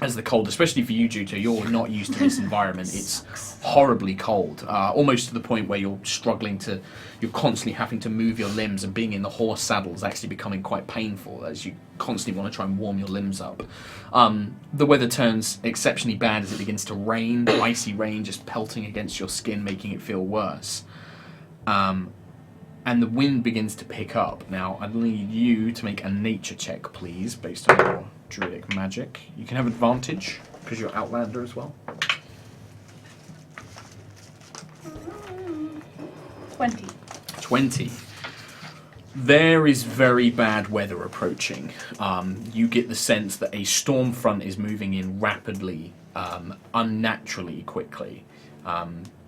As the cold, especially for you, Juto, you're not used to this environment. It's horribly cold, almost to the point where you're constantly having to move your limbs, and being in the horse saddle is actually becoming quite painful as you constantly want to try and warm your limbs up. The weather turns exceptionally bad as it begins to rain, icy rain just pelting against your skin, making it feel worse. And the wind begins to pick up. Now, I'd need you to make a nature check, please, based on your druidic magic. You can have advantage, because you're Outlander as well. 20. There is very bad weather approaching. You get the sense that a storm front is moving in rapidly, unnaturally quickly.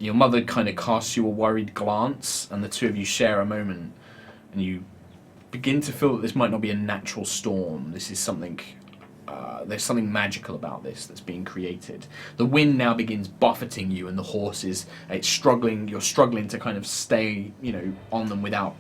Your mother kind of casts you a worried glance, and the two of you share a moment, and you begin to feel that this might not be a natural storm. This is something, there's something magical about this that's being created. The wind now begins buffeting you, and the horses, you're struggling to kind of stay, on them without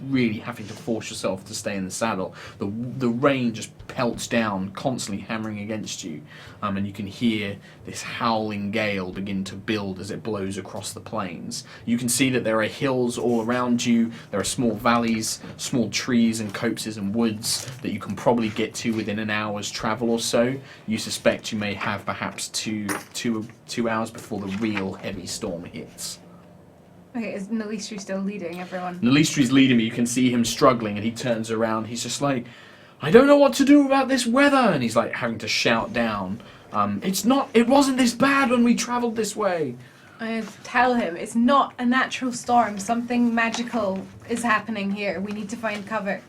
really having to force yourself to stay in the saddle. The rain just pelts down, constantly hammering against you, and you can hear this howling gale begin to build as it blows across the plains. You can see that there are hills all around you, there are small valleys, small trees and copses and woods that you can probably get to within an hour's travel or so. You suspect you may have perhaps two hours before the real heavy storm hits. Okay, is Nalistri still leading everyone? Nalistri's leading me. You can see him struggling, and he turns around. He's just like, I don't know what to do about this weather. And he's like having to shout down. It wasn't this bad when we travelled this way. I tell him it's not a natural storm. Something magical is happening here. We need to find cover.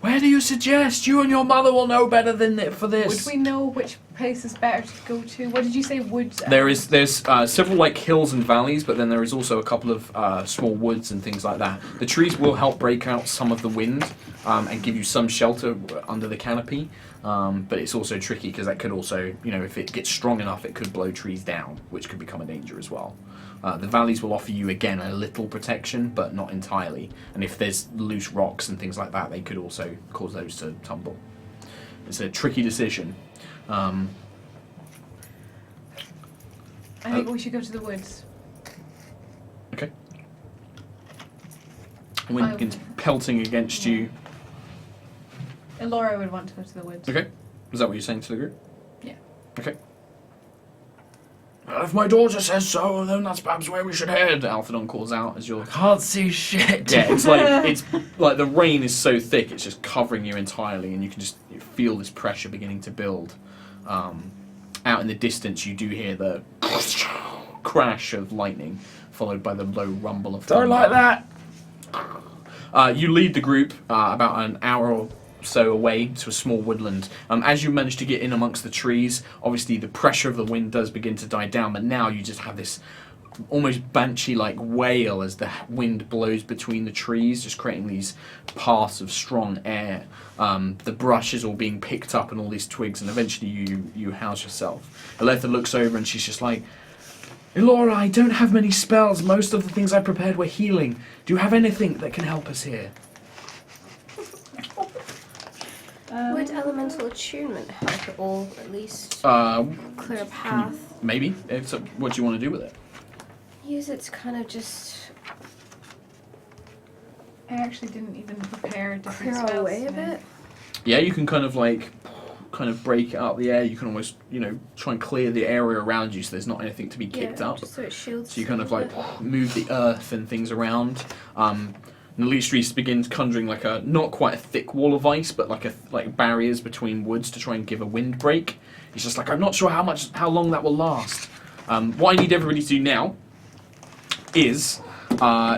Where do you suggest? You and your mother will know better than for this. Would we know which place is better to go to? What did you say, woods? There's several hills and valleys, but then there is also a couple of small woods and things like that. The trees will help break out some of the wind and give you some shelter under the canopy, but it's also tricky because that could also, if it gets strong enough, it could blow trees down, which could become a danger as well. The valleys will offer you, again, a little protection, but not entirely. And if there's loose rocks and things like that, they could also cause those to tumble. It's a tricky decision. I think we should go to the woods. Okay. Wind begins pelting against you. Elora would want to go to the woods. Okay. Is that what you're saying to the group? Yeah. Okay. If my daughter says so, then that's perhaps where we should head. Alphadon calls out as you're... Can't see shit. Yeah, it's like the rain is so thick, it's just covering you entirely, and you can just feel this pressure beginning to build. Out in the distance, you do hear the crash of lightning, followed by the low rumble of thunder. Don't like that. You lead the group about an hour or so away to a small woodland. As you manage to get in amongst the trees, obviously the pressure of the wind does begin to die down, but now you just have this almost banshee-like wail as the wind blows between the trees, just creating these paths of strong air. The brush is all being picked up and all these twigs, and eventually you house yourself. Aletha looks over and she's just like, Elora, I don't have many spells. Most of the things I prepared were healing. Do you have anything that can help us here? Would elemental attunement help at all, at least? Clear a path? Maybe. What do you want to do with it? Use it to kind of just... I actually didn't even prepare different clear spells. away a bit? Yeah, you can kind of break out the air. You can almost, try and clear the area around you so there's not anything to be kicked up. Just so it shields. So you kind of move the earth and things around. And the Leechstrees begins conjuring like a not quite a thick wall of ice, but like barriers between woods to try and give a windbreak. He's just like, I'm not sure how long that will last. What I need everybody to do now is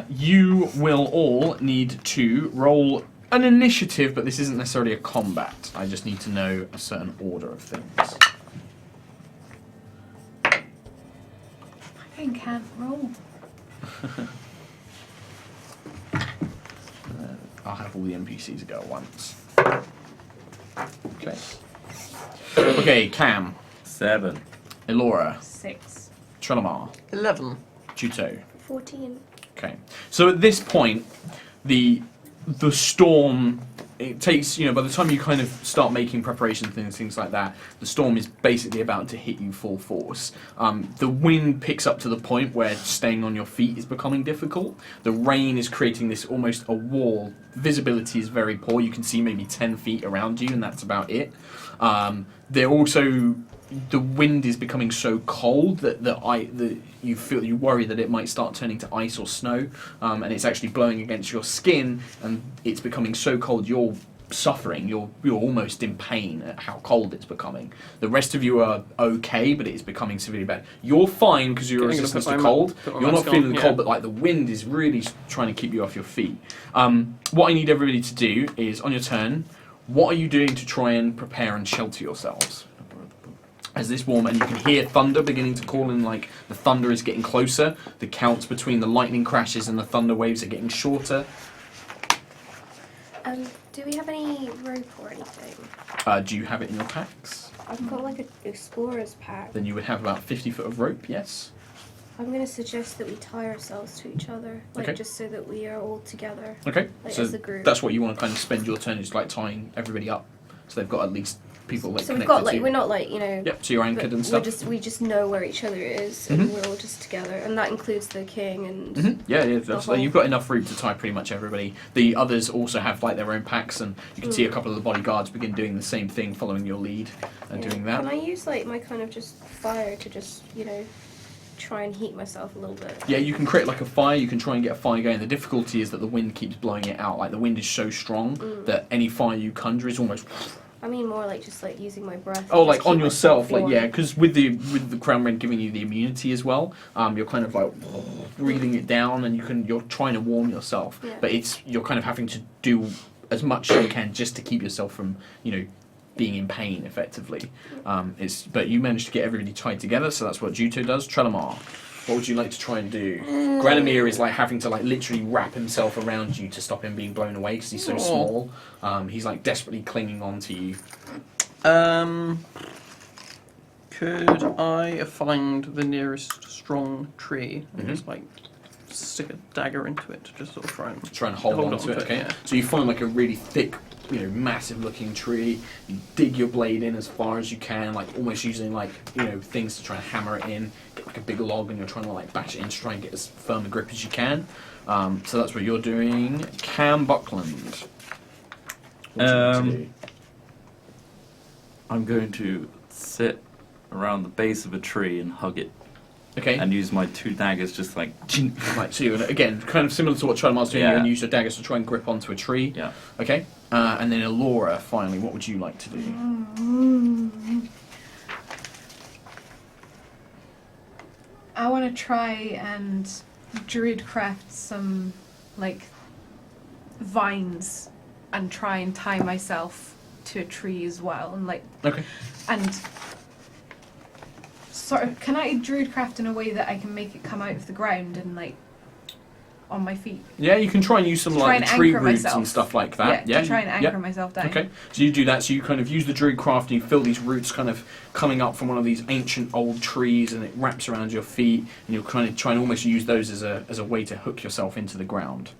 you will all need to roll an initiative, but this isn't necessarily a combat. I just need to know a certain order of things. I can't roll. I'll have all the NPCs go at once. Okay. Okay, Cam. 7. Elora. 6. Trelamar. 11. Juto. 14. Okay. So at this point, the storm, it takes, by the time you kind of start making preparations and things like that, the storm is basically about to hit you full force. The wind picks up to the point where staying on your feet is becoming difficult. The rain is creating this almost a wall. Visibility is very poor. You can see maybe 10 feet around you, and that's about it. The wind is becoming so cold that you worry that it might start turning to ice or snow, and it's actually blowing against your skin, and it's becoming so cold you're suffering. You're almost in pain at how cold it's becoming. The rest of you are okay, but it is becoming severely bad. You're fine because you're resistant to cold. You're not feeling the cold, but like the wind is really trying to keep you off your feet. What I need everybody to do is on your turn. What are you doing to try and prepare and shelter yourselves? As this warm, and you can hear thunder beginning to call in, like the thunder is getting closer. The counts between the lightning crashes and the thunder waves are getting shorter. Do we have any rope or anything? Do you have it in your packs? I've got like an explorer's pack. Then you would have about 50 foot of rope, yes? I'm going to suggest that we tie ourselves to each other, just so that we are all together. Okay, so as a group. That's what you want to kind of spend your turn, is like tying everybody up. So they've got at least people like so connected we've got to you. we're not like, Yep, so you're anchored and stuff. We just know where each other is, and we're all just together, and that includes the king and Yeah, you've got enough room to tie pretty much everybody. The others also have like their own packs, and you can see a couple of the bodyguards begin doing the same thing, following your lead and doing that. Can I use like my kind of just fire to just try and heat myself a little bit? Yeah, you can create like a fire. You can try and get a fire going. The difficulty is that the wind keeps blowing it out. Like the wind is so strong that any fire you conjure is almost. I mean more like just like using my breath. Oh, like on yourself, like yeah, because with the crown wind giving you the immunity as well, you're kind of like breathing it down, and you're trying to warm yourself, but you're kind of having to do as much as you can just to keep yourself from being in pain effectively. But you managed to get everybody tied together, so that's what Juto does. Trelamar, what would you like to try and do? Granomir is like having to like literally wrap himself around you to stop him being blown away because he's so small. He's like desperately clinging on to you. Could I find the nearest strong tree and just like stick a dagger into it to just sort of try and hold on to it? Okay. Yeah. So you find like a really thick, massive looking tree. You dig your blade in as far as you can, like almost using like things to try and hammer it in. Get like a big log, and you're trying to like bash it in to try and get as firm a grip as you can. So that's what you're doing. Cam Buckland. What do you want to do? I'm going to sit around the base of a tree and hug it. Okay. And use my 2 daggers just like... Right, so you're again, kind of similar to what Trelamar's doing, you're going to use your daggers to try and grip onto a tree. Yeah. Okay. And then Elora, finally, what would you like to do? I want to try and druidcraft some, like, vines and try and tie myself to a tree as well. And, like... Okay. And... Sort of, can I druidcraft in a way that I can make it come out of the ground and like on my feet? Yeah, you can try and use some like the tree roots and stuff like that. Yeah, to try and anchor myself down. Okay, so you do that. So you kind of use the druidcraft and you feel these roots kind of coming up from one of these ancient old trees, and it wraps around your feet, and you're kind of trying to almost use those as a way to hook yourself into the ground.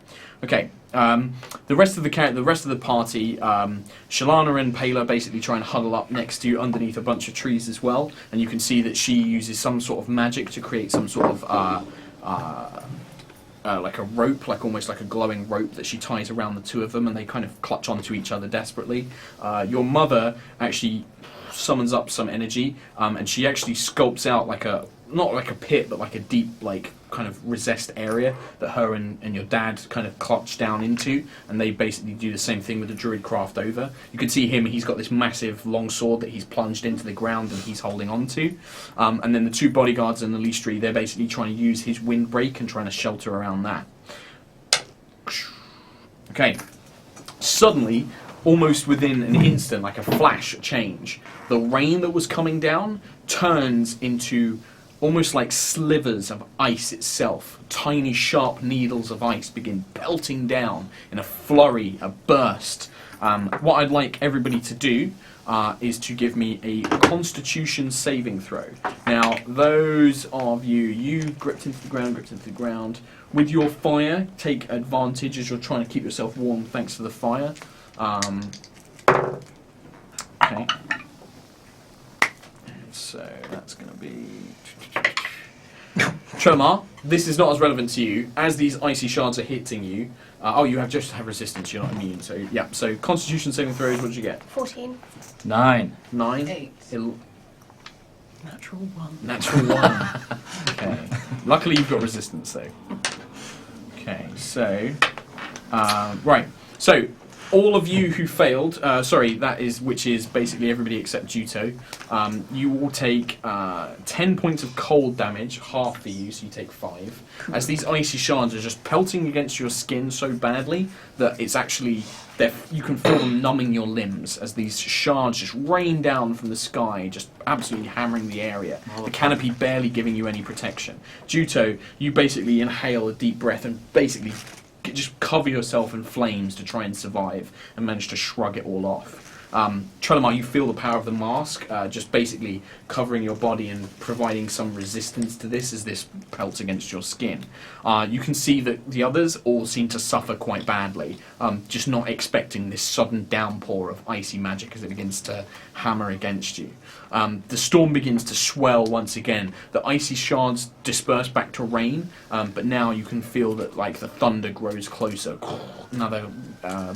Okay, the rest of the party, Shalana and Pela basically try and huddle up next to you underneath a bunch of trees as well, and you can see that she uses some sort of magic to create some sort of like a rope, like almost like a glowing rope that she ties around the two of them, and they kind of clutch onto each other desperately. Your mother actually summons up some energy, and she actually sculpts out like not like a pit, but like a deep like kind of recessed area that her and your dad kind of clutch down into, and they basically do the same thing with the druid craft over. You can see him, he's got this massive long sword that he's plunged into the ground and he's holding on to. And then the two bodyguards in the Lystri, they're basically trying to use his windbreak and trying to shelter around that. Okay. Suddenly, almost within an instant, like a flash change, the rain that was coming down turns into almost like slivers of ice itself. Tiny sharp needles of ice begin pelting down in a flurry, a burst. What I'd like everybody to do is to give me a Constitution saving throw. Now, those of you gripped into the ground. With your fire, take advantage as you're trying to keep yourself warm thanks to the fire. Okay. So that's going to be... Trelmar, this is not as relevant to you. As these icy shards are hitting you... you have resistance, you're not immune. So, yeah. So, Constitution saving throws, what did you get? 14. 9. 9? 8. Natural 1. Natural 1. Okay. Luckily you've got resistance, though. Okay, so... right. So, all of you who failed, which is basically everybody except Juto, you will take 10 points of cold damage, half for you, so you take 5. As these icy shards are just pelting against your skin so badly that it's actually, you can feel them numbing your limbs as these shards just rain down from the sky, just absolutely hammering the area. The canopy barely giving you any protection. Juto, you basically inhale a deep breath and basically just cover yourself in flames to try and survive and manage to shrug it all off. Trelemar, you feel the power of the mask, just basically covering your body and providing some resistance to this as this pelts against your skin. You can see that the others all seem to suffer quite badly, just not expecting this sudden downpour of icy magic as it begins to hammer against you. The storm begins to swell once again. The icy shards disperse back to rain, but now you can feel that like the thunder grows closer. Another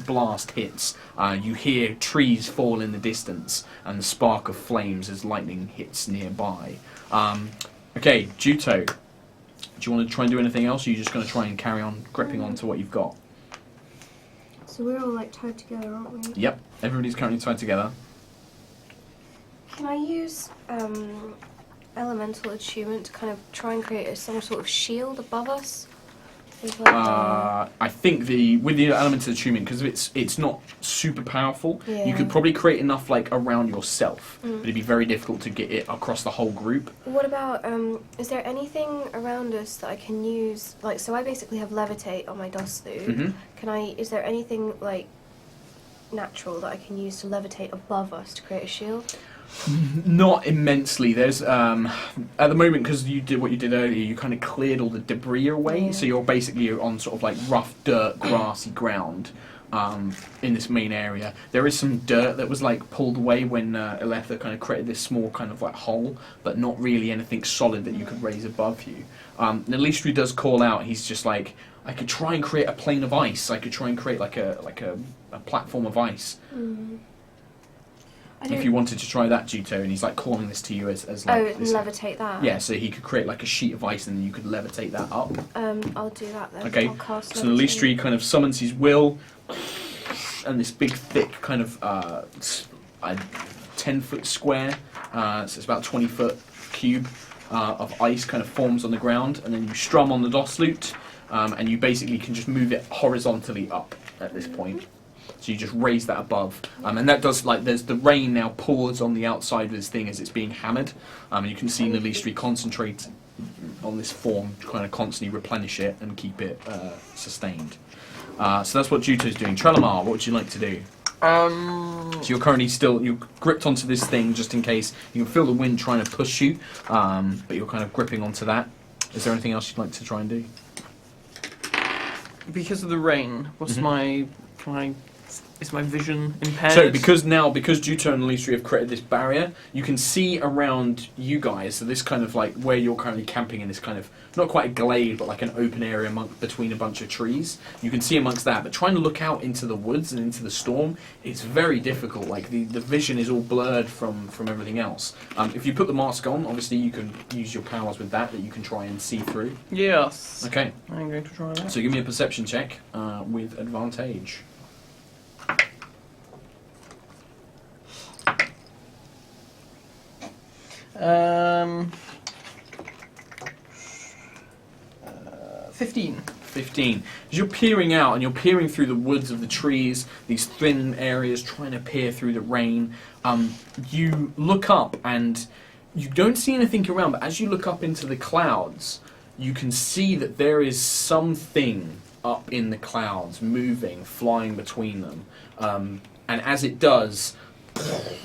blast hits. You hear trees fall in the distance and the spark of flames as lightning hits nearby. Okay, Juto, do you want to try and do anything else, or are you just going to try and carry on gripping onto what you've got? So we're all like tied together, aren't we? Yep, everybody's currently tied together. Can I use elemental attunement to kind of try and create some sort of shield above us? I think with the elemental attunement, because it's not super powerful, you could probably create enough like around yourself, but it'd be very difficult to get it across the whole group. What about is there anything around us that I can use? Like, so I basically have levitate on my doslu. Is there anything like natural that I can use to levitate above us to create a shield? Not immensely. There's at the moment, because you did what you did earlier, you kind of cleared all the debris away, so you're basically on sort of like rough dirt, grassy ground in this main area. There is some dirt that was like pulled away when Eletha kind of created this small kind of like hole, but not really anything solid that you could raise above you. Nalistri does call out. He's just like, I could try and create a plane of ice. I could try and create like a platform of ice. If you wanted to try that, Juto, and he's like calling this to you as like this, levitate that. Yeah, so he could create like a sheet of ice, and then you could levitate that up. I'll do that then. Okay. I'll cast So Lystri kind of summons his will, and this big, thick kind of 10-foot square, so it's about 20-foot cube of ice kind of forms on the ground, and then you strum on the DOS lute, and you basically can just move it horizontally up at this point. So you just raise that above, and that does like there's the rain now pours on the outside of this thing as it's being hammered. You can see Nalistri concentrate on this form, kind of constantly replenish it and keep it sustained. So that's what Juto's doing. Trelemar, what would you like to do? So you're currently you're gripped onto this thing just in case. You can feel the wind trying to push you, but you're kind of gripping onto that. Is there anything else you'd like to try and do? Because of the rain, what's can I Is my vision impaired? So because Juto and Lisa have created this barrier, you can see around you guys. So this kind of like where you're currently camping in this kind of not quite a glade, but like an open area between a bunch of trees. You can see amongst that, but trying to look out into the woods and into the storm, it's very difficult. Like the vision is all blurred from everything else. If you put the mask on, obviously you can use your powers with that you can try and see through. Yes. Okay. I'm going to try that. So give me a perception check with advantage. 15. 15. As you're peering out and you're peering through the woods of the trees, these thin areas, trying to peer through the rain, you look up and you don't see anything around, but as you look up into the clouds, you can see that there is something up in the clouds, moving, flying between them. And as it does,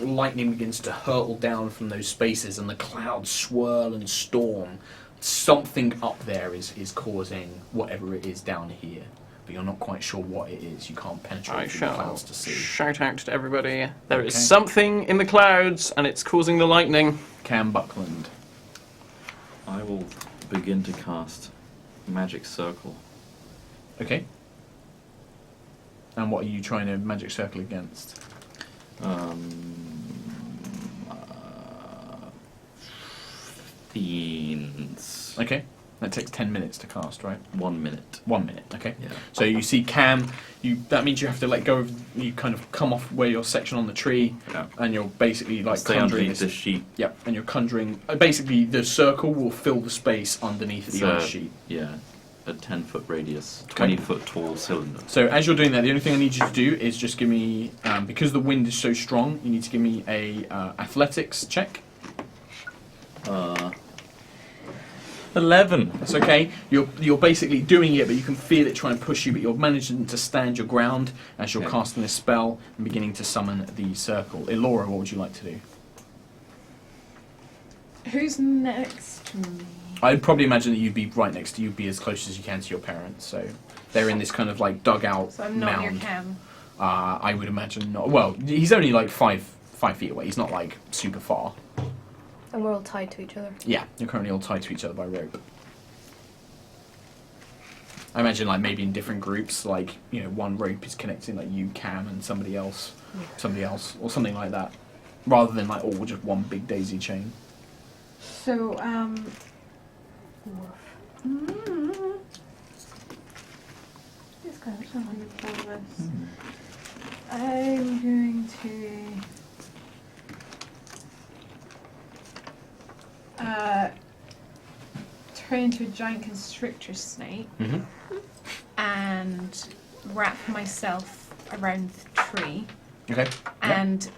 lightning begins to hurtle down from those spaces and the clouds swirl and storm. Something up there is causing whatever it is down here, but you're not quite sure what it is. You can't penetrate through the clouds to see. Shout out to everybody. There is something in the clouds and it's causing the lightning. Cam Buckland. I will begin to cast Magic Circle. Okay. And what are you trying to magic circle against? Fiends. Okay. That takes 10 minutes to cast, right? 1 minute. 1 minute, okay. Yeah. So you see Cam, that means you have to let go of, you kind of come off where your section on the tree, and you're basically like stay conjuring underneath the sheet. Yep, and you're conjuring, basically the circle will fill the space underneath the ice sheet. Yeah, a 10-foot radius, 20-foot tall cylinder. So as you're doing that, the only thing I need you to do is just give me, because the wind is so strong, you need to give me a athletics check. 11. That's okay. You're basically doing it, but you can feel it trying to push you, but you're managing to stand your ground as you're casting this spell and beginning to summon the circle. Elora, what would you like to do? Who's next to me? I'd probably imagine that you'd be right next to you, be as close as you can to your parents. So they're in this kind of like dugout So I'm not mound. near Cam. I would imagine not. Well, he's only like 5 feet away. He's not like super far. And we're all tied to each other. Yeah, you're currently all tied to each other by rope. I imagine like maybe in different groups, like, you know, one rope is connecting like you, Cam, and somebody else, or something like that, rather than like all just one big daisy chain. So, This guy, which one am I going to call this? I'm going to turn into a giant constrictor snake and wrap myself around the tree. Okay. And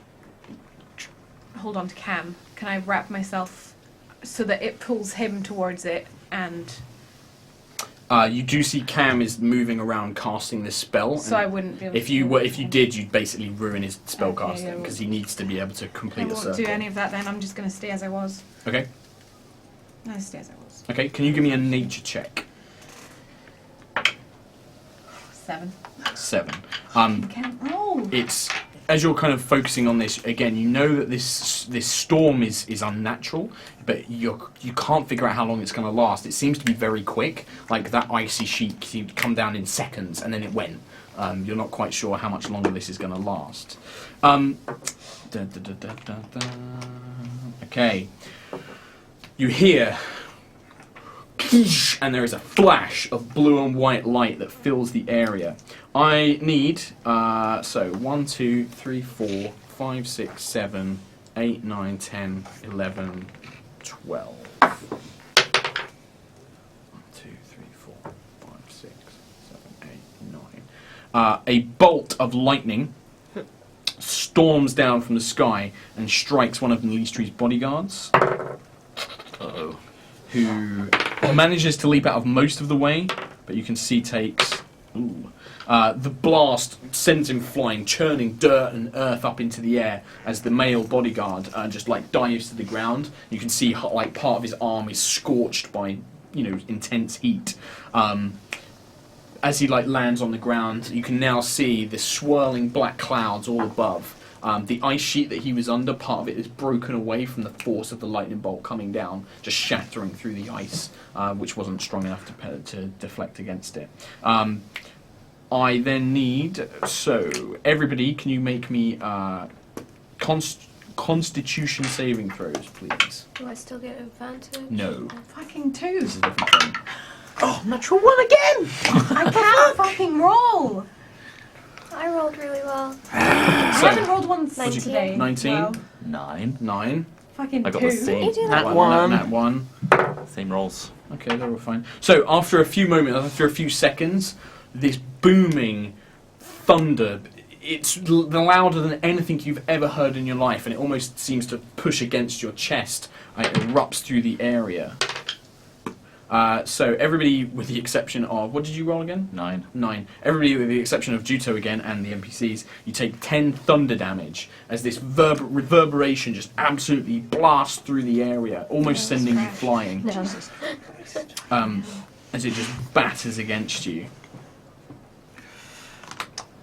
hold on to Cam. Can I wrap myself so that it pulls him towards it and... You do see Cam is moving around casting this spell. So I wouldn't be able if you did, you'd basically ruin his spell casting because he needs to be able to complete the I circle. won't do any of that then. I'm just going to stay as I was. Okay. I'll stay as I was. Okay, can you give me a nature check? 7. 7. Can't roll. It's as you're kind of focusing on this again, you know that this storm is unnatural, but you can't figure out how long it's going to last. It seems to be very quick, like that icy sheet seemed to come down in seconds and then it went. You're not quite sure how much longer this is going to last. Okay, you hear, and there is a flash of blue and white light that fills the area. I need, 1, 2, 3, 4, 5, 6, 7, 8, 9, 10, 11, 12. 1, 2, 3, 4, 5, 6, 7, 8, 9. A bolt of lightning storms down from the sky and strikes one of Nalistree's bodyguards. Uh-oh. Who manages to leap out of most of the way, but you can see takes... the blast sends him flying, churning dirt and earth up into the air as the male bodyguard just like dives to the ground. You can see like part of his arm is scorched by intense heat. as he like lands on the ground, you can now see the swirling black clouds all above. The ice sheet that he was under, part of it is broken away from the force of the lightning bolt coming down, just shattering through the ice, which wasn't strong enough to deflect against it. I then need, so everybody, can you make me Constitution saving throws, please? Do I still get advantage? No. Fucking 2. This is a different thing. Oh, natural 1 again! I can't fucking roll. I rolled really well. I haven't rolled once 19. today. 19. Wow. 9. Fucking I got 2. the same. You do that Nat 1. Nat 1. Same rolls. Okay, they're all fine. So after a few moments, after a few seconds, this booming thunder, it's louder than anything you've ever heard in your life, and it almost seems to push against your chest. It erupts through the area. So everybody, with the exception of, what did you roll again? 9. 9. Everybody, with the exception of Juto again and the NPCs, you take 10 thunder damage as this reverberation just absolutely blasts through the area, almost sending you flying. No. As it just batters against you.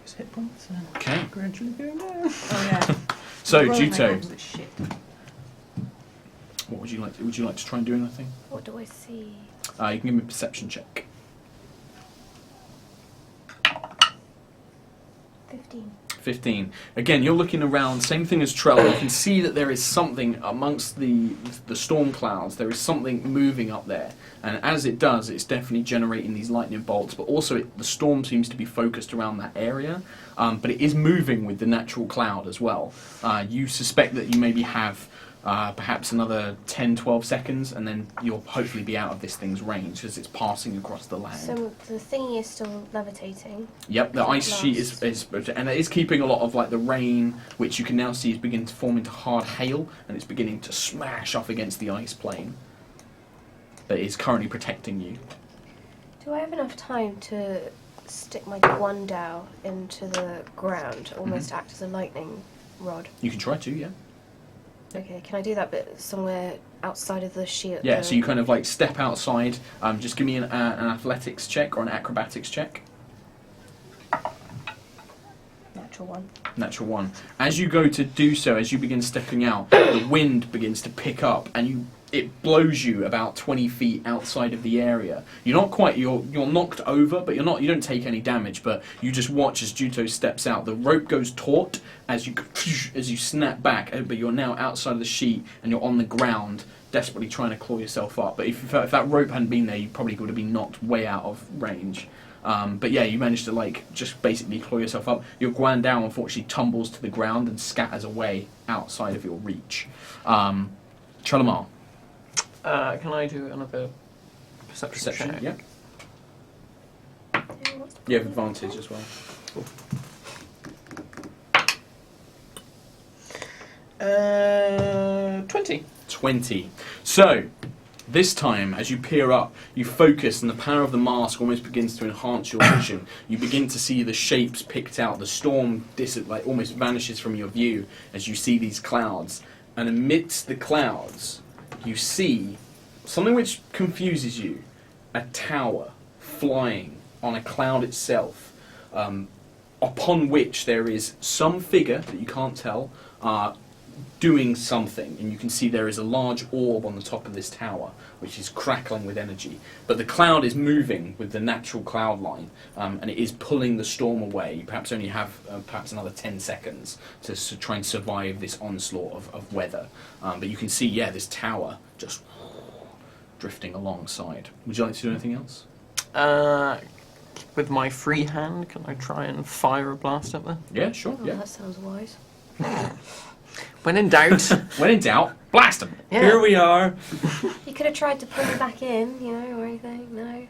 His hit points are Okay. gradually going down. Oh yeah. So Rolling my Juto, rolls is shit. what would you like? Would you like to try and do anything? What do I see? You can give me a perception check. 15. 15. Again, you're looking around, same thing as Trell. You can see that there is something amongst the storm clouds. There is something moving up there. And as it does, it's definitely generating these lightning bolts. But also, the storm seems to be focused around that area. But it is moving with the natural cloud as well. You suspect that you maybe have perhaps another 10, 12 seconds, and then you'll hopefully be out of this thing's range as it's passing across the land. So the thingy is still levitating. Yep, the ice sheet is and it is keeping a lot of like the rain, which you can now see is beginning to form into hard hail, and it's beginning to smash off against the ice plane that is currently protecting you. Do I have enough time to stick my Guandao into the ground, almost act as a lightning rod? You can try to, yeah. Okay, can I do that bit somewhere outside of the shield? Yeah, so you kind of like step outside. Just give me an athletics check or an acrobatics check. Natural 1. Natural 1. As you go to do so, as you begin stepping out, the wind begins to pick up, and it blows you about 20 feet outside of the area. You're not quite, you're knocked over, but you don't take any damage, but you just watch as Juto steps out. The rope goes taut as you snap back, but you're now outside of the sheet, and you're on the ground, desperately trying to claw yourself up. But if that rope hadn't been there, you probably would have been knocked way out of range. But yeah, you managed to like just basically claw yourself up. Your Guandao unfortunately tumbles to the ground and scatters away outside of your reach. Chalamar. Can I do another perception check? Yeah. You have advantage as well. Cool. 20. 20. So, this time, as you peer up, you focus, and the power of the mask almost begins to enhance your vision. You begin to see the shapes picked out. The storm almost vanishes from your view as you see these clouds. And amidst the clouds, you see something which confuses you. A tower flying on a cloud itself, upon which there is some figure that you can't tell doing something, and you can see there is a large orb on the top of this tower which is crackling with energy, but the cloud is moving with the natural cloud line, and it is pulling the storm away. You perhaps only have perhaps another 10 seconds to try and survive this onslaught of weather, but you can see this tower just drifting alongside. Would you like to do anything else? With my free hand, can I try and fire a blast up there? Yeah, sure. Oh, Yeah. that sounds wise. When in doubt. When in doubt, blast them. Yeah. Here we are. You could have tried to pull me back in, or anything. No.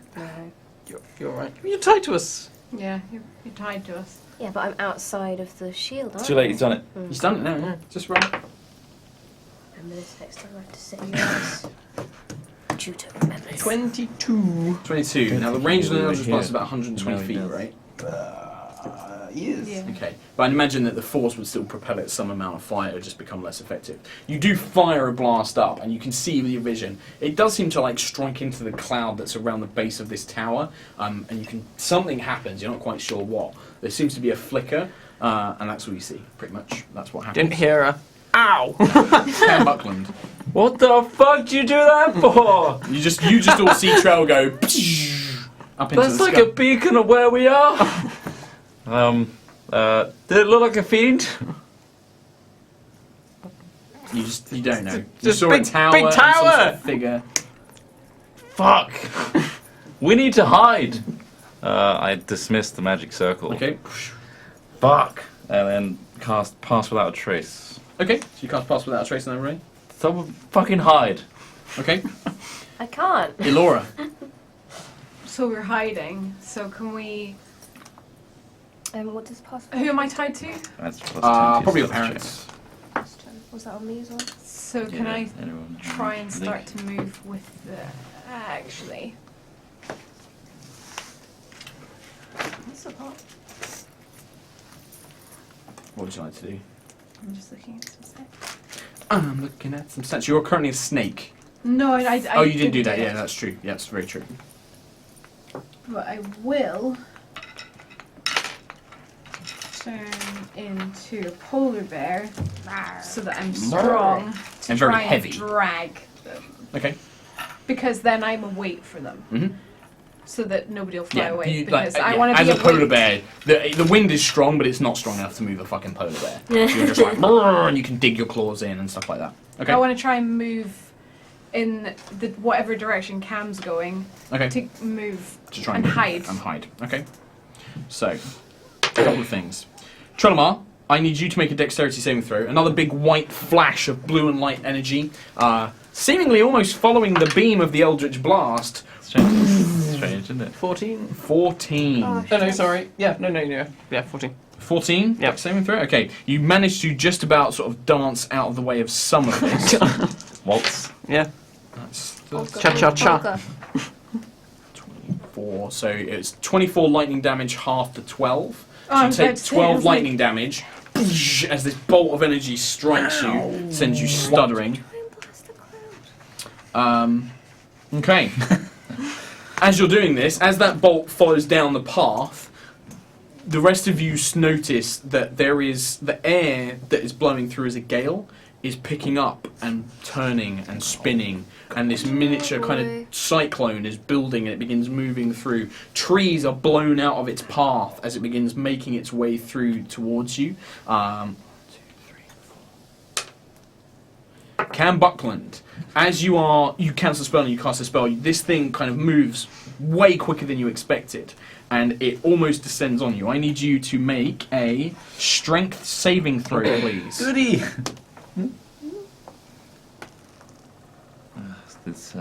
You're right. You're tied to us. Yeah, you're tied to us. Yeah, but I'm outside of the shield, aren't Too late, I? he's done it. He's done it now. Yeah. Just run. Remember this next time I have to sit in your eyes. Juto, remember this. 22. 22. Now the range of the Eldritch here. Blast is about 120 No, he feet, does. right? Yes. Yeah. Okay, but I imagine that the force would still propel it some amount of fire, it would just become less effective. You do fire a blast up, and you can see with your vision, it does seem to like strike into the cloud that's around the base of this tower, and you can, something happens, you're not quite sure what. There seems to be a flicker, and that's what you see, pretty much. That's what happens. Didn't hear a ow. Cam Buckland. What the fuck do you do that for? You just all see Trell go up into That's the like sky. a beacon of where we are. Did it look like a fiend? You don't know. You Just saw big- a tower, big and some sort tower! of figure. Fuck. We need to hide. I dismissed the magic circle. Okay. Fuck. And then cast Pass Without a Trace. Okay. So you cast Pass Without a Trace on everybody. Someone fucking hide. Okay. I can't. Elora. So we're hiding. So can we? What does pass? Who am I tied to? That's plus 10 Probably your to parents. Was that on me as well? So can Yeah, I anyone. try and Link. start to move with the? Actually. What's the pot? What would you like to do? I'm just looking at some stuff. I'm looking at some stats. You're currently a snake. No, I Oh, you didn't do that. Yeah, that's true. Yeah, that's very true. But I will turn into a polar bear so that I'm strong to And very try heavy. and drag them. Okay. Because then I'm a weight for them. Mhm. So that nobody will fly away. you- Because like, I yeah, want to as be a polar weight. bear, the wind is strong, but it's not strong enough to move a fucking polar bear. So you're just like, "Brrr," and you can dig your claws in and stuff like that. Okay. I want to try and move in the whatever direction Cam's going Okay. to move To try and and hide. And hide. Okay. So, a couple of things. Trelemar, I need you to make a dexterity saving throw. Another big white flash of blue and light energy, seemingly almost following the beam of the Eldritch Blast. Strange, isn't it? 14. 14. Oh, No, sorry. Yeah, no. Yeah, 14. 14? Yep. Dex saving throw? Okay. You managed to just about sort of dance out of the way of some of this. Waltz. Yeah. That's Cha-cha-cha. 24. So it's 24 lightning damage, half to 12. Oh, So I you was take about to say, I 12 was like- lightning damage as this bolt of energy strikes you, sends you stuttering. Okay. As you're doing this, as that bolt follows down the path, the rest of you notice that there is the air that is blowing through as a gale is picking up and turning and spinning, and this miniature kind of cyclone is building and it begins moving through. Trees are blown out of its path as it begins making its way through towards you. 1, 2, 3, 4. Cam Buckland, as you cancel a spell and you cast a spell, this thing kind of moves way quicker than you expected, and it almost descends on you. I need you to make a strength saving throw, please. Goody. It's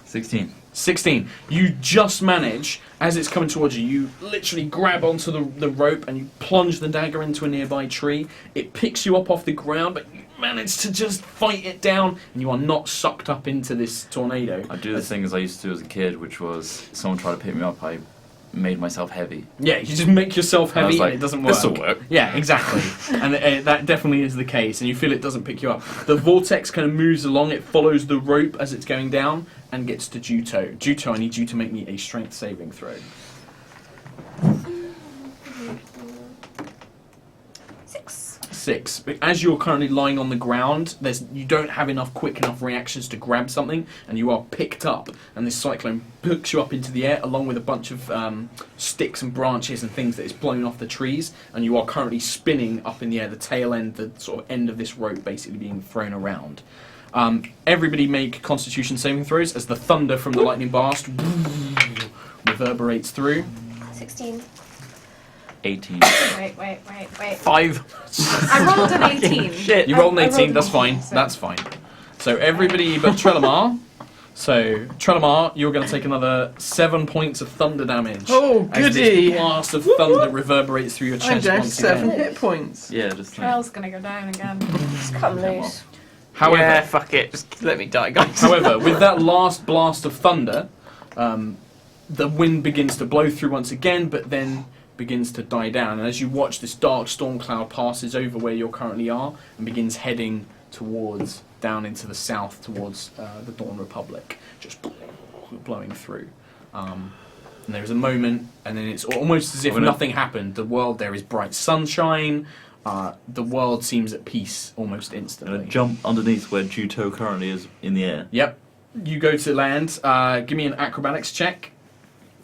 16. 16. You just manage, as it's coming towards you, you literally grab onto the rope and you plunge the dagger into a nearby tree. It picks you up off the ground, but you manage to just fight it down, and you are not sucked up into this tornado. I do the thing as I used to do as a kid, which was someone tried to pick me up, I made myself heavy. Yeah, you just make yourself I was heavy like, and it doesn't work. this'll work. Yeah, exactly. And that definitely is the case, and you feel it doesn't pick you up. The vortex kind of moves along, it follows the rope as it's going down, and gets to Juto. Juto, I need you to make me a strength saving throw. 6. But as you're currently lying on the ground, you don't have quick enough reactions to grab something, and you are picked up, and this cyclone picks you up into the air along with a bunch of sticks and branches and things that is blown off the trees, and you are currently spinning up in the air, the tail end, the sort of end of this rope basically being thrown around. Everybody make Constitution saving throws as the thunder from the lightning blast reverberates through. 16. 18. Wait. 5. I rolled an 18. Shit. You rolled an I 18, that's fine. so- That's fine. So everybody but Trelemar. So, Trelemar, you're going to take another 7 points of thunder damage. Oh, As goody. this blast of thunder reverberates through your I'm chest down once 7 again. hit points. Yeah, just like, Trail's gonna go down again. Just cut 'em loose. However, Yeah, fuck it. Just let me die, guys. however, with that last blast of thunder, the wind begins to blow through once again, but then begins to die down, and as you watch, this dark storm cloud passes over where you currently are and begins heading towards down into the south towards the Dawn Republic, just blowing through. And there is a moment, and then it's almost as if nothing happened. The world, there is bright sunshine. The world seems at peace almost instantly. Jump underneath where Juto currently is in the air. Yep. You go to land. Give me an acrobatics check.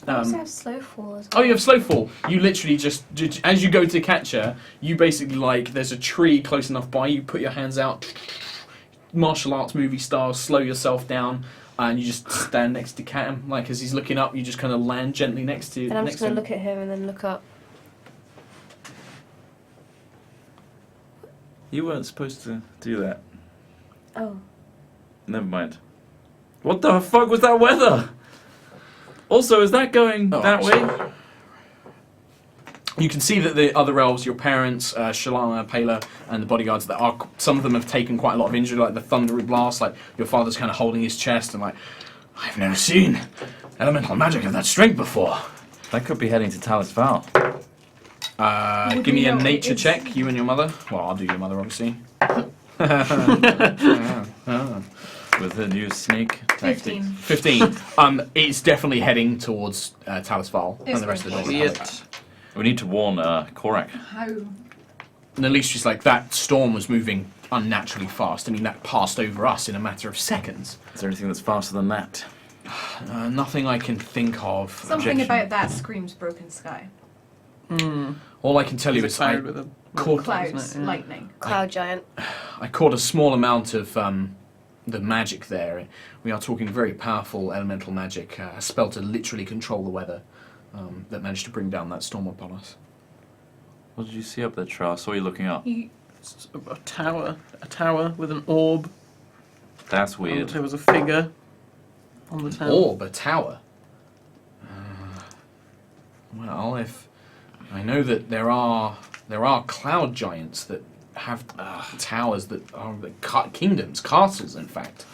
I also have slow fall as well. Oh, you have slow fall. You literally just as you go to catch her, you basically there's a tree close enough by. You put your hands out, martial arts movie style, slow yourself down, and you just stand next to Cam. Like as he's looking up, you just kind of land gently next to. And I'm just going to look at him and then look up. You weren't supposed to do that. Oh. Never mind. What the fuck was that weather? Also, is that going that way? You can see that the other elves, your parents, Shalana, Pela, and the bodyguards, some of them have taken quite a lot of injury, like the thundery blast, like your father's kind of holding his chest and like, I've never seen elemental magic of that strength before. That could be heading to Talis Val. Give me a nature check, you and your mother. Well, I'll do your mother, obviously. With the new sneak tactic. 15. It's definitely heading towards Talis Val and the rest of the Republic. We need to warn Korak. How? And at least she's like, that storm was moving unnaturally fast. I mean, that passed over us in a matter of seconds. Is there anything that's faster than that? Nothing I can think of. Something about that screams broken sky. All I can tell you is I caught Clouds, lightning. Cloud giant. I caught a small amount of the magic there. We are talking very powerful elemental magic, a spell to literally control the weather that managed to bring down that storm upon us. What did you see up there, Charles? I saw you looking up. A tower with an orb. That's weird. There was a figure on the tower. Orb, a tower. Well, if I know that there are cloud giants that have towers that are kingdoms, castles, in fact.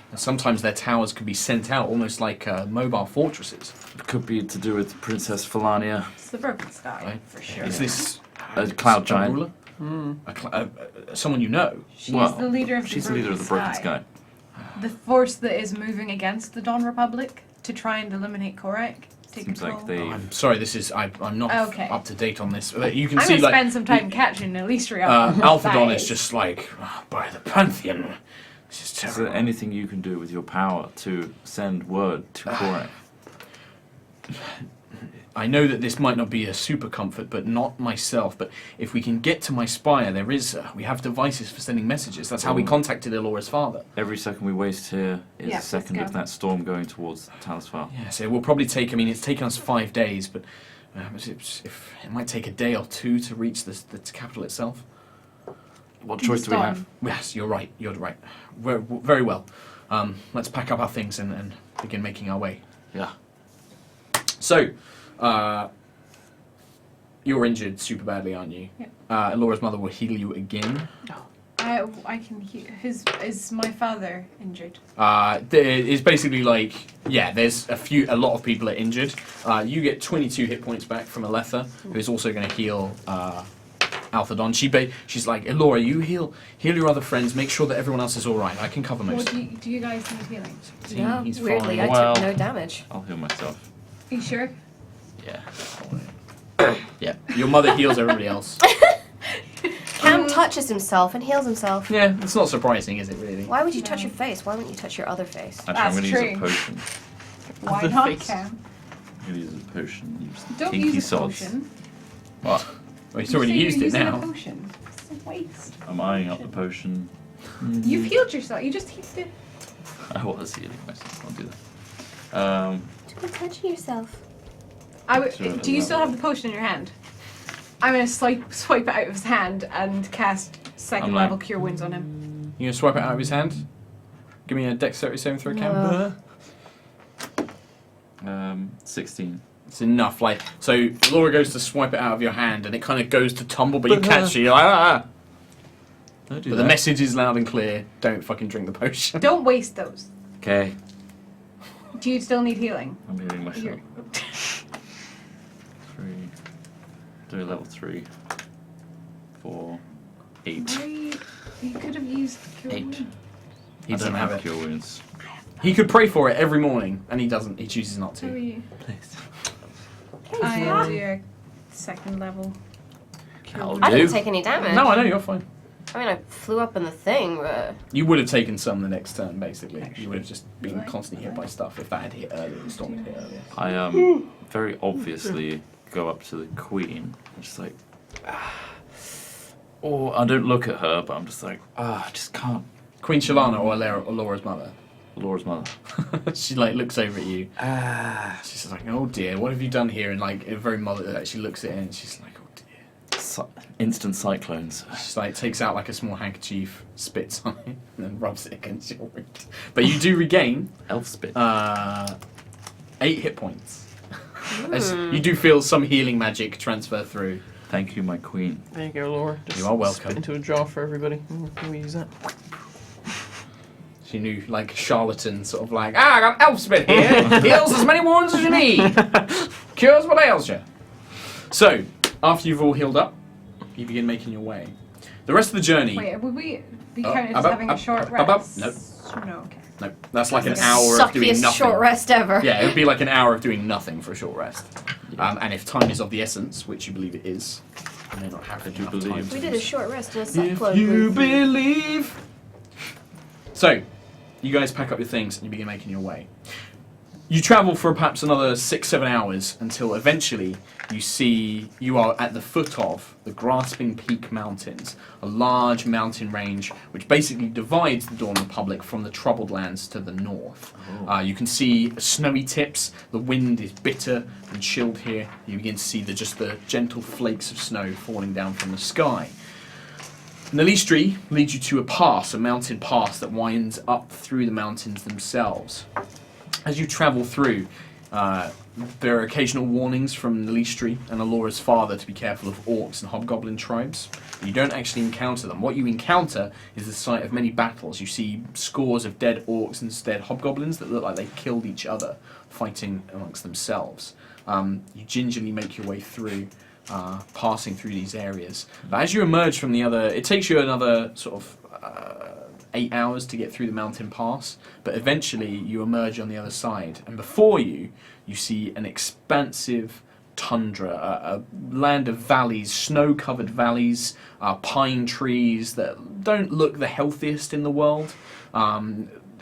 And sometimes their towers can be sent out almost like mobile fortresses. It could be to do with Princess Felania. It's the broken sky, Right. for sure. Is this A cloud giant. ruler? Someone you know? She's the leader of the She's the broken leader of the Broken Sky. The force that is moving against the Dawn Republic to try and eliminate Korak. Seems like they... I'm sorry, I'm not up to date on this. You can I'm see gonna spend some time catching Elistria. Alphadon is just like, by the Pantheon. This is terrible. Is there anything you can do with your power to send word to Korak? I know that this might not be a super comfort, but not myself. But if we can get to my spire, we have devices for sending messages. That's how we contacted Elora's father. Every second we waste here is a second let's of go. that storm going towards Talis Val. Yeah, so it will probably take, it's taken us 5 days, but it might take a day or two to reach the capital itself. What choice do we have? Yes, you're right. Very well. Let's pack up our things and begin making our way. Yeah. So, you're injured super badly, aren't you? Yeah. Laura's mother will heal you again. I can hear. Is my father injured? It's basically like, there's a lot of people are injured. You get 22 hit points back from Aletha, who is also going to heal Alphadon. She's like, Elora, you heal your other friends, make sure that everyone else is alright. I can cover most. Do you guys need healing? No, He's weirdly, fine. I took no damage. I'll heal myself. Are you sure? Yeah. Yeah, your mother heals everybody else. Cam touches himself and heals himself. Yeah, it's not surprising, is it really? Why would you touch your face? Why wouldn't you touch your other face? Actually, I'm going to use a true. potion. Why The not, face. Cam? I'm going to use a potion. Use the Don't kinky use a sods. potion. What? Well, he's already used it using now. A potion. It's a waste. I'm eyeing up the potion. You've healed yourself. You just healed it. I was healing myself. I'll do that. Don't touch yourself. Do you still have the potion in your hand? I'm gonna swipe it out of his hand and cast second level cure wounds on him. You gonna swipe it out of his hand? Give me a dexterity saving throw, Cam. 16. It's enough. So Laura goes to swipe it out of your hand, and it kind of goes to tumble, but you catch it. You're like, ah. Don't do But that. the message is loud and clear. Don't fucking drink the potion. Don't waste those. Okay. Do you still need healing? I'm healing myself. You're- 3, Do a level 3. 4, 8. You could have used Cure 8. Wounds. He I doesn't don't have have it. cure wounds. He could pray for it every morning, and he doesn't. He chooses not How are to. you? Please. I do a second level. That'll I do. didn't take any damage. No, I know, you're fine. I mean, I flew up in the thing, but... You would have taken some the next turn, basically. You would have just been Right. constantly hit by stuff if that had hit earlier, the storm had hit earlier. I very obviously go up to the queen. I'm just like, or I don't look at her, but I'm just like, I just can't. Queen Shalana or Laura's mother? Laura's mother. She like looks over at you. She's like, oh dear, what have you done here? And like a very mother, she looks at it and she's like, oh dear. Instant cyclones. She's like takes out like a small handkerchief, spits on it, and then rubs it against your wound. But you do regain Elf spit. 8 hit points. As you do feel some healing magic transfer through. Thank you, my queen. There you go, Laura. Just You are welcome. Spit into a jar for everybody. Can we use that? She knew like charlatan, sort of like, I got elf spit here. Heals as many wounds as you need. Cures what ails you. So, after you've all healed up, you begin making your way. The rest of the journey. Wait, would we be Oh, counted as up, having up, a short up, rest? Nope. No, okay. No, that's like an The hour of doing suckiest nothing. short rest ever. Yeah, it would be like an hour of doing nothing for a short rest. And if time is of the essence, which you believe it is, you may not have to enough time. We to did a short rest in a If cyclone you booth. believe. So, you guys pack up your things and you begin making your way. You travel for perhaps another 6-7 hours until eventually you are at the foot of the Grasping Peak Mountains, a large mountain range which basically divides the Dawn Republic from the Troubled Lands to the north. You can see snowy tips, the wind is bitter and chilled here. You begin to see just the gentle flakes of snow falling down from the sky. Nalistri leads you to a pass, a mountain pass that winds up through the mountains themselves. As you travel through, there are occasional warnings from Nalistri and Alora's father to be careful of orcs and hobgoblin tribes. You don't actually encounter them. What you encounter is the site of many battles. You see scores of dead orcs and dead hobgoblins that look like they killed each other, fighting amongst themselves. You gingerly make your way through, passing through these areas. But as you emerge from the other, it takes you another sort of 8 hours to get through the mountain pass, but eventually you emerge on the other side, and before you see an expansive tundra, a land of valleys, snow-covered valleys, pine trees that don't look the healthiest in the world,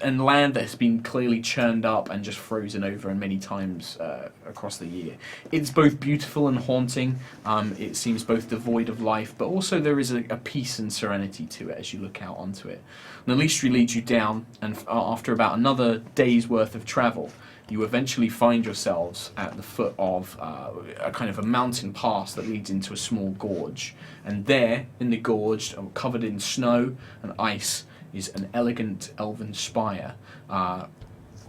and land that has been clearly churned up and just frozen over and many times across the year. It's both beautiful and haunting. It seems both devoid of life, but also there is a peace and serenity to it as you look out onto it. Nalistri leads you down, and after about another day's worth of travel, you eventually find yourselves at the foot of a kind of a mountain pass that leads into a small gorge. And there, in the gorge, covered in snow and ice, is an elegant elven spire.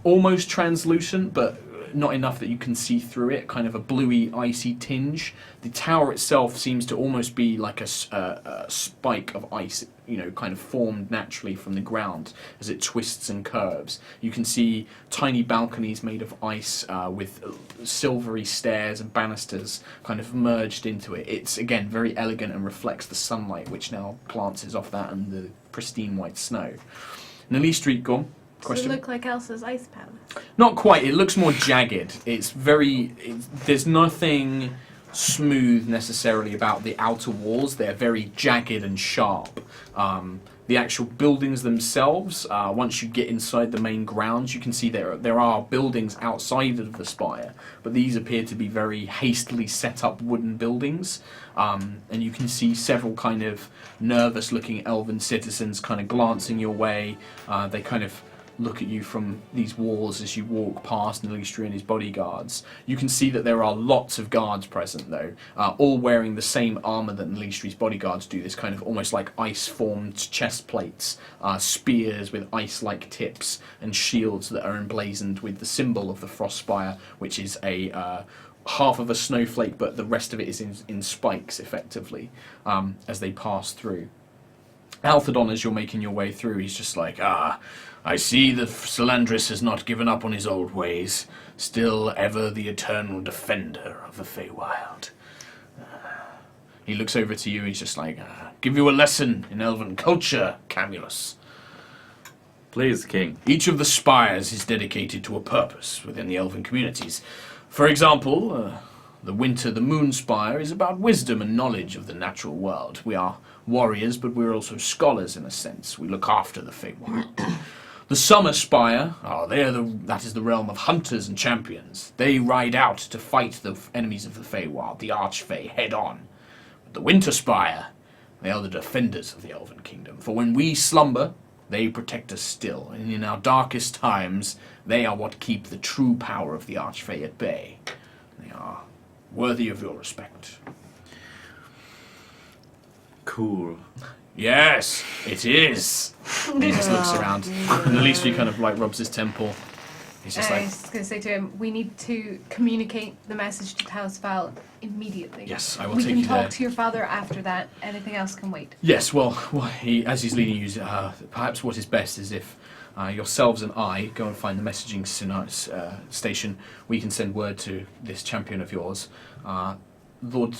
Almost translucent, but not enough that you can see through it, kind of a bluey, icy tinge. The tower itself seems to almost be like a spike of ice, kind of formed naturally from the ground as it twists and curves. You can see tiny balconies made of ice with silvery stairs and banisters kind of merged into it. It's, again, very elegant and reflects the sunlight, which now glances off that and the pristine white snow. Nalistri, go on. Does it look like Elsa's ice palace? Not quite. It looks more jagged. There's nothing smooth necessarily about the outer walls. They're very jagged and sharp. The actual buildings themselves, once you get inside the main grounds, you can see there are buildings outside of the spire, but these appear to be very hastily set up wooden buildings. And you can see several kind of nervous-looking elven citizens kind of glancing your way. They kind of look at you from these walls as you walk past Nalistri and his bodyguards. You can see that there are lots of guards present, though, all wearing the same armour that Nalistri's bodyguards do, this kind of almost like ice-formed chest plates, spears with ice-like tips, and shields that are emblazoned with the symbol of the Frostspire, which is a half of a snowflake, but the rest of it is in spikes, effectively, as they pass through. Althadon, as you're making your way through, he's just like, I see that Salandris has not given up on his old ways, still ever the eternal defender of the Feywild. He looks over to you, he's just like, give you a lesson in elven culture, Camulus. Please, King. Each of the spires is dedicated to a purpose within the elven communities. For example, the Moon Spire is about wisdom and knowledge of the natural world. We are warriors, but we're also scholars in a sense. We look after the Feywild. The Summer Spire, that is the realm of hunters and champions. They ride out to fight the enemies of the Feywild, the Archfey, head on. But the Winter Spire, they are the defenders of the Elven Kingdom. For when we slumber, they protect us still, and in our darkest times, they are what keep the true power of the Archfey at bay. They are worthy of your respect. Cool. Yes, it is. He just looks around, and at least he kind of like rubs his temple. He's just I like, was going to say to him, we need to communicate the message to Tausval immediately. yes, I will We take can you talk there. to your father after that. Anything else can wait. Yes, well, as he's leading you, perhaps what is best is if yourselves and I go and find the messaging station. We can send word to this champion of yours. Lord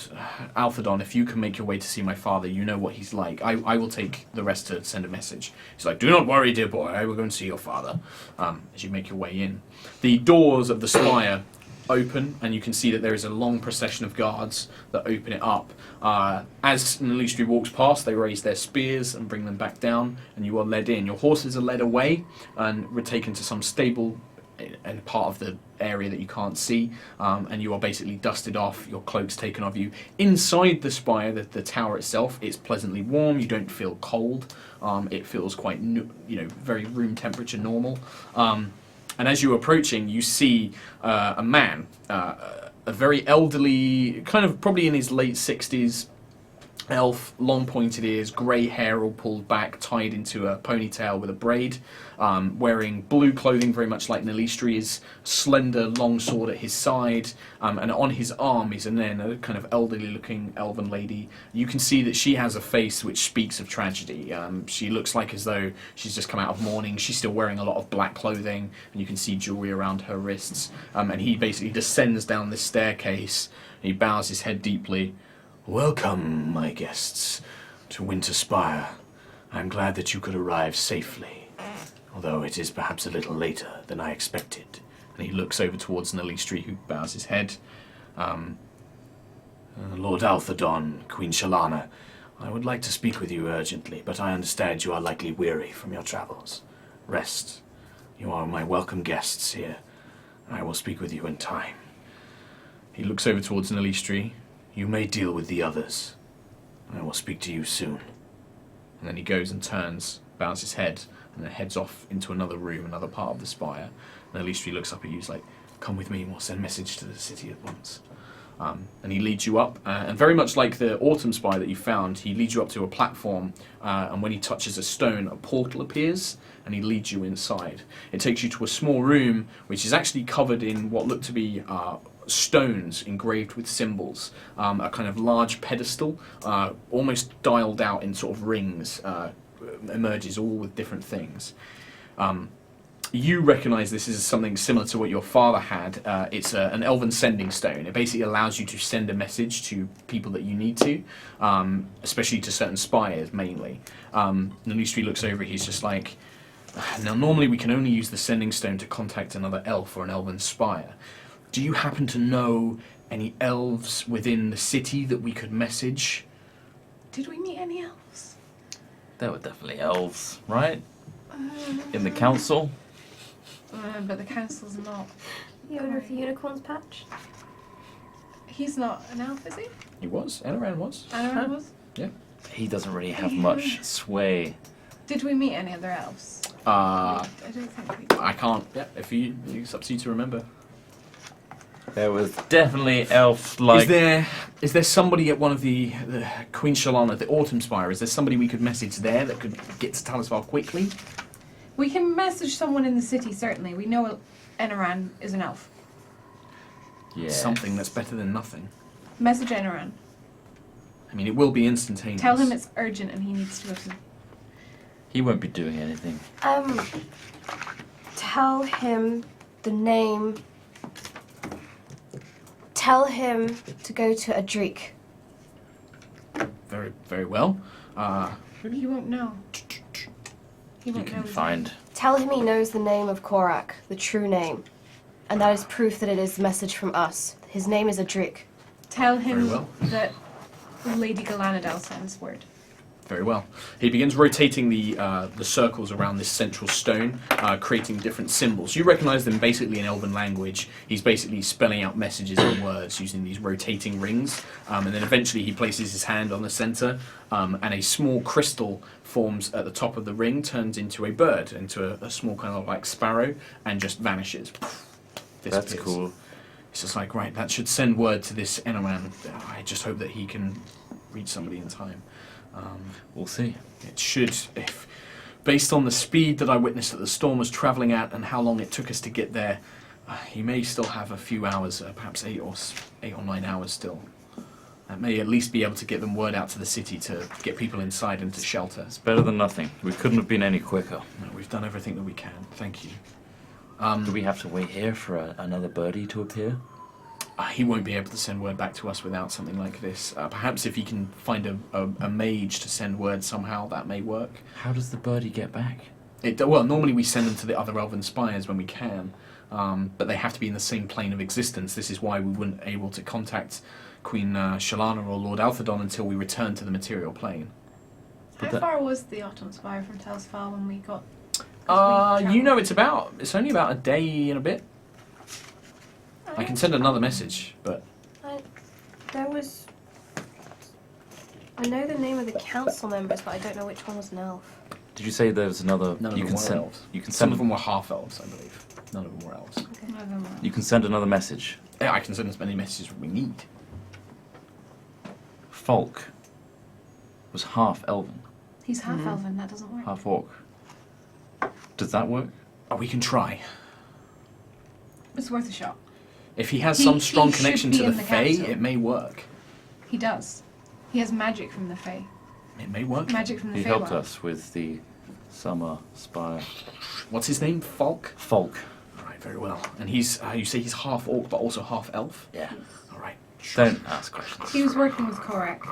Alphadon, if you can make your way to see my father, you know what he's like. I will take the rest to send a message. He's like, do not worry, dear boy, I will go and see your father, as you make your way in. The doors of the spire open, and you can see that there is a long procession of guards that open it up. As Nalistri walks past, they raise their spears and bring them back down, and you are led in. Your horses are led away and were taken to some stable and part of the area that you can't see, and you are basically dusted off, your cloaks taken off you. Inside the spire, the tower itself, it's pleasantly warm, you don't feel cold, it feels quite, very room temperature normal. And as you're approaching, you see a man, a very elderly, kind of probably in his late 60s, elf, long pointed ears, grey hair all pulled back, tied into a ponytail with a braid, wearing blue clothing very much like Nalistri's, slender long sword at his side, and on his arm is then a kind of elderly looking elven lady. You can see that she has a face which speaks of tragedy. She looks like as though she's just come out of mourning. She's still wearing a lot of black clothing, and you can see jewellery around her wrists, and he basically descends down this staircase, he bows his head deeply. Welcome, my guests, to Winter Spire. I'm glad that you could arrive safely, although it is perhaps a little later than I expected. And he looks over towards Nalistri, who bows his head. Lord Alphadon, Queen Shalana, I would like to speak with you urgently, but I understand you are likely weary from your travels. Rest. You are my welcome guests here, and I will speak with you in time. He looks over towards Nalistri. You may deal with the others. I will speak to you soon. And then he goes and turns, bows his head, and then heads off into another room, another part of the spire. And Nalistri looks up at you, he's like, come with me and we'll send a message to the city at once. And he leads you up, and very much like the Autumn Spire that you found, he leads you up to a platform, and when he touches a stone, a portal appears, and he leads you inside. It takes you to a small room, which is actually covered in what look to be stones engraved with symbols, a kind of large pedestal, almost dialed out in sort of rings, emerges all with different things. You recognise this as something similar to what your father had. It's an elven sending stone. It basically allows you to send a message to people that you need to, especially to certain spires mainly. Nalistri looks over, he's just like, now normally we can only use the sending stone to contact another elf or an elven spire. Do you happen to know any elves within the city that we could message? Did we meet any elves? There were definitely elves, right? In the council? But the council's not. The owner of the unicorn's patch? He's not an elf, is he? He was. Anaran was. Anaran was? Yeah. He doesn't really have much sway. Did we meet any other elves? I I don't think we did. can't. Yeah, it's up to you to remember. There was definitely elf like. Is there somebody at one of the Queen Shalana, the Autumn Spire? Is there somebody we could message there that could get to Talisvar quickly? We can message someone in the city, certainly. We know Enaran is an elf. Yeah. Something that's better than nothing. Message Enaran. I mean, it will be instantaneous. Tell him it's urgent and he needs to listen. He won't be doing anything. Tell him the name. Tell him to go to Adrik. very, very well. He won't know. He You won't can know. find. Tell him he knows the name of Korak, the true name. And that is proof that it is a message from us. His name is Adric. Tell him Very well. that Lady Galanadel sends word. Very well. He begins rotating the circles around this central stone, creating different symbols. You recognize them basically in Elven language. He's basically spelling out messages and words using these rotating rings. And then eventually he places his hand on the center, and a small crystal forms at the top of the ring, turns into a bird, into a small kind of like sparrow, and just vanishes. That's Disappears. cool. It's just like, right, that should send word to this Enoman. I just hope that he can reach somebody in time. We'll see. It should, if based on the speed that I witnessed that the storm was travelling at and how long it took us to get there, he may still have a few hours, perhaps 8 or 9 hours still. That may at least be able to get them word out to the city to get people inside and to shelter. It's better than nothing. We couldn't have been any quicker. No, we've done everything that we can. Thank you. Do we have to wait here for another birdie to appear? He won't be able to send word back to us without something like this. Perhaps if he can find a mage to send word somehow, that may work. How does the birdie get back? Well, normally we send them to the other elven spires when we can, but they have to be in the same plane of existence. This is why we weren't able to contact Queen Shalana or Lord Alphadon until we returned to the material plane. How far was the Autumn Spire from Telsfar when we got... You know, it's only about a day and a bit. I can send another message, but... I know the name of the council members, but I don't know which one was an elf. Did you say there was another? None of them were elves. You can Some send. of them were half elves, I believe. None of them were elves. Okay. You can send another message. Yeah, I can send as many messages as we need. Falk was half elven, He's half elven, that doesn't work. half orc. Does that work? We can try. It's worth a shot. If he has He- some strong he should connection be to in the the Fae, capital. it may work. He does. He has magic from the Fae. It may work. Magic from the He Fae. helped us with the summer spire. What's his name? Falk? Falk. Right, very well. And he's, you say he's half orc, but also half elf? Yeah. All right. Don't ask questions. He was working with Korak.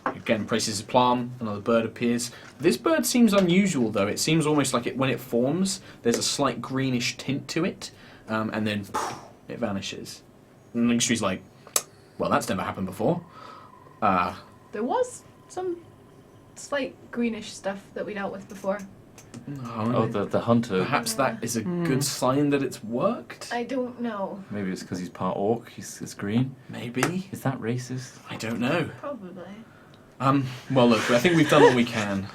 Again, places his palm, another bird appears. This bird seems unusual, though. It seems almost like when it forms, there's a slight greenish tint to it, and then it vanishes. And Linkstree's like, well, that's never happened before. There was some slight greenish stuff that we dealt with before. Oh, the hunter. Perhaps that is a good sign that it's worked? I don't know. Maybe it's because he's part orc. He's green. Maybe. Is that racist? I don't know. Probably. Well, look, I think we've done all we can.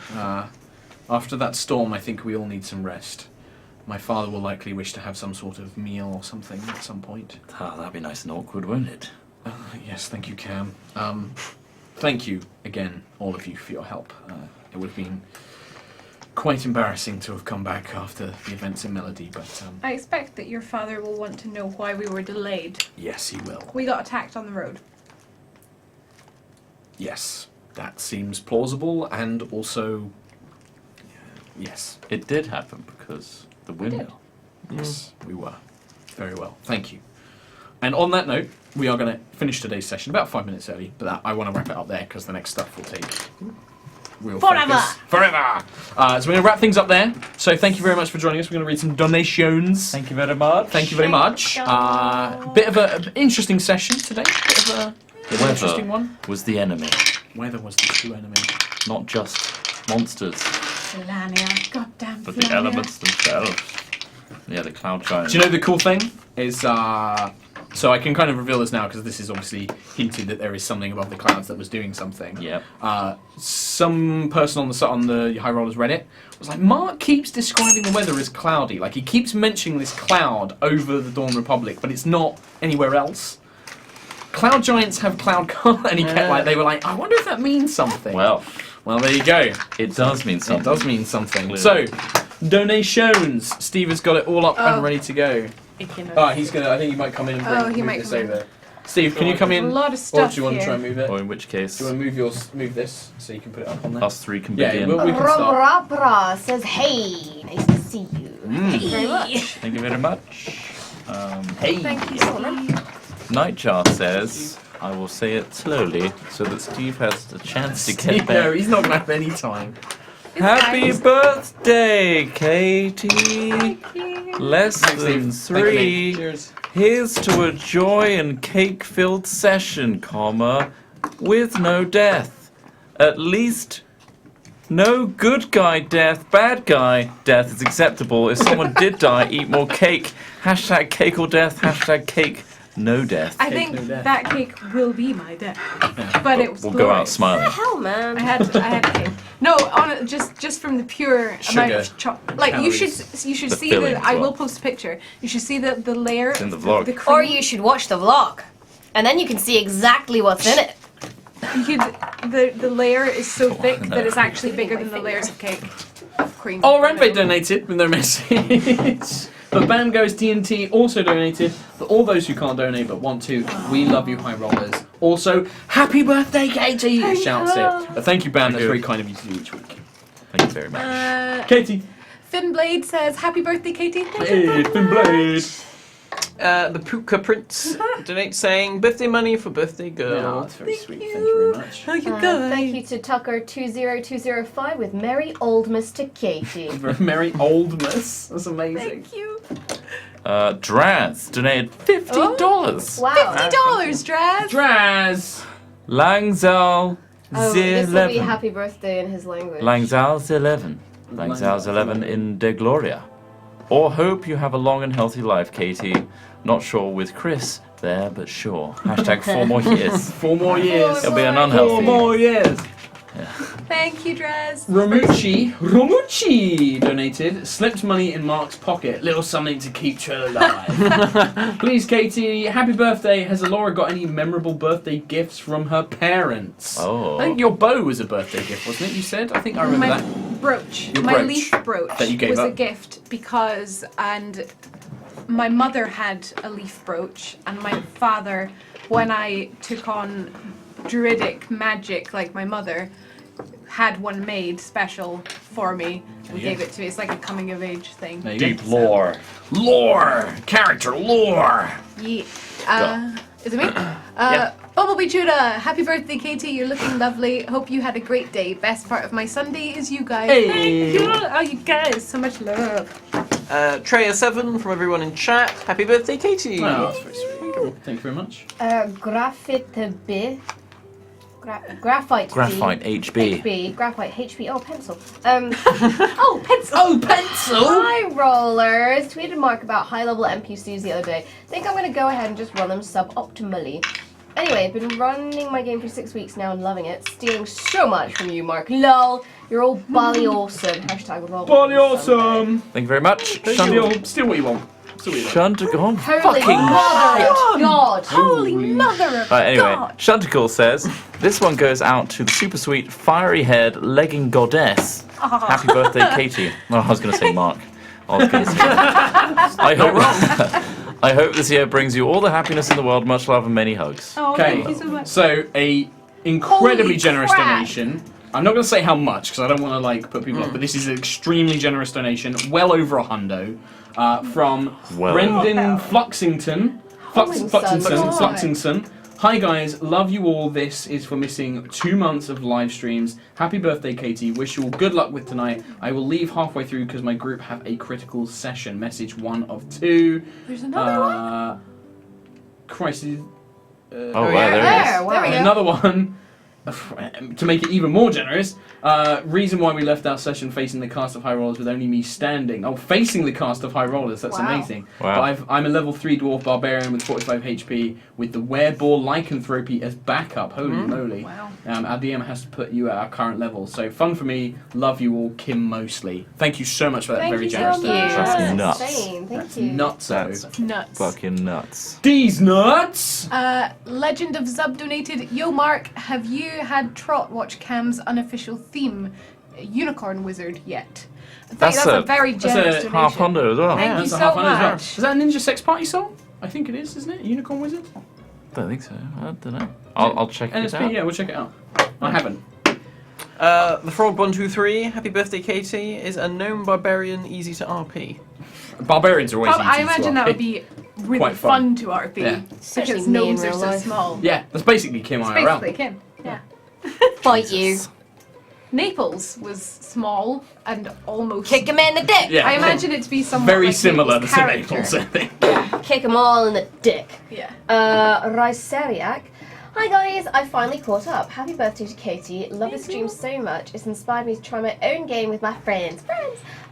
After that storm, I think we all need some rest. My father will likely wish to have some sort of meal or something at some point. Ah, that'd be nice and awkward, wouldn't it? Yes, thank you, Cam. Thank you again, all of you, for your help. It would have been quite embarrassing to have come back after the events in Melody, but I expect that your father will want to know why we were delayed. yes, he will. We got attacked on the road. Yes, that seems plausible, and also, yes. It did happen because the windmill. Yes, we were. Very well. Thank you. And on that note, we are going to finish today's session about 5 minutes early, but I want to wrap it up there because the next stuff will take real Forever! focus. Forever! So we're going to wrap things up there. So thank you very much for joining us. We're going to read some donations. Thank you very much. Thank you very much. Bit of an interesting session today. Bit of an interesting one. Was the enemy, Weather was the true enemy. not just monsters, Melania, goddamn but the Melania. elements themselves. Yeah, the cloud giant. Do you know the cool thing is, so I can kind of reveal this now because this is obviously hinted that there is something above the clouds that was doing something. Yep. Some person on the HighRollers Reddit was like, Mark keeps describing the weather as cloudy. Like, he keeps mentioning this cloud over the Dawn Republic, but it's not anywhere else. Cloud giants have cloud cover, and he kept like, they were like, I wonder if that means something. Well, there you go. it does mean something. It does mean something. Clearly. So, donations. Steve has got it all up and ready to go. He's gonna. I think he might come in and he move might this come in. over. Steve, can you come in? A lot of Or stuff do you want to here. try and move it? Or in which case, Do you want to move this so you can put it up on there? us three can Yeah, begin. we can start. Bra says, hey, nice to see you. Thank you very much. Thank you very much. Hey. Thank you so much. Nightjar says, I will say it slowly so that Steve has a chance to get Steve, there. no, he's not going to have any time. Happy birthday, Katie! Less than 3. Cheers. Here's to a joy and cake-filled session, comma, with no death. At least no good guy death, bad guy death is acceptable. If someone did die, eat more cake. Hashtag cake or death, hashtag cake no death. I think that cake will be my death. But it was We'll go out glorious. smiling. Hell, man. I had cake. No, just from the pure amount of chocolate. Like you should The see filling the. as I well. will post a picture. You should see the layer. It's in the vlog. The cream. Or you should watch the vlog, and then you can see exactly what's in it. You could, the layer is so thick that it's actually bigger than the layers of cake. Of cream. Oh, Renfe donated with no message. But Bam Goes TNT also donated. For all those who can't donate but want to, we love you, High Rollers. Also, happy birthday, Katie! Shouts it. But thank you, Bam. That's very kind of you to do each week. Thank you very much. Katie. Finnblade says, "Happy birthday, Katie." Hey, Finnblade. The Puka Prince donates saying, birthday money for birthday girl. Oh, that's very sweet. Thank you very much. How you going? Thank you to Tucker20205 with Merry Oldmas to Katie. Merry Oldmas. That's amazing. Thank you. Draz donated $50. Wow. $50, Draz. Draz. Langzal Oh, this will be Z11. happy birthday in his language. Langzal's 11. Langzal's 11 in De Gloria. Or hope you have a long and healthy life, Katie. Not sure with Chris there, but sure. Hashtag 4 more years. 4 more years. It'll be an 4 unhealthy. more years. Thank you, Draz. Romucci donated. Slipped money in Mark's pocket. Little something to keep Trill alive. Please, Katie, happy birthday. Has Alora got any memorable birthday gifts from her parents? Oh. I think your bow was a birthday gift, wasn't it? You said? I think I remember My that. brooch, Your my brooch leaf brooch, that you gave was a up. gift because, and my mother had a leaf brooch, and my father, when I took on druidic magic like my mother, had one made special for me and gave it to me. It's like a coming of age thing. There you Deep go. lore. Lore! Character lore! Yeah. Is it me? Bumblebee Judah, happy birthday, Katie. You're looking lovely. Hope you had a great day. Best part of my Sunday is you guys. Hey. Thank you. Oh, you guys. So much love. Treya7 from everyone in chat. Happy birthday, Katie. Oh, that's very sweet. Thank you very much. Graphite B. Graphite HB. HB. Graphite HB. Oh, pencil. Oh, pencil. Oh, pencil! High Rollers tweeted Mark about high-level NPCs the other day. Think I'm going to go ahead and just run them suboptimally. Anyway, been running my game for 6 weeks now and loving it. Stealing so much from you, Mark. Lol. You're all bally awesome. Hashtag roll. Bally awesome! Thank you very much. Steal what you want. Shuntical. Holy Fucking mother of God. Holy mother of anyway, God. Shuntical says, this one goes out to the super sweet, fiery-haired, legging goddess. Happy birthday, Katie. Oh, I was going to say Mark. I was going to say I hope this year brings you all the happiness in the world, much love and many hugs. Oh, Okay, thank you so much. so a incredibly Holy generous crap. donation. I'm not going to say how much because I don't want to like put people off, but this is an extremely generous donation, well over $100, from Brendan Fluxington. Fluxington. Hi guys, love you all. This is for missing 2 months of live streams. Happy birthday, Katie. Wish you all good luck with tonight. I will leave halfway through because my group have a critical session. Message 1 of 2. There's another one. Christ. Oh, wow, there it is. Wow. There we go. Another one. To make it even more generous, reason why we left our session facing the cast of High Rollers with only me standing. Oh, facing the cast of High Rollers, that's Wow. amazing. Wow. But I'm a level 3 dwarf barbarian with 45 HP with the wereball lycanthropy as backup. Holy moly. Wow. Our DM has to put you at our current level. So fun for me. Love you all, Kim Mosley. Thank you so much for that Thank very you so generous much. donation. That's nuts. Insane. Thank That's you. nuts. That's Nuts. fucking nuts. These nuts! Legend of Zub donated, Yo Mark, have you had Trot watch Cam's unofficial theme, Unicorn Wizard, yet? I think that's a very generous donation. half $100 as well. Thank you That's a so half as well. much. Is that a Ninja Sex Party song? I think it is, isn't it? Unicorn Wizard? Don't think so. I don't know. I'll check it NSP, out. yeah, we'll check it out. I haven't. The Frog123, happy birthday, Katie, is a gnome barbarian easy to RP. Barbarians are always easy I to imagine that RP. would be really quite fun to RP Yeah. Especially because me in gnomes are real so life. small. Yeah, that's basically Kim It's IRL. basically Kim. Yeah. Fight you. Naples was small and almost. Kick him in the dick. Yeah. I imagine it to be somewhat Very like similar to Naples' character. Naples, I think. Kick them all in the dick. Yeah. Ryseriak. Hi guys, I finally caught up. Happy birthday to Katie. Love the stream so much. It's inspired me to try my own game with my friends.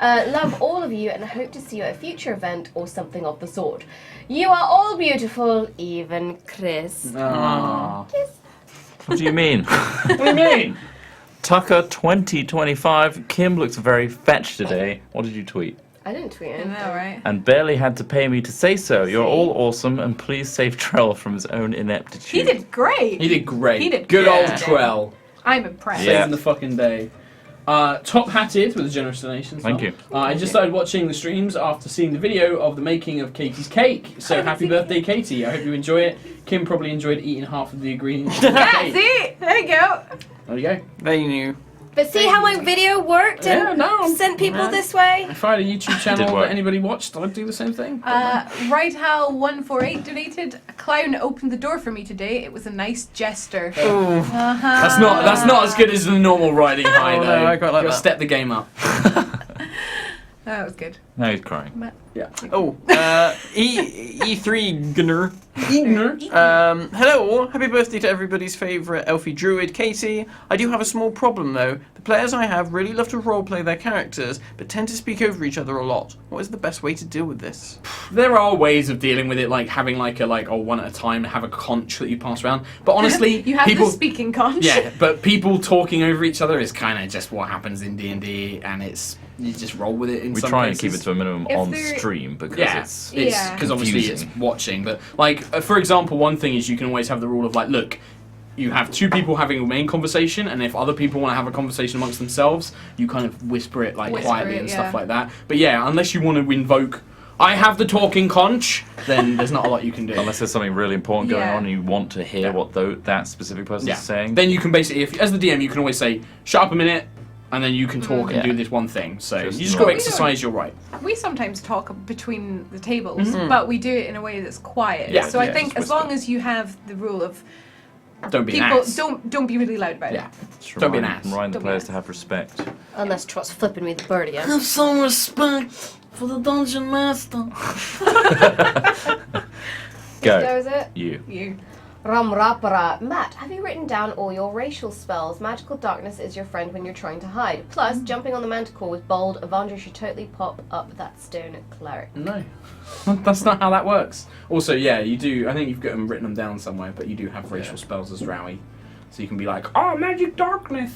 Love all of you and hope to see you at a future event or something of the sort. You are all beautiful, even Chris. Aww. Kiss. What do you mean? What do you mean? Tucker 2025. Kim looks very fetch today. What did you tweet? I didn't tweet I it. know, right? And barely had to pay me to say so. You're all awesome, and please save Trell from his own ineptitude. He did great. He did great. He did Good old good. Trell. I'm impressed. Yeah. Saving the fucking day. Top hatted with a generous donation. Thank you. I just started watching the streams after seeing the video of the making of Katie's cake. So happy birthday, Katie. I hope you enjoy it. Kim probably enjoyed eating half of the ingredients. Of the Yeah, cake. see? There you go. There you go. They knew. But see how my video worked Yeah, and no. sent people this way? If I had a YouTube channel work. that anybody watched, I'd do the same thing. Righthal148 donated. A clown opened the door for me today. It was a nice gesture. That's not as good as the normal riding high Oh, though. no, I quite like Gotta that. step the game up. That was good. Now he's crying. Yeah. Oh, E3 Gunner. Ignorant. Hello, happy birthday to everybody's favourite elfie druid, Katie. I do have a small problem though. The players I have really love to roleplay their characters, but tend to speak over each other a lot. What is the best way to deal with this? There are ways of dealing with it, like having like a one at a time, have a conch that you pass around. But honestly, You have people the speaking conch. yeah, but people talking over each other is kind of just what happens in D&D, and it's you just roll with it. In We some try cases. and keep it to a minimum If on there- stream because Yeah, it's Yeah. because obviously it's confusing. watching. But like, for example, one thing is you can always have the rule of like, look, you have two people having a main conversation, and if other people want to have a conversation amongst themselves, you kind of whisper it like Whisper quietly it, and yeah. stuff like that. But yeah, unless you want to invoke, I have the talking conch, then there's not a lot you can do. Unless there's something really important going Yeah. on and you want to hear what that specific person's yeah. saying. Then you can basically, if, as the DM, you can always say, shut up a minute, and then you can talk and Yeah. do this one thing. So Just you just got to not- exercise your right. We sometimes talk between the tables, but we do it in a way that's quiet. Yeah, so I yeah, think just as long as you have the rule of Don't be an people ass. don't be really loud about Yeah. Just Don't be an remind- ass. Remind the Don't be players an to have respect. Unless Trot's flipping me the birdie. Have some respect for the dungeon master. Go. Is it? You. it. You. Ramrapara. Matt, have you written down all your racial spells? Magical darkness is your friend when you're trying to hide. Plus, jumping on the manticore with bold, Evandro should totally pop up that stone cleric. No, that's not how that works. Also, yeah, you do. I think you've got them written them down somewhere, but you do have racial spells as Drowy, so you can be like, "Oh, magic darkness."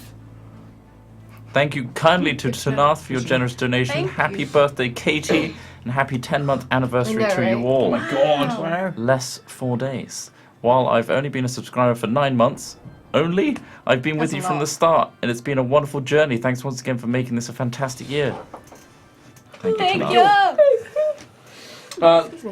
Thank you kindly to Tanath for your generous donation. Thank Happy you. birthday, Katie, and happy 10-month anniversary I know, to right? you all. Oh my god! Wow. Less 4 days. While I've only been a subscriber for 9 months, only, I've been with That's you a from lot. the start, and it's been a wonderful journey. Thanks once again for making this a fantastic year. Thank you, Tanath.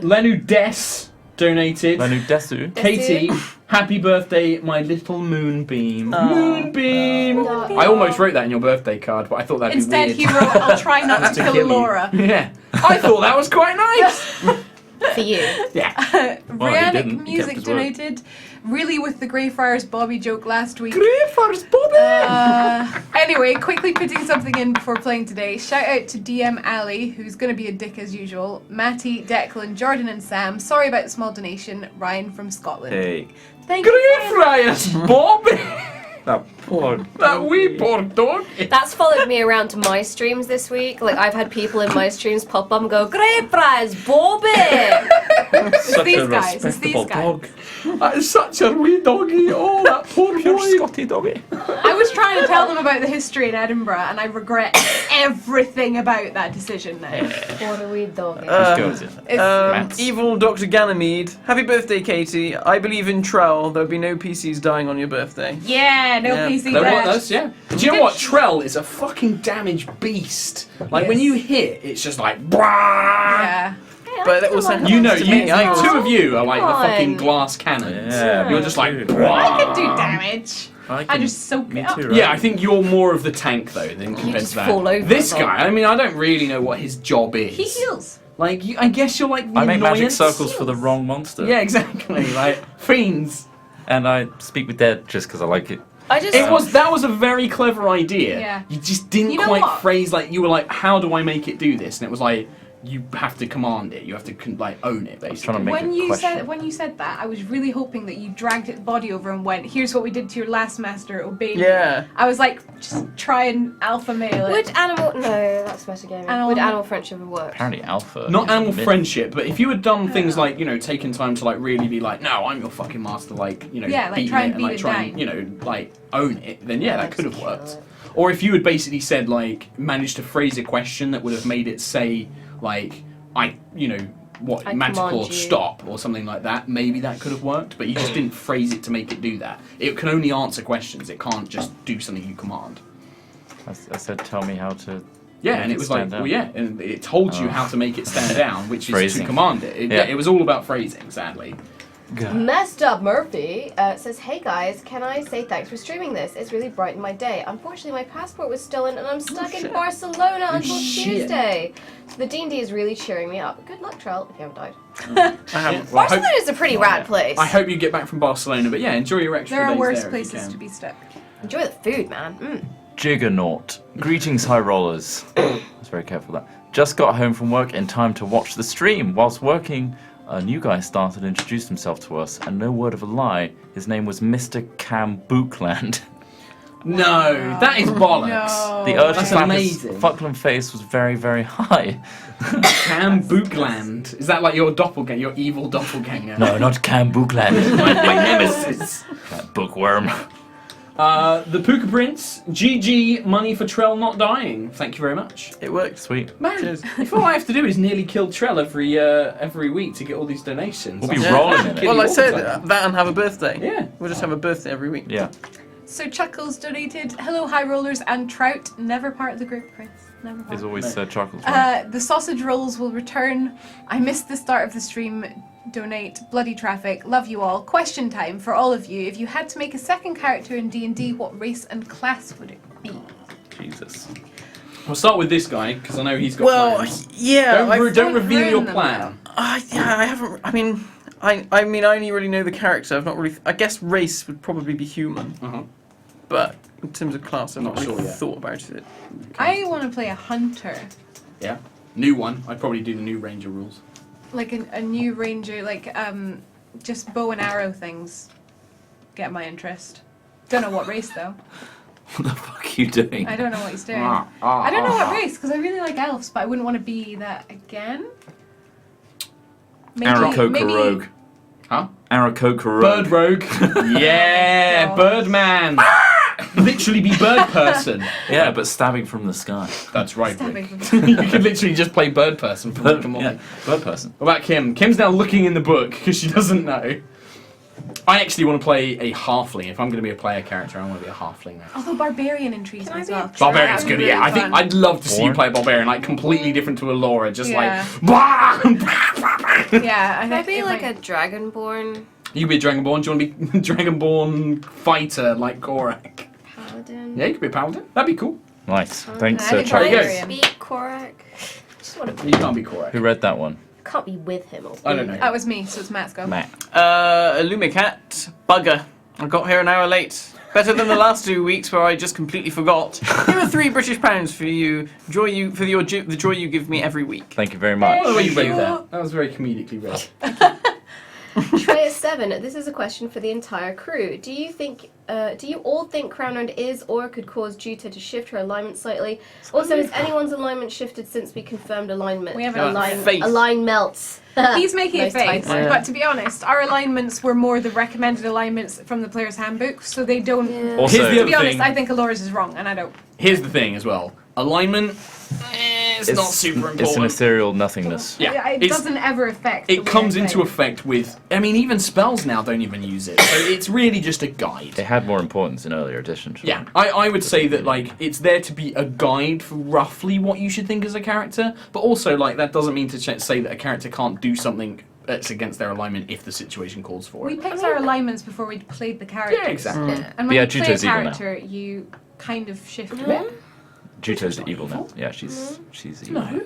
Lenu Des donated. Lenu Desu. Katie, happy birthday, my little moonbeam. Moonbeam. Aw. I almost wrote that in your birthday card, but I thought that'd Instead, be he weird. wrote, "I'll try not to To kill you. Laura." Yeah, I thought that was quite nice. For you. Yeah. Well, he Briannic didn't. He kept Music his word. donated. Really with the Greyfriars Bobby joke last week. Greyfriars Bobby. Anyway, quickly putting something in before playing today. Shout out to DM Ali, who's going to be a dick as usual. Matty, Declan, Jordan, and Sam. Sorry about the small donation. Ryan from Scotland. Hey. Thank you. Greyfriars Bobby. That poor. That wee poor dog. That's followed me around to my streams this week. Like, I've had people in my streams pop up and go, "Great prize, Bobby!" Such these a guys, it's respectable these guys. dog. That is such a wee doggy. Oh, that poor Pure boy. Scotty doggy. I was trying to tell them about the history in Edinburgh, and I regret everything about that decision now. What a wee doggy. Let's go with it. It's, Matt. Evil Dr. Ganymede. Happy birthday, Katie. I believe in Trell. There'll be no PCs dying on your birthday. yeah, no Yeah. PC There dash. was, yeah. Do you know what? Trell is a fucking damage beast. Like when Yes. you hit, it's just like. Brah! Yeah. But that also You know, happens to me. two of you are like Come the fucking on. glass cannons. Yeah, You're just like. I Brah! can do damage. I just soak Me it up. too, right? Yeah, I think you're more of the tank though than compared just to that. fall over This a lot. guy, I mean, I don't really know what his job is. He heals. Like, I guess you're like the I make magic annoyance. circles for the wrong monster. Yeah, exactly. Like fiends. And I speak with dead just because I like it. I just. That was a very clever idea. Yeah. You just didn't You know quite what? phrase like you were like, how do I make it do this? And it was like you have to command it. You have to like own it basically. trying to make When you said that, I was really hoping that you dragged its body over and went, "Here's what we did to your last master, obey me." Yeah. I was like, just try and alpha male it. Would animal. No, that's metagaming. Animal- Would animal friendship have worked? Apparently alpha. Not is a animal myth. friendship, but if you had done things like, you know, taken time to like really be like, no, I'm your fucking master, like, you know, Yeah, like, beating try and it beat like it try and, down. you know, like own it, then yeah, that Let's could have kill worked. it. Or if you had basically said like managed to phrase a question that would have made it say like I magical command you. stop or something like that, maybe that could have worked, but you just didn't phrase it to make it do that. It can only answer questions, it can't just do something you command. I said, tell me how to. Yeah, make and it was like, stand well, out. yeah, and it told you Oh. how to make it stand down, which is to Phrasing. command it. Yeah. It was all about phrasing, sadly. Messed Up Murphy says, "Hey guys, can I say thanks for streaming this? It's really brightened my day. Unfortunately, my passport was stolen and I'm stuck in Barcelona until Tuesday. So the D&D is really cheering me up. Good luck, Trell, if you haven't died. I haven't. Well, I hope- Barcelona is a pretty rad place. I hope you get back from Barcelona, but yeah, enjoy your extra There are days worse there if you places can. to be stuck. Enjoy the food, man. Jiggernaut. Greetings, HighRollers. I was very careful of that. Just got home from work in time to watch the stream. Whilst working, a new guy started and introduced himself to us, and no word of a lie, his name was Mr. Cam Bookland. No, that is bollocks. No. The urge to That's slap his amazing. Fuckland face was very, very high. Cam Bookland. Is that like your doppelganger, your evil doppelganger? No, not Cam Bookland. my nemesis. That bookworm. The Puka Prince, GG, money for Trell not dying. Thank you very much. It worked. Sweet. Man, Cheers. if all I have to do is nearly kill Trell every week to get all these donations. We'll be that's- rolling in it. Well, I all the said time. that and have a birthday. Yeah. We'll just have a birthday every week. Yeah. So Chuckles donated, "Hello, HighRollers and Trout, never part of the group, Prince. Never part." There's always Chuckles. Right? The sausage rolls will return. I missed the start of the stream. Donate. Bloody traffic. Love you all. Question time for all of you. If you had to make a second character in D&D, what race and class would it be? Jesus. We'll start with this guy because I know he's got Well, plans. yeah. Don't reveal ruin your them, plan. Yeah, I haven't. I mean, I only really know the character. I've not really. I guess race would probably be human, Uh-huh. but in terms of class, I've not Not really sure yet. thought about it. I want to play a hunter. Yeah. New one. I'd probably do the new Ranger rules. Like a new ranger, like just bow and arrow things. Get my interest. Don't know what race though. What the fuck are you doing? I don't know what he's doing. I don't know what race because I really like elves, but I wouldn't want to be that again. Aarakocra Rogue. Huh? Aarakocra Rogue. Bird Rogue. Yeah, God. Birdman. Literally be bird person. Yeah, but stabbing from the sky. That's right, Stabbing Rick. from You could literally just play bird person for Rick and Morty. Yeah, bird person. What about Kim? Kim's now looking in the book because she doesn't know. I actually want to play a halfling. If I'm going to be a player character, I want to be a halfling now. Although barbarian intrigues Can me I as be a well. Drow? Barbarian's That'd good, be yeah. really I think fun. I'd love to see you Born? play a barbarian, like completely different to Allura, just Yeah. like blah. Yeah, I Can I think be it like might- a dragonborn You could be a Dragonborn. Do you want to be a Dragonborn fighter like Korak? paladin? Yeah, you could be a paladin. That'd be cool. Nice. Paladin. Thanks, I think Charlie. There you Can go. I speak Korak? Just want to You can't be Korak. Who read that one? Can't be with him. Or I don't know. That was me, so it's Matt's go. Matt. Illumicat Bugger. I got here an hour late. Better than the last 2 weeks where I just completely forgot. Here are £3 for you. The joy you give me every week. Thank you very much. Oh, the way you Thank read you. that. That was very comedically read. Treya7, this is a question for the entire crew. Do you all think Crown Round is or could cause Juta to shift her alignment slightly? Also, has anyone's alignment shifted since we confirmed alignment? We haven't- Face. Align melts. He's making a Nice face, title. but to be honest, our alignments were more the recommended alignments from the player's handbook, so they don't. Yeah. Also, Here's the To other be honest, thing. I think Alora's is wrong, and I don't. Here's the thing as well. Alignment, it's not super important. It's an ethereal nothingness. Yeah, It it's- doesn't ever affect. the It way comes I into think. effect with. I mean, even spells now don't even use it. So it's really just a guide. It had more importance in earlier editions. Yeah, I would say that like it's there to be a guide for roughly what you should think as a character, but also like that doesn't mean to say that a character can't do something it's against their alignment if the situation calls for We it. picked our alignments before we'd played the characters. Yeah, exactly. And when Yeah, you play a Juto's evil now. character, you kind of shift a No. bit. Juto's evil now. Yeah, she's evil. No.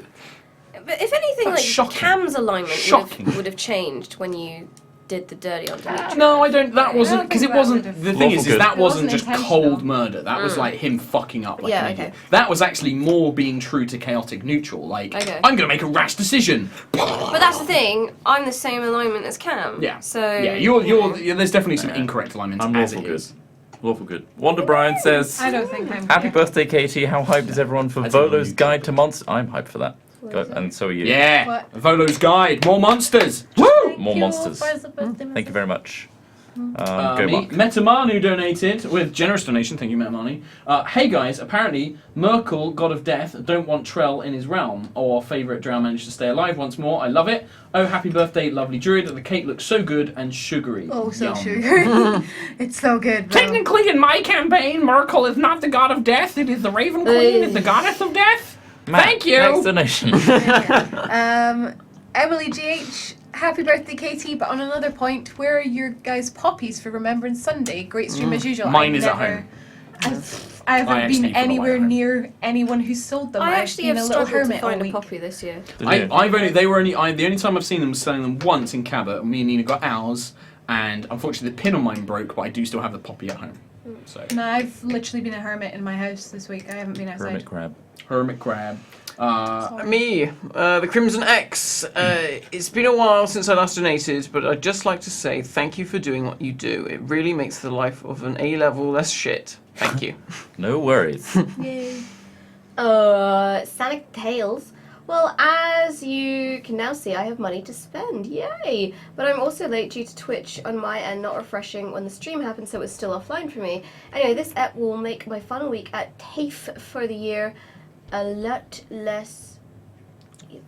But if anything, That's like shocking. Cam's alignment Shocking. would have changed when you did the dirty on Dimitri. No, I don't. That wasn't think because it that wasn't. would've- The thing is Lawful that good. It wasn't wasn't just intentional. cold murder. That was like him fucking up like Yeah, an okay. idiot. That was actually more being true to chaotic neutral. Like Okay. I'm gonna make a rash decision. But that's the thing. I'm the same alignment as Cam. Yeah. So Yeah, you're. There's definitely some incorrect alignments I'm as lawful it good. is. Lawful good. Wanda Bryan says, I don't think I'm "Happy good. birthday, Katie! How hyped is everyone for That's a Volo's huge- Guide to Monsters? I'm hyped for that. And so are you. Yeah. What? Volo's Guide. More monsters. Woo! More monsters. Thank you very much. Go Mark. Metamanu donated with generous donation. Thank you, Metamanu. Hey guys, apparently Merkel, god of death, don't want Trell in his realm. Our favourite Drow managed to stay alive once more. I love it. Oh, happy birthday, lovely druid. The cake looks so good and sugary. Oh, so Yum. sugary. It's so good. Bro. Technically, in my campaign, Merkel is not the god of death. It is the Raven Queen, is the goddess of death. Matt, Thank you. Next donation. Emily GH, happy birthday, Katie. But on another point, where are your guys' poppies for Remembrance Sunday? Great stream as usual. Mine is at home. I haven't actually been put them away anywhere at home. near anyone who's sold them. I I've actually been have a little struggled to hermit all find a week. poppy this year. Did you? The only time I've seen them selling them once in Cabot. Me and Nina got ours, and unfortunately the pin on mine broke, but I do still have the poppy at home. So No, I've literally been a hermit in my house this week. I haven't been outside. Hermit crab. hermit crab. Me, the Crimson X. It's been a while since I last donated, but I'd just like to say thank you for doing what you do. It really makes the life of an A-level less shit. Thank you. No worries. Yay. Sonic Tales. Well, as you can now see, I have money to spend. Yay! But I'm also late due to Twitch on my end not refreshing when the stream happened, so it's still offline for me. Anyway, this app will make my final week at TAFE for the year a lot less.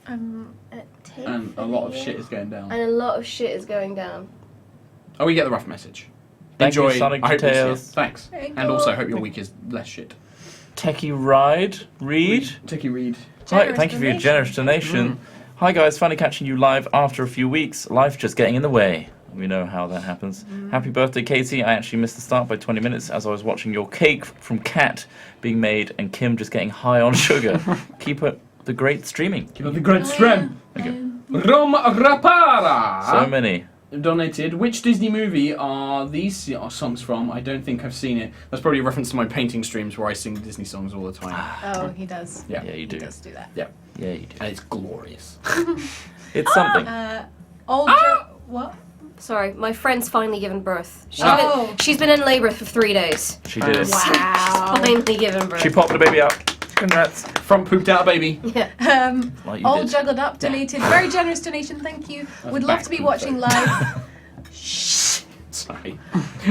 At TAFE And for a the lot of year. shit is going down. And a lot of shit is going down. Oh, we get the rough message. Thank you, Enjoy. Sonic I hope Details. it's- Thanks. There you And go. also hope your week is less shit. Techie Ride. Reed. Techie Reed. Hi, Generous thank you for your donation. generous donation. Hi guys, finally catching you live after a few weeks. Life just getting in the way. We know how that happens. Happy birthday, Katie. I actually missed the start by 20 minutes as I was watching your cake from Cat being made and Kim just getting high on sugar. Keep up the great streaming. Keep up the great stream. There you Rom Rapara. So many. Donated. Which Disney movie are these songs from? I don't think I've seen it. That's probably a reference to my painting streams where I sing Disney songs all the time. Oh, he does. Yeah. Yeah, you He do. does do that. Yeah. Yeah, you do. And it's glorious. It's something. What? Sorry, my friend's finally given birth. Oh. She's been in labour for 3 days. She did it. Wow. Finally given birth. She popped the baby out. Congrats. Front pooped out a baby. Yeah. Like you All did. juggled up, donated. Very generous donation, thank you. Would love to be back watching live. Sorry.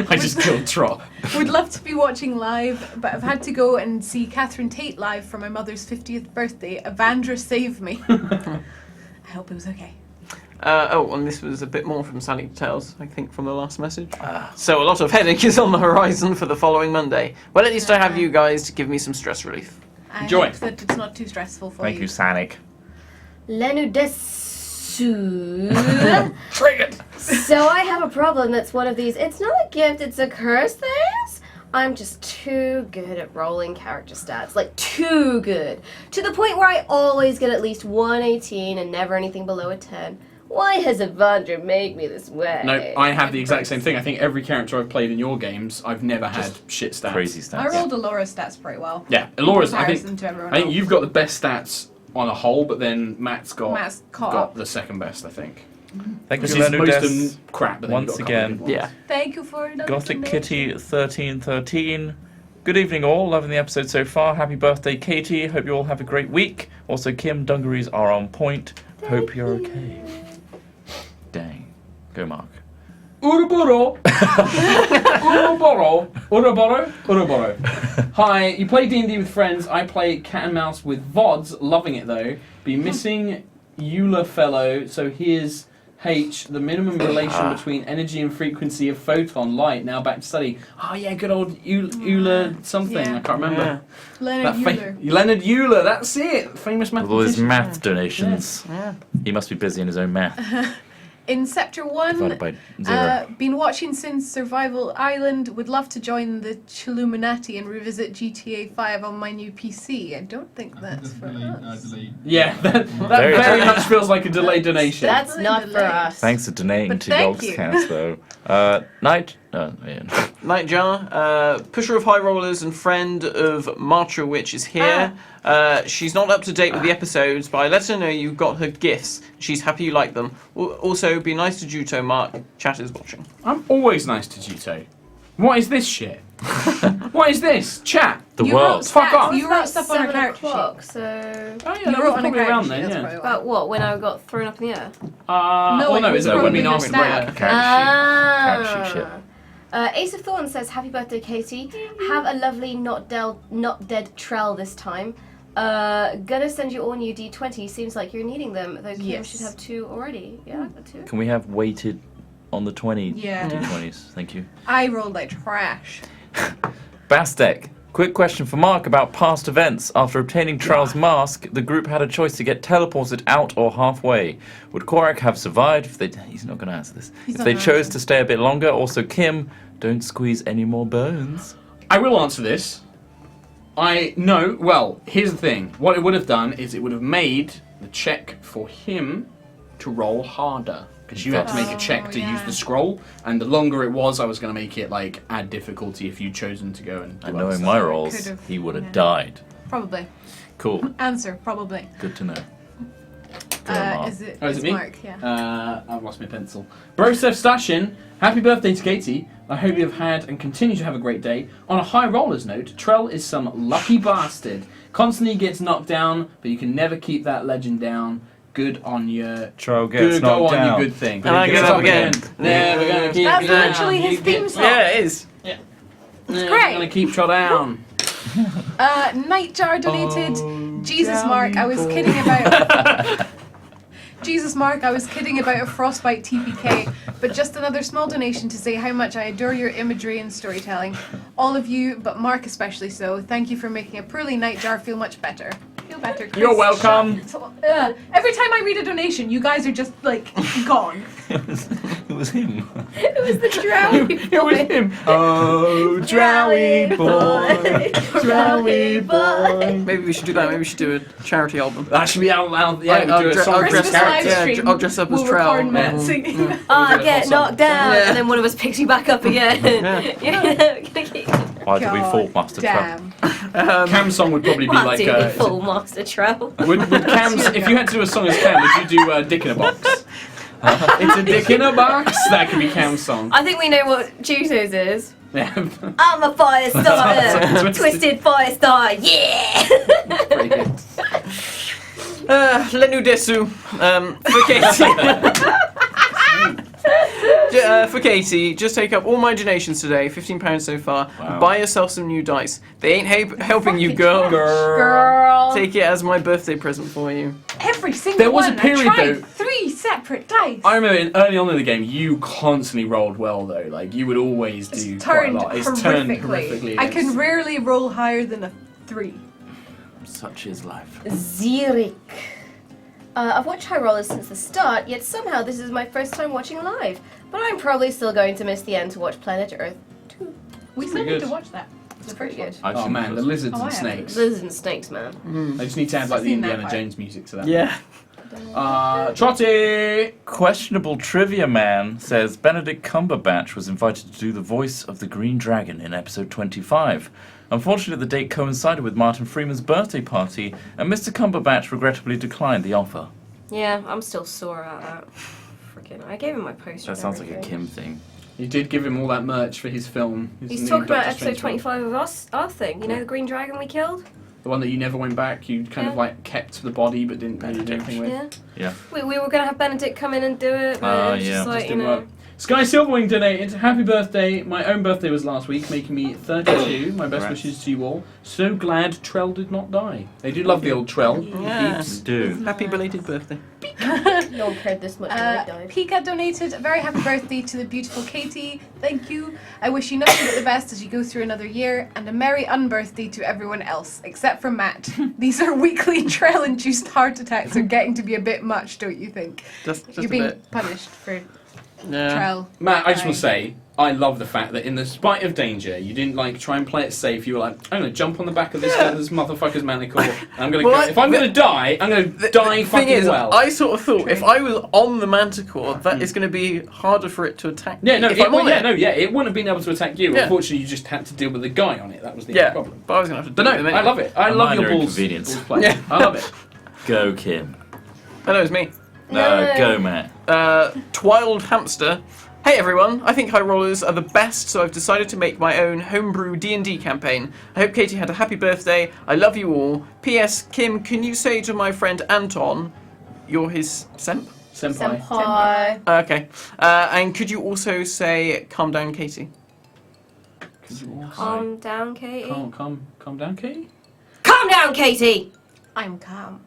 I just killed Trot. Would love to be watching live, but I've had to go and see Catherine Tate live for my mother's 50th birthday. Evandra saved me. I hope it was okay. And this was a bit more from Sally Tales, I think, from the last message. So a lot of headache is on the horizon for the following Monday. Well, at least I have you guys to give me some stress relief. I Enjoy. hope that it's not too stressful for Thank you, Sonic. Lenudesu. Triggered. So I have a problem that's one of these. It's not a gift, it's a curse things. I'm just too good at rolling character stats. Like, too good. To the point where I always get at least 118 and never anything below a 10. Why has Evandra made me this way? No, I have the exact same thing. I think every character I've played in your games, I've never had shit stats. Crazy stats. I rolled Alora's stats pretty well. Yeah, Alora's. In I comparison think. to everyone I think else. you've got the best stats on a whole, but then Matt's got caught got up. the second best. I think. Thank This you, is most of Lenudes. them crap, but then Once you've got a couple again. of good ones. Yeah. Thank you for another Gothic donation. Kitty 1313. Good evening, all. Loving the episode so far. Happy birthday, Katie. Hope you all have a great week. Also, Kim, dungarees are on point. Hope you're okay. Dang. Go, Mark. Uruboro. Uruboro. Uruboro. Uruboro. Hi, you play D&D with friends. I play cat and mouse with VODs. Loving it though. Be missing Euler fellow. So here's H, the minimum relation between energy and frequency of photon light. Now back to study. Oh yeah, good old Euler something. Yeah. I can't remember. Leonard Euler. Leonard Euler. That's it. Famous With all his mathematician. math donations. Yeah. He must be busy in his own math. In Sector 1, Divided by 0. been watching since Survival Island. Would love to join the Chilluminati and revisit GTA 5 on my new PC. I don't think that's for us. Yeah, that Very very true. much feels like a delayed donation. That's not for us. Thanks for donating But to thank you. Yogscast, though. Night. Yeah. Nightjar, pusher of High Rollers and friend of Martra Witch is here. She's not up to date with the episodes, but I let her know you got her gifts. She's happy you like them. Also, be nice to Juto, Mark. Chat is watching. I'm always nice to Juto. What is this shit? What is this? Chat. The You world. wrote Fuck stats. off. You wrote stuff on her 7 character sheet. o'clock, so... Oh, yeah, You that wrote was on a probably character around sheet, then, that's yeah. probably why. About what? When I got thrown up in the air? No, well, no, it is was it probably when we your not stat. Character sheet shit. Ace of Thorns says, happy birthday, Katie. Have a lovely not dead trell this time. Gonna send you all new D20. Seems like you're needing them. Those games should have 2 already. Yeah, I've got 2. Can we have weighted on the 20 Yeah. D20s? Thank you. I rolled like trash. Bastek, quick question for Mark about past events. After obtaining Trell's mask, the group had a choice to get teleported out or halfway. Would Korak have survived if they... He's not going to answer this. If not they gonna chose answer. to stay a bit longer. Also, Kim, don't squeeze any more bones. I will answer this. Well, here's the thing. What it would have done is it would have made the check for him to roll harder. Because you had to make a check to use the scroll, and the longer it was, I was going to make it like add difficulty if you'd chosen to go and do And other knowing stuff. my rolls, could've, he would have yeah. died. Probably. Cool. Answer, probably. Good to know. Go on, Mark. Is it, Oh, is it's it me? Mark, yeah. I've lost my pencil. Brosef Stashin, happy birthday to Katie. I hope you have had and continue to have a great day. On a High Rollers note, Trell is some lucky bastard. Constantly gets knocked down, but you can never keep that legend down. Good on your... Trell gets Good, go knocked on, down. you good thing. And I Gets get up again. Never gonna keep That's you down. literally his You theme get- song. Yeah, it is. Never great. gonna keep Trell down. Nightjar donated. Oh, Jesus, Mark, I was kidding about... Jesus, Mark, I was kidding about a frostbite TPK, but just another small donation to say how much I adore your imagery and storytelling. All of you, but Mark especially so. Thank you for making a poorly Nightjar feel much better. Feel better, Chris. You're welcome. Every time I read a donation, you guys are just, like, gone. It was him. It was the Drow. It was him. Oh, Drowy boy. Drowy boy. Maybe we should do that. Maybe we should do a charity album. That should be out loud. Yeah, I'll we do a dress- song I'll for dress his up. character. Yeah, I'll dress up as we'll Trell. record Matt Yeah. singing. Get knocked down, Yeah. and then one of us picks you back up again. Why did we fall, Master Trell? Damn. Cam's song would probably be What like... do we full Master Trell? Would Cam's, if you had to do a song as Cam, would you do Dick in a Box? It's a dick in a box. That could be Cam's song. I think we know what Juto's is. Yeah. I'm a fire starter. Twisted. Twisted fire starter. Yeah. Brilliant. Lenu Desu. For Katie, just take up all my donations today, £15 so far, and buy yourself some new dice. They ain't helping you, girl. Girl. Take it as my birthday present for you. Every single There was a one. period, I tried though- 3 separate dice. I remember early on in the game, you constantly rolled well though. Like you would always do It's quite a turned lot. It's turned horrifically. I can against- rarely roll higher than a 3. Such is life. Zirik. I've watched High Rollers since the start, yet somehow this is my first time watching live. But I'm probably still going to miss the end to watch Planet Earth 2. We still Pretty need good. to watch that. It's pretty pretty good. good. Oh man, the lizards Oh, I and haven't. snakes. Lizards and snakes, man. I just need to add like I've the seen that Indiana part. Jones music to that. Yeah. Trotty. Questionable Trivia Man says Benedict Cumberbatch was invited to do the voice of the Green Dragon in episode 25. Unfortunately, the date coincided with Martin Freeman's birthday party, and Mr. Cumberbatch regrettably declined the offer. Yeah, I'm still sore about that. Freaking, I gave him my poster. That and sounds like a everything. Kim thing. You did give him all that merch for his film. His He's new talking about Doctor episode Strange film. 25 of our thing. You know the green dragon we killed? The one that you never went back. You kind of Yeah. like kept the body but didn't really do anything with. Yeah. Yeah. We were going to have Benedict come in and do it, but Ah, it was yeah. just like, Just you didn't know. work. Sky Silverwing donated. Happy birthday. My own birthday was last week, making me 32. My best wishes to you all. So glad Trell did not die. They do love the old Trell. Yes. Do. Happy belated birthday. No one cared this much when I died. Pika donated a very happy birthday to the beautiful Katie. Thank you. I wish you nothing but the best as you go through another year, and a merry unbirthday to everyone else, except for Matt. These are weekly trail-induced heart attacks are getting to be a bit much, don't you think? Just You're a being bit. punished for Yeah. trail. Matt, I just want to say, I love the fact that in the spite of danger, you didn't like try and play it safe. You were like, I'm going to jump on the back of this motherfucker's manacle. And I'm going to Well, go. If I'm going to die, I'm going to die fucking thing is, well. I sort of thought if I was on the manticore, that is going to be harder for it to attack me. Yeah, no, if it, I'm on it. it wouldn't have been able to attack you. Yeah. Unfortunately, you just had to deal with the guy on it. That was the Yeah, problem. but I was going to have to But do no, it with him I anyway. love it. I A love your minor balls. inconvenience. Balls play. Yeah. I love it. Go, Kim. Hello, it's me. No, go, Matt. Twild Hamster. Hey everyone, I think HighRollers are the best, so I've decided to make my own homebrew D&D campaign. I hope Katie had a happy birthday. I love you all. P.S. Kim, can you say to my friend Anton, you're his senpai? Senpai. Okay. And could you also say, calm down, Katie? Calm down, Katie. Calm down, Katie. Calm down, Katie! I'm calm.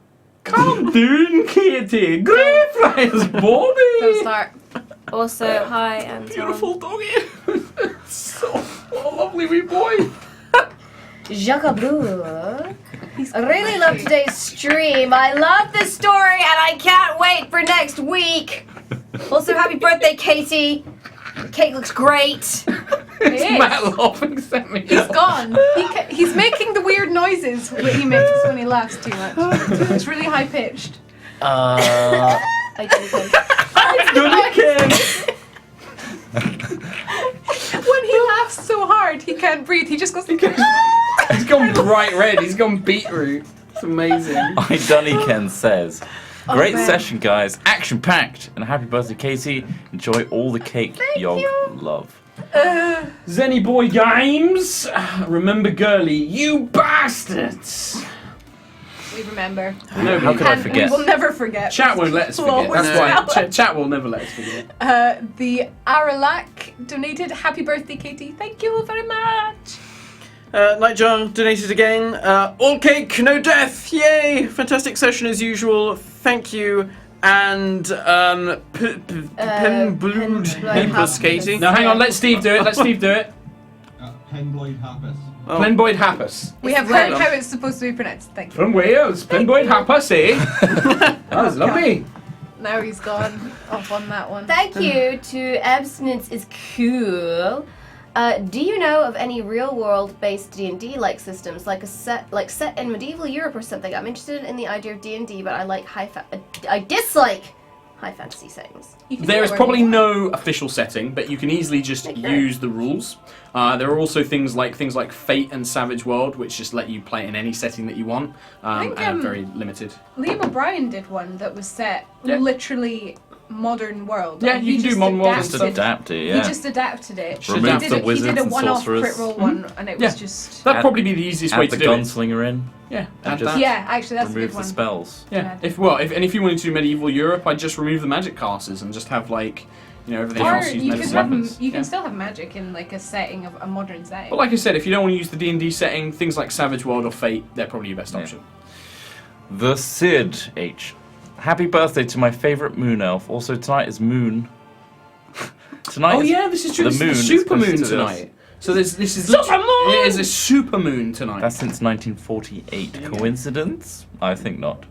Calm down, Katie. Great flyers, Bobby. Don't start. Also, hi, Anton. Beautiful doggy. So, what a lovely wee boy. Jacques Bleu. I really love today's stream. I love this story and I can't wait for next week. Also, happy birthday, Katie. The cake looks great. It is. Matt laughing sent me. He's gone. He's making the weird noises that he makes when he laughs too much. It's really high pitched. I When he laughs so hard, he can't breathe. He just goes. He's gone bright red. He's gone beetroot. It's amazing. Ken says, great man. session, guys. Action packed. And happy birthday, Katie. Enjoy all the cake Yog love. Zenny Boy Games. Remember Girly, you bastards. We remember. How could I And forget? we will never forget. Chat won't let us We'll forget. always That's why tell. chat will never let us forget. The Aralak donated. Happy birthday, Katie. Thank you very much. Nightjar donated again. All cake, no death. Yay! Fantastic session as usual. Thank you. And Penblood Hapless Katie. Now hang on, let Steve do it. Let Steve do it. Penbloyd Happus. Oh. Plenboyd Happus. We have heard how it's supposed to be pronounced. Thank you. From Wales, Plenboyd Happus, eh? That was lovely. Now he's gone off on that one. Thank you to Abstinence is Cool. Do you know of any real-world based D&D like systems, like set in medieval Europe or something? I'm interested in the idea of D&D, but I dislike high fantasy settings. There is probably no official setting, but you can easily just use the rules. There are also things like Fate and Savage World, which just let you play in any setting that you want, think, and are very limited. Liam O'Brien did one that was set Yeah. literally modern world. Yeah, And you he can do just modern world and Just stuff. adapt it, He yeah. just adapted it. Remove he the did wizards a and one-off sorcerers. crit roll one, and it was just That'd probably be the easiest way Add to the do it. gunslinger in. Yeah, And add just that. yeah. Actually, that's a remove good the one. spells. Yeah. If you wanted to do medieval Europe, I'd just remove the magic classes and just have everything Or else use you could medicine have weapons. you can Yeah. still have magic in like a setting of a modern setting. But like I said, if you don't want to use the D&D setting, things like Savage World or Fate, they're probably your best Yeah. option. The Sid H. Happy birthday to my favourite moon elf. Also, tonight is moon. Tonight Oh is yeah, this is true. the This moon. is It's the super close moon to this. tonight. So this is Supermoon! It is a super moon tonight. That's since 1948. Coincidence? I think not.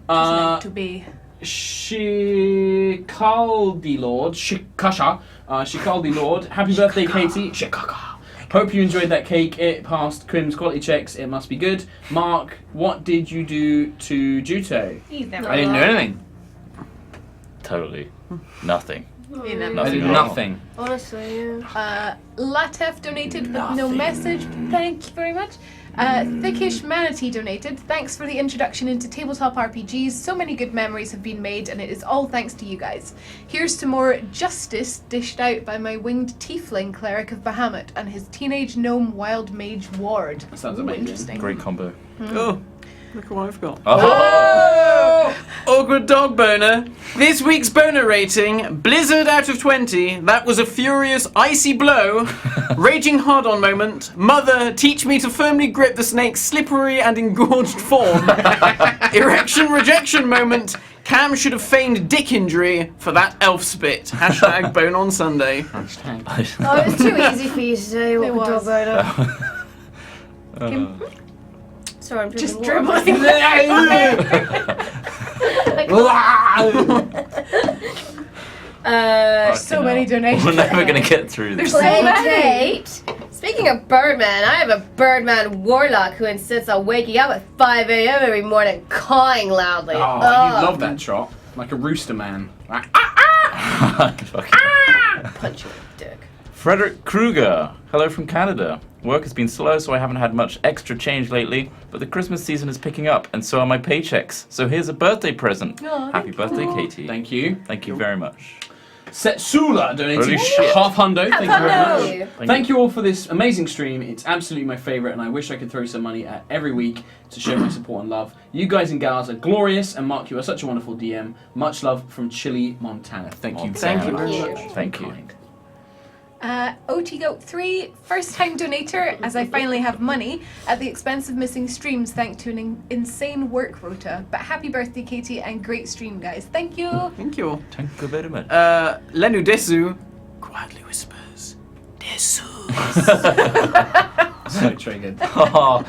meant to be. Shikaldi Lord, Shikaldi Lord. Happy birthday, Katie. Shikaka. Hope you enjoyed that cake. It passed Quim's quality checks. It must be good. Mark, what did you do to Juto? He's never. I didn't do anything. Totally. Nothing. You never. I did Nothing at all. nothing. Honestly, yeah. Latef donated, but no message. Thank you very much. Thickish Manatee donated. Thanks for the introduction into tabletop RPGs. So many good memories have been made, and it is all thanks to you guys. Here's to more justice dished out by my winged tiefling cleric of Bahamut and his teenage gnome wild mage ward. That sounds Ooh, amazing. interesting. Great combo. Oh, look at what I've got. Oh! Awkward dog boner. This week's boner rating, Blizzard out of 20. That was a furious, icy blow. Raging hard-on moment. Mother, teach me to firmly grip the snake's slippery and engorged form. Erection rejection moment. Cam should have feigned dick injury for that elf spit. Hashtag bone on Sunday. Oh, it was too easy for you today. It was. Sorry, I'm Just dribbling. So many donations. We're never going to get through this. There's so many. Kate. Speaking of Birdman, I have a Birdman warlock who insists on waking up at 5 a.m. every morning, cawing loudly. Oh, you love that shot. Like a rooster man. Like, Punch you in the dick. Frederick Kruger. Hello from Canada. Work has been slow, so I haven't had much extra change lately, but the Christmas season is picking up, and so are my paychecks. So here's a birthday present. Oh, Happy birthday, Katie. thank you. Thank you very much. Setsula donated Holy shit. half hundo. Thank you very hundo. much. Thank you all for this amazing stream. It's absolutely my favourite, and I wish I could throw some money at every week to show my support and love. You guys and gals are glorious, and Mark, you are such a wonderful DM. Much love from Chile, Montana. Thank you Thank you very very much. much. Thank you. OTGoat3, first time donator, as I finally have money, at the expense of missing streams thanks to an insane work rota. But happy birthday, Katie, and great stream, guys. Thank you. Thank you. Thank you very much. Lenu Desu quietly whispers, Desu. So triggered. Oh,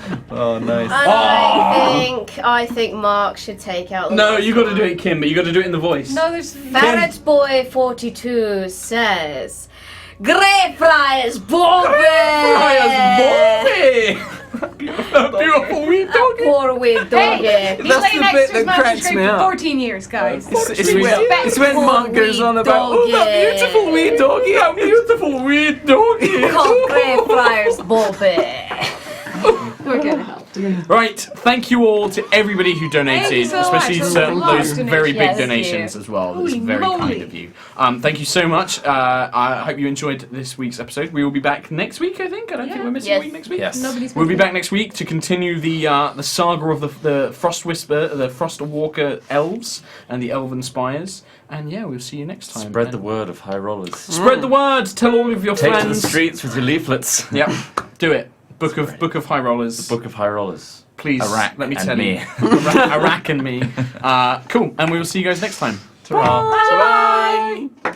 nice. And I think Mark should take out. No, you got to do it, Kim, but you got to do it in the voice. No, there's Ferret Boy 42 says, Greyfriars Bobby! Beautiful wee doggy. Poor wee doggy. Hey, he's That's laying the next bit to his that cracks magistrate me for up. 14 years, guys. It's when Mark goes on about, oh, that beautiful wee doggy. That beautiful wee doggy. Called Greyfriars Bobby. We're gonna help. Right, thank you all to everybody who donated, Thank you so especially much. certain Large those very big donations. donations as well. That's Holy very moly. kind of you. Thank you so much. I hope you enjoyed this week's episode. We will be back next week, I think. I don't think we're missing a Yes. week next week. Yes. Nobody's We'll be back next week to continue the saga of the Frost Whisper, the Frost Walker elves, and the Elven Spires. And yeah, we'll see you next time. Spread the word of HighRollers. Spread the word. Tell all of your Take to the friends. streets with your leaflets. Yep, do it. Book of High Rollers. Book of HighRollers. Please, Iraq let me and tell me. you. Iraq and me. Cool, and we will see you guys next time. Ta-ra. Bye.